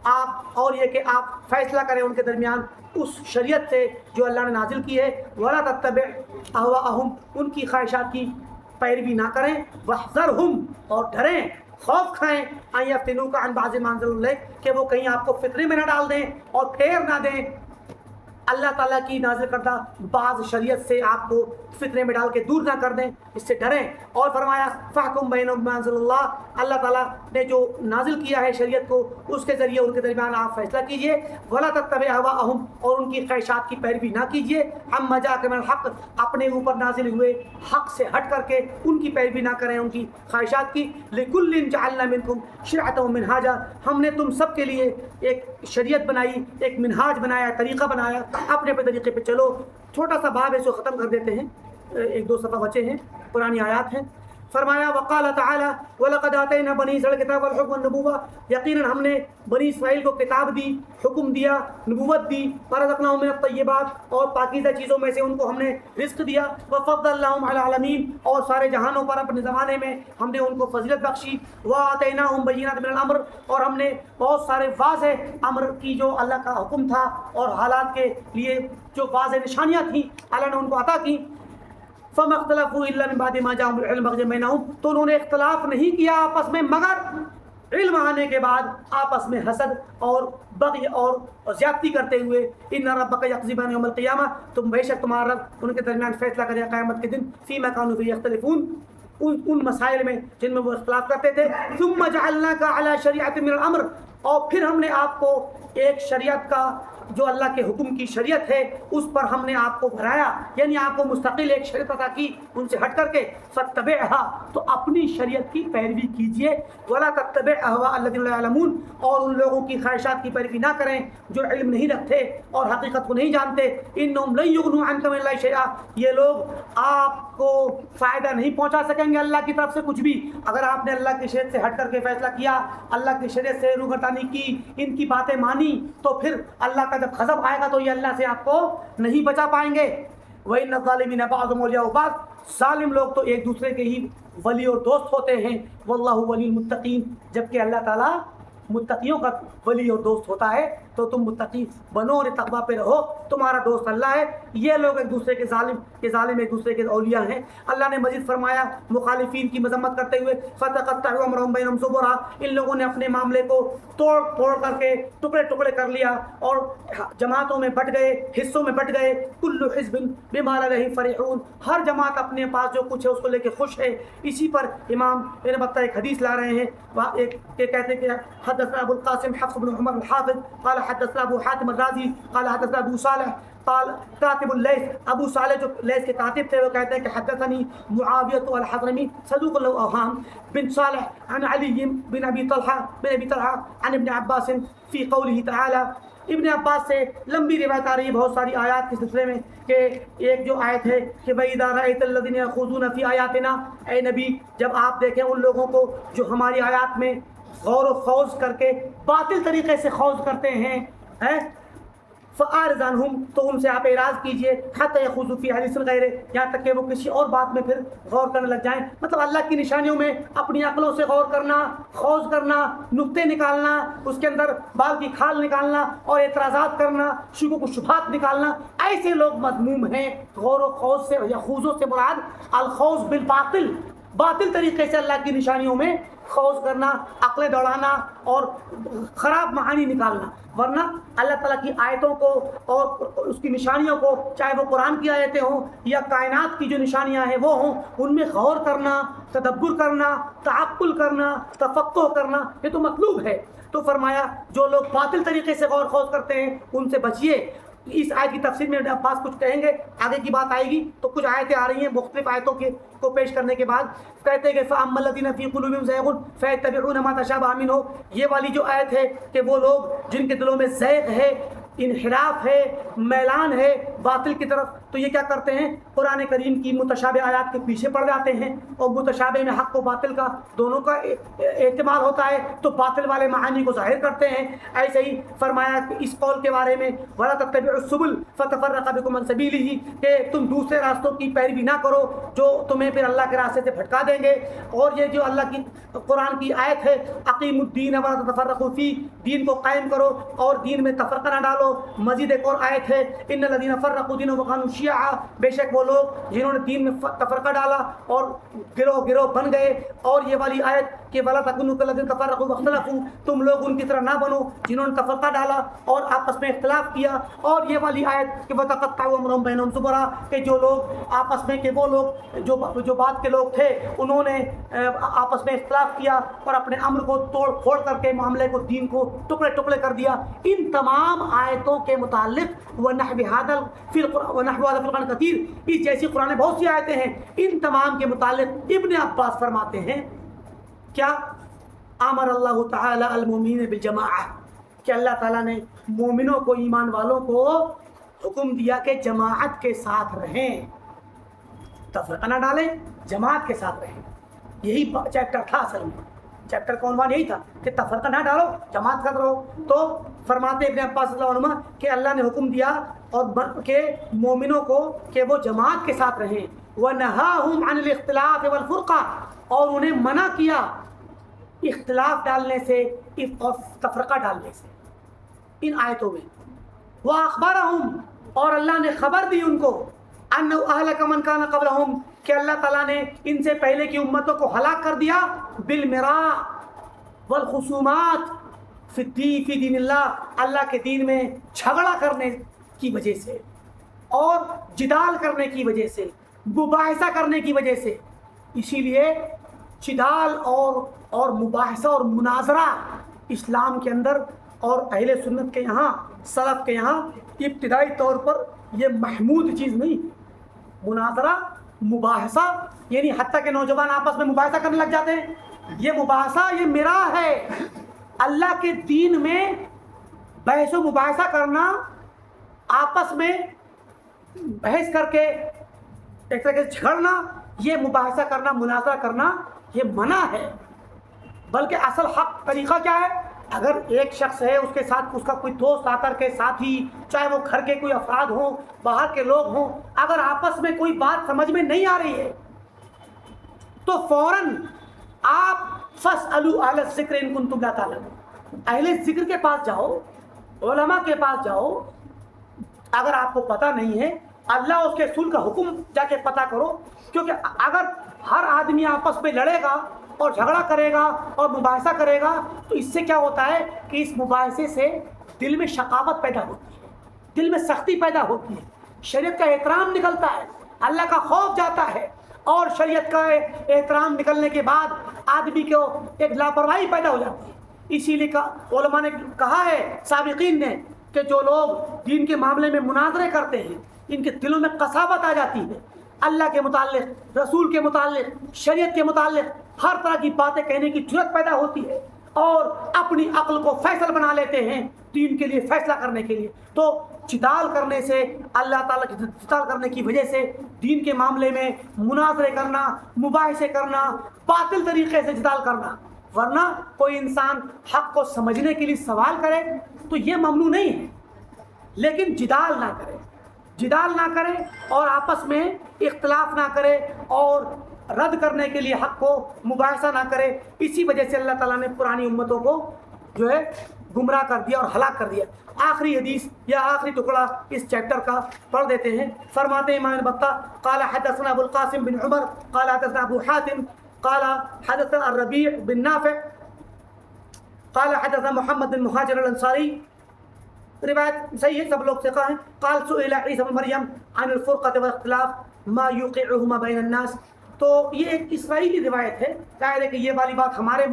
A: آپ، اور یہ کہ آپ فیصلہ کریں ان کے درمیان اس شریعت سے جو اللہ نے نازل کی ہے۔ ولا تتبع اہواءہم، ان کی خواہشات کی پیروی نہ کریں۔ واحذرہم، اور ڈریں، خوف کھائیں، ان یفتنوک عن بعض ما انزل الیک، کہ وہ کہیں آپ کو فتنے میں نہ ڈال دیں اور پھیر نہ دیں اللہ تعالیٰ کی نازل کردہ بعض شریعت سے آپ کو فتنے میں ڈال کے دور نہ کر دیں، اس سے ڈریں۔ اور فرمایا فاحکم بینہم بما انزل اللہ، اللہ تعالیٰ نے جو نازل کیا ہے شریعت کو اس کے ذریعے ان کے درمیان آپ فیصلہ کیجئے۔ ولا تتبع اہواءہم، اور ان کی خواہشات کی پیروی نہ کیجئے۔ عما جاءک من الحق، اپنے اوپر نازل ہوئے حق سے ہٹ کر کے ان کی پیروی نہ کریں ان کی خواہشات کی۔ لکل جعلنا منکم شرعۃ ومنہاجا، ہم نے تم سب کے لیے ایک شریعت بنائی، ایک منہاج بنایا، طریقہ بنایا، اپنے طریقے پہ چلو۔ چھوٹا سا باب ہے، سو ختم کر دیتے ہیں، ایک دو صفحہ بچے ہیں، پرانی آیات ہیں۔ فرمایا وقال تعالی وَلَقَدْ آتَيْنَا بَنِي إِسْرَائِيلَ الْكِتَابَ وَالْحُكْمَ وَالنُّبُوَّةَ، یقیناً ہم نے بنی اسرائیل کو کتاب دی، حکم دیا، نبوت دی، وَرَزَقْنَاهُم مِّنَ الطَّيِّبَاتِ، اور پاکیزہ چیزوں میں سے ان کو ہم نے رزق دیا، وَفَضَّلْنَاهُمْ عَلَى الْعَالَمِينَ، اور سارے جہانوں پر اپنے زمانے میں ہم نے ان کو فضیلت بخشی، وَآتَيْنَاهُمْ بَيِّنَاتٍ مِّنَ الْأَمْرِ، اور ہم نے بہت سارے واضح امر کی جو اللہ کا حکم تھا اور حالات کے لیے جو واضح نشانیاں تھیں اللہ نے ان کو عطا کی۔ فَمَا اخْتَلَفُوا إِلَّا مِن بَعْدِ مَا جَاءَهُمُ الْعِلْمُ بَغْيًا بَيْنَهُمْ، تو انہوں نے اختلاف نہیں کیا آپس میں مگر علم آنے کے بعد آپس میں حسد اور بغی اور زیادتی کرتے ہوئے۔ ان ربک یقضی بینہم یوم القیامہ، تم بے شک تمہارا رب ان کے درمیان فیصلہ کرے قیامت کے دن، فیما کانوا فیہ یختلفون، ان مسائل میں جن میں وہ اختلاف کرتے تھے۔ ثم جعلناک علی شریعۃ من الامر، اور پھر ہم نے آپ کو ایک شریعت کا جو اللہ کے حکم کی شریعت ہے اس پر ہم نے آپ کو بھرایا، یعنی آپ کو مستقل ایک شریعت عطا کی ان سے ہٹ کر کے۔ فاتبعها، تو اپنی شریعت کی پیروی کیجیے، ولا تتبع اهواء الذين لا يعلمون، اور ان لوگوں کی خواہشات کی پیروی نہ کریں جو علم نہیں رکھتے اور حقیقت کو نہیں جانتے۔ انهم لن يغنوا عنك من الله شيئا، یہ لوگ آپ کو فائدہ نہیں پہنچا سکیں گے اللہ کی طرف سے کچھ بھی۔ اگر آپ نے اللہ کی شریعت سے ہٹ کر کے فیصلہ کیا، اللہ کی شریعت سے روگردانی کی، ان کی باتیں مانی، تو پھر اللہ کا جب غضب آئے گا تو یہ اللہ سے آپ کو نہیں بچا پائیں گے۔ وَإِنَّ الظَّالِمِينَ بَعْضُهُمْ أَوْلِيَاءُ بَعْضٍ، ظالم لوگ تو ایک دوسرے کے ہی ولی اور دوست ہوتے ہیں۔ وَاللَّهُ وَلِيُّ الْمُتَّقِينَ، جبکہ اللہ تعالیٰ متقیوں کا ولی اور دوست ہوتا ہے، تو تم متقی بنو اور تقوی پہ رہو، تمہارا دوست اللہ ہے۔ یہ لوگ ایک دوسرے کے ظالم ایک دوسرے کے اولیاء ہیں۔ اللہ نے مزید فرمایا مخالفین کی مذمت کرتے ہوئے، فَتَقَطَّعُوا أَمْرَهُم بَيْنَهُمْ زُبُرًا، ان لوگوں نے اپنے معاملے کو توڑ کر کے ٹکڑے ٹکڑے کر لیا اور جماعتوں میں بٹ گئے، حصوں میں بٹ گئے۔ كُلُّ حِزْبٍ بِمَا لَدَيْهِمْ فَرِحُونَ، ہر جماعت اپنے پاس جو کچھ ہے اس کو لے کے خوش ہے۔ اسی پر امام ابن بطہ ایک حدیث لا رہے ہیں، ایک کہتے ہیں کہ حدثنا ابو القاسم حفص بن عمر الحافظ قال حدثنا ابو حاتم الرازی قال حدثنا ابو صالح قال کاتب اللیث، ابو صالح جو لیث کے کاتب تھے وہ کہتے ہیں کہ حدثنی معاویۃ الحضرمی صدوق له اوہام بن صالح عن علی بن ابی طلحہ عن ابن عباس فی قوله تعالی۔ ابن عباس سے لمبی روایت آ رہی ہے بہت ساری آیات کے سلسلے میں، کہ ایک جو آیت ہے کہ وَإِذَا رَأَيْتَ الَّذِينَ يَخُوضُونَ فِي آيَاتِنَا، اے نبی جب آپ دیکھیں ان لوگوں کو جو ہماری آیات میں غور و خوض کر کے باطل طریقے سے خوض کرتے ہیں، فَأَعْرِضْ عَنْهُمْ، تو ان سے آپ اعراض کیجئے، حَتَّى يَخُوضُوا فِي حَدِيثٍ غَيْرِهِ، یہاں تک کہ وہ کسی اور بات میں پھر غور کرنے لگ جائیں۔ مطلب اللہ کی نشانیوں میں اپنی عقلوں سے غور کرنا، خوض کرنا، نقطے نکالنا، اس کے اندر بال کی کھال نکالنا اور اعتراضات کرنا، شکوک و شبہات نکالنا، ایسے لوگ مذموم ہیں۔ غور و خوض سے یا خوضوں سے مراد الخوض بالباطل، باطل طریقے سے اللہ کی نشانیوں میں خوض کرنا، عقلیں دوڑانا اور خراب معانی نکالنا۔ ورنہ اللہ تعالیٰ کی آیتوں کو اور اس کی نشانیوں کو، چاہے وہ قرآن کی آیتیں ہوں یا کائنات کی جو نشانیاں ہیں وہ ہوں، ان میں غور کرنا، تدبر کرنا، تعقل کرنا، تفقہ کرنا، یہ تو مطلوب ہے۔ تو فرمایا جو لوگ باطل طریقے سے غور خوض کرتے ہیں ان سے بچیے۔ اس آیت کی تفسیر میں عباس کچھ کہیں گے، آگے کی بات آئے گی، تو کچھ آیتیں آ رہی ہیں مختلف آیتوں کو پیش کرنے کے بعد کہتے ہیں کہ فَأَمَّا الَّذِينَ فِي قُلُوبِهِمْ زَيْغٌ فَيَتَّبِعُونَ مَا تَشَابَهَ مِنْهُ، یہ والی جو آیت ہے کہ وہ لوگ جن کے دلوں میں زیغ ہے، انحراف ہے، میلان ہے باطل کی طرف، تو یہ کیا کرتے ہیں؟ قرآن کریم کی متشابہ آیات کے پیچھے پڑ جاتے ہیں، اور متشابہ میں حق و باطل کا دونوں کا احتمال ہوتا ہے تو باطل والے معانی کو ظاہر کرتے ہیں۔ ایسے ہی فرمایا کہ اس قول کے بارے میں وَلَا تَتَّبِعُوا السُّبُلَ فَتَفَرَّقَ بِكُمْ عَنْ سَبِيلِهِ، کہ تم دوسرے راستوں کی پیروی نہ کرو جو تمہیں پھر اللہ کے راستے سے بھٹکا دیں گے۔ اور یہ جو اللہ کی قرآن کی آیت ہے اقیم الدین ولا تفرقوا فیہ، دین کو قائم کرو اور دین میں تفرقہ نہ ڈالو۔ مزید ایک اور آیت ہے ان الذین فرقوا دینهم وكانوا شیعا، بے شک وہ لوگ جنہوں نے دین میں تفرقہ ڈالا اور گروہ بن گئے۔ اور یہ والی آیت کہ ولا تکونوا كالذین تفرقوا واختلفوا، تم لوگ ان کی طرح نہ بنو جنہوں نے تفرقہ ڈالا اور آپس میں اختلاف کیا۔ اور یہ والی آیت کہ وتقطعوا امرهم بینهم زبرا، کہ جو لوگ آپس میں کہ وہ لوگ جو بات کے لوگ تھے انہوں نے آپس میں اختلاف کیا اور اپنے امر کو توڑ پھوڑ کر کے معاملے کو، دین کو ٹکڑے ٹکڑے کر دیا۔ ان تمام آیتوں کے متعلق ونحو هذا فی القرآن کثیر، اس جیسی قرآن بہت سی آیتیں ہیں، ان تمام کے متعلق ابن عباس فرماتے ہیں کیا امر اللہ تعالی المؤمنین بالجماعہ، کہ اللہ تعالیٰ نے مومنوں کو، ایمان والوں کو حکم دیا کہ جماعت کے ساتھ رہیں، تفرقہ نہ ڈالیں، جماعت کے ساتھ رہیں۔ یہی چیپٹر تھا اصل میں، چیپٹر کا عنوان یہی تھا کہ تفرقہ نہ ڈالو، جماعت کر رہو. تو فرماتے ابن عباس رضی اللہ عنہ کہ اللہ نے حکم دیا اور کہ مومنوں کو کہ وہ جماعت کے ساتھ رہیں. وَنَهَاهُمْ عَنِ الْاخْتِلَافِ وَالْفُرْقَةِ، اور انہیں منع کیا اختلاف ڈالنے سے اور تفرقہ ڈالنے سے ان آیتوں میں. وَأَخْبَرَهُمْ، اور اللہ نے خبر دی ان کو، أَنَّهُ أَهْلَكَ مَنْ كَانَ قَبْلَهُمْ، کہ اللہ تعالیٰ نے ان سے پہلے کی امتوں کو ہلاک کر دیا بالمراء والخصومات فی دین اللہ، اللہ کے دین میں جھگڑا کرنے کی وجہ سے اور جدال کرنے کی وجہ سے، مباحثہ کرنے کی وجہ سے. اسی لیے جدال اور مباحثہ اور مناظرہ اسلام کے اندر اور اہل سنت کے یہاں، سلف کے یہاں ابتدائی طور پر یہ محمود چیز نہیں. مناظرہ، مباحثہ، یعنی حتیٰ کہ نوجوان آپس میں مباحثہ کرنے لگ جاتے ہیں. یہ مباحثہ یہ میرا ہے. اللہ کے دین میں بحث و مباحثہ کرنا، آپس میں بحث کر کے ایک طرح سے جھگڑنا، یہ مباحثہ کرنا، مناظرہ کرنا، یہ منع ہے. بلکہ اصل حق طریقہ کیا ہے؟ اگر ایک شخص ہے، اس کے ساتھ اس کا کوئی دوست آ کر کے ساتھی، چاہے وہ گھر کے کوئی افراد ہوں، باہر کے لوگ ہوں، اگر آپس میں کوئی بات سمجھ میں نہیں آ رہی ہے تو فوراً آپ فاسألوا اہل الذکر ان کنتم لا تعلمون، اہل ذکر کے پاس جاؤ، علماء کے پاس جاؤ. اگر آپ کو پتہ نہیں ہے، اللہ اس کے رسول کا حکم جا کے پتہ کرو. کیونکہ اگر ہر آدمی آپس میں لڑے گا اور جھگڑا کرے گا اور مباحثہ کرے گا تو اس سے کیا ہوتا ہے کہ اس مباحثے سے دل میں شقاوت پیدا ہوتی ہے، دل میں سختی پیدا ہوتی ہے، شریعت کا احترام نکلتا ہے، اللہ کا خوف جاتا ہے. اور شریعت کا احترام نکلنے کے بعد آدمی کو ایک لاپرواہی پیدا ہو جاتی ہے. اسی لیے علماء نے کہا ہے، سابقین نے، کہ جو لوگ دین کے معاملے میں مناظرے کرتے ہیں ان کے دلوں میں قساوت آ جاتی ہے، اللہ کے متعلق، رسول کے متعلق، شریعت کے متعلق ہر طرح کی باتیں کہنے کی جرأت پیدا ہوتی ہے اور اپنی عقل کو فیصل بنا لیتے ہیں دین کے لیے، فیصلہ کرنے کے لیے. تو جدال کرنے سے، اللہ تعالیٰ کی جدال کرنے کی وجہ سے دین کے معاملے میں مناظرے کرنا، مباحثے کرنا، باطل طریقے سے جدال کرنا. ورنہ کوئی انسان حق کو سمجھنے کے لیے سوال کرے تو یہ ممنوع نہیں ہے، لیکن جدال نہ کرے، جدال نہ کرے اور آپس میں اختلاف نہ کرے اور رد کرنے کے لیے حق کو مباحثہ نہ کرے. اسی وجہ سے اللہ تعالیٰ نے پرانی امتوں کو جو ہے گمراہ کر دیا اور ہلاک کر دیا. آخری حدیث یا آخری ٹکڑا اس چیپٹر کا پڑھ دیتے ہیں. فرماتے ہیں امام بطہ قال حدثنا ابو القاسم بن عمر قال حدثنا ابو حاتم قال حدثنا الربيع بن نافع قال حدثنا محمد بن مهاجر الانصاری. روایت صحیح ہے، سب لوگ ثقہ ہیں. قال سئل عیسی بن مریم عن الفرقة والاختلاف ما يوقعهما بين الناس. تو یہ ایک اسرائیلی روایت ہے، ظاہر ہے کہ یہ والی بات ہمارے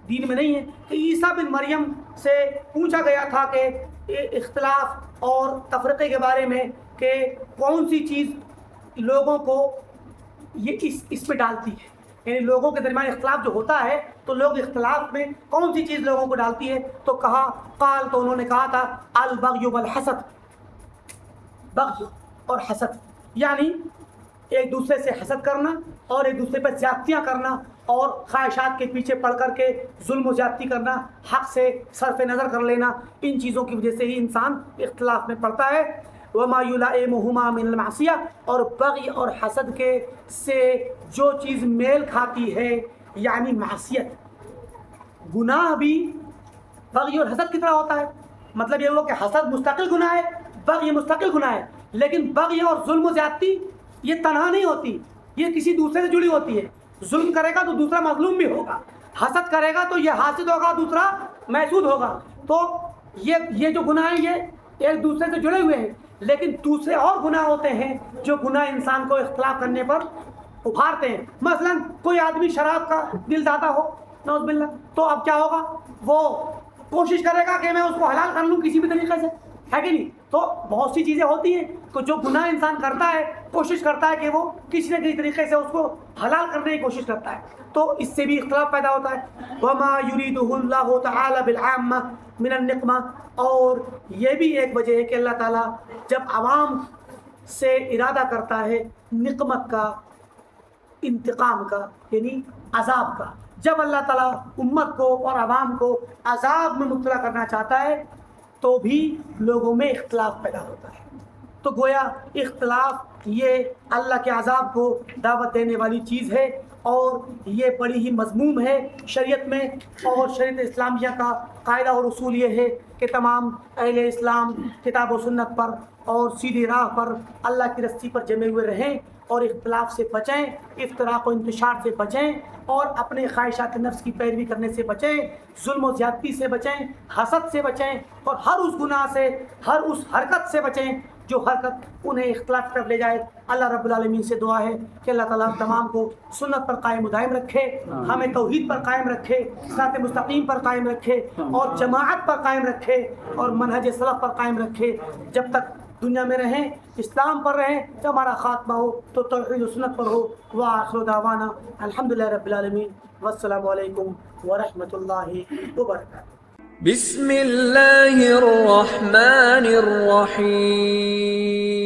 A: دین میں نہیں ہے. کہ عیسیٰ بن مریم سے پوچھا گیا تھا کہ اختلاف اور تفرقے کے بارے میں کہ کون سی چیز لوگوں کو یہ اس میں ڈالتی ہے، یعنی لوگوں کے درمیان اختلاف جو ہوتا ہے تو لوگ اختلاف میں کون سی چیز لوگوں کو ڈالتی ہے. تو کہا قال، تو انہوں نے کہا تھا البغی والحسد، بغی اور حسد، یعنی ایک دوسرے سے حسد کرنا اور ایک دوسرے پر زیادتیاں کرنا اور خواہشات کے پیچھے پڑ کر کے ظلم و زیادتی کرنا، حق سے صرف نظر کر لینا. ان چیزوں کی وجہ سے ہی انسان اختلاف میں پڑتا ہے. وما یلائمہما من المعصیہ، اور بغی اور حسد کے سے جو چیز میل کھاتی ہے یعنی معصیت، گناہ بھی بغی اور حسد کی طرح ہوتا ہے. مطلب یہ ہوا کہ حسد مستقل گناہ ہے، بغی مستقل گناہ ہے. لیکن بغی اور ظلم و زیادتی یہ تنہا نہیں ہوتی، یہ کسی دوسرے سے جڑی ہوتی ہے. ظلم کرے گا تو دوسرا مظلوم بھی ہوگا، حسد کرے گا تو یہ حاسد ہوگا، دوسرا محسود ہوگا. تو یہ جو گناہ ہیں یہ ایک دوسرے سے جڑے ہوئے ہیں. لیکن دوسرے اور گناہ ہوتے ہیں جو گناہ انسان کو اختلاف کرنے پر ابھارتے ہیں. مثلا کوئی آدمی شراب کا دل دادا ہو نعوذ باللہ، تو اب کیا ہوگا، وہ کوشش کرے گا کہ میں اس کو حلال کر لوں کسی بھی طریقے سے، ہے کہ نہیں. تو بہت سی چیزیں ہوتی ہیں کہ جو گناہ انسان کرتا ہے کوشش کرتا ہے کہ وہ کسی نہ کسی طریقے سے اس کو حلال کرنے کی کوشش کرتا ہے، تو اس سے بھی اختلاف پیدا ہوتا ہے. وما يريده الله تعالى بالعامة من النقمة، اور یہ بھی ایک وجہ ہے کہ اللہ تعالیٰ جب عوام سے ارادہ کرتا ہے نقمت کا، انتقام کا یعنی عذاب کا. جب اللہ تعالیٰ امت کو اور عوام کو عذاب میں مبتلا کرنا چاہتا ہے تو بھی لوگوں میں اختلاف پیدا ہوتا ہے. تو گویا اختلاف یہ اللہ کے عذاب کو دعوت دینے والی چیز ہے اور یہ بڑی ہی مذموم ہے شریعت میں. اور شریعت اسلامیہ کا قاعدہ اور اصول یہ ہے کہ تمام اہل اسلام کتاب و سنت پر اور سیدھی راہ پر اللہ کی رسی پر جمے ہوئے رہیں اور اختلاف سے بچیں, افتراق و انتشار سے بچیں اور اپنے خواہشات نفس کی پیروی کرنے سے بچیں, ظلم و زیادتی سے بچیں, حسد سے بچیں اور ہر اس گناہ سے, ہر اس حرکت سے بچیں جو حرکت انہیں اختلاف کر لے جائے. اللہ رب العالمین سے دعا ہے کہ اللہ تعالیٰ تمام کو سنت پر قائم و دائم رکھے, ہمیں توحید پر قائم رکھے, صراط مستقیم پر قائم رکھے اور جماعت پر قائم رکھے اور منہج سلف پر قائم رکھے. جب تک دنیا میں رہیں, اسلام پر رہیں, جب ہمارا خاتمہ ہو تو توحید و سنت پر ہو. وآخر دعوانا الحمدللہ رب العالمین والسلام علیکم ورحمۃ اللہ وبرکاتہ.
B: بسم اللہ الرحمن الرحیم.